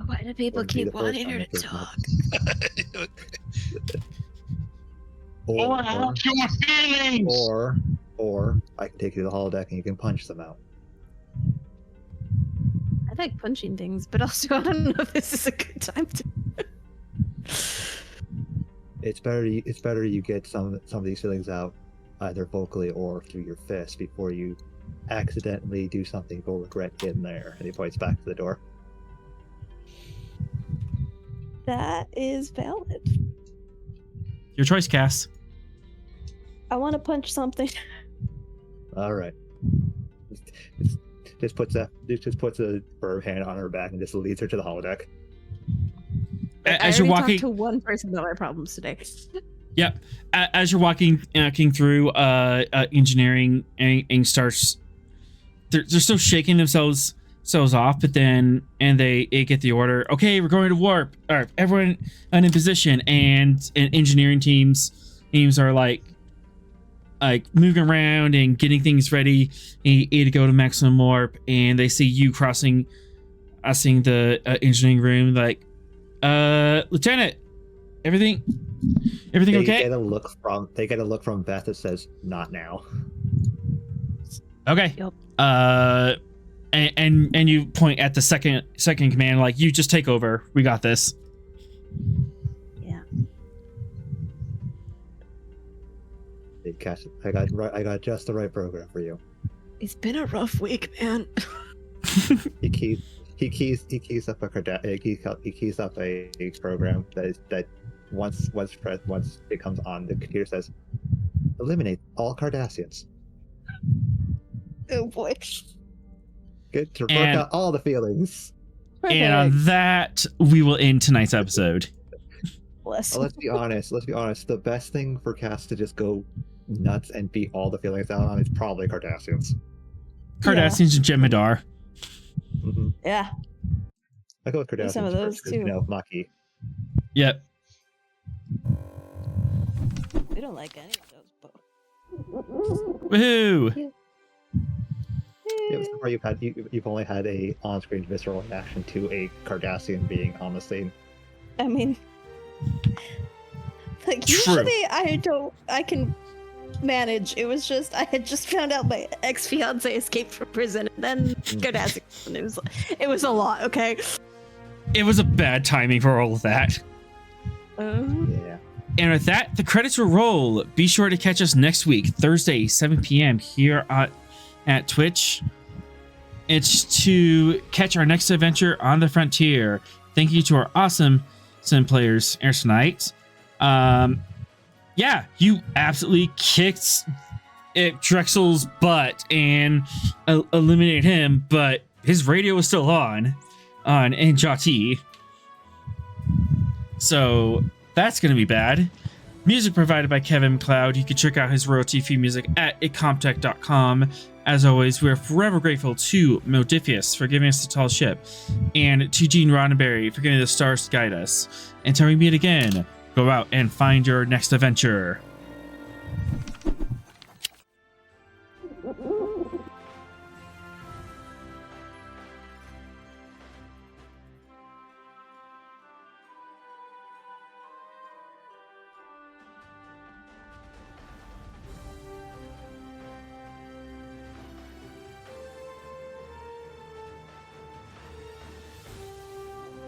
Why do people Wouldn't be keep the first wanting time her it to came up. talk? Out your feelings. Or I can take you to the holodeck and you can punch them out. I like punching things, but also I don't know if this is a good time to. It's better you get some of these feelings out either vocally or through your fist before you accidentally do something you'll regret getting there. And he points back to the door. That is valid. Your choice, Cass. I want to punch something. All right. Just puts a firm hand on her back and just leads her to the holodeck. As you're walking to one person about my problems today. Yep. As you're walking through engineering and starts, they're still shaking themselves off, but then they get the order. Okay, we're going to warp. All right, everyone in position, and engineering teams are like moving around and getting things ready to go to maximum warp, and they see you crossing the engineering room. Like, Lieutenant, everything okay? They get a look from Beth that says, "Not now." Okay. Yep. And you point at the second command, like, you just take over. We got this. Yeah. Hey, Cass, I got just the right program for you. It's been a rough week, man. He keys up a program that once it comes on, the computer says, "Eliminate all Cardassians." Oh boy. Good to work out all the feelings. And on that, we will end tonight's episode. Bless. Well, let's be honest. The best thing for Cass to just go nuts and beat all the feelings out on is probably Cardassians. Cardassians and Jem'Hadar. Mm-hmm. Yeah. I go with Cardassians. Some of those first, too. Maki. Yep. We don't like any of those, but. Woohoo! Yeah, so far you've only had a on-screen visceral reaction to a Cardassian being on the scene. I mean, like, True. usually I can manage. It was just, I had just found out my ex-fiance escaped from prison, and then Cardassian. It was a lot, okay? It was a bad timing for all of that. Yeah. And with that, the credits will roll. Be sure to catch us next week, Thursday, 7 p.m. here at Twitch. It's to catch our next adventure on the frontier. Thank you to our awesome sim players here tonight. Yeah, you absolutely kicked Drexel's butt and eliminated him, but his radio was still on in Jhatee. So that's going to be bad. Music provided by Kevin Macload. You can check out his royalty-free music at icomtech.com. As always, we're forever grateful to Modifius for giving us the tall ship, and to Gene Roddenberry for giving the stars to guide us. Until we meet again, go out and find your next adventure.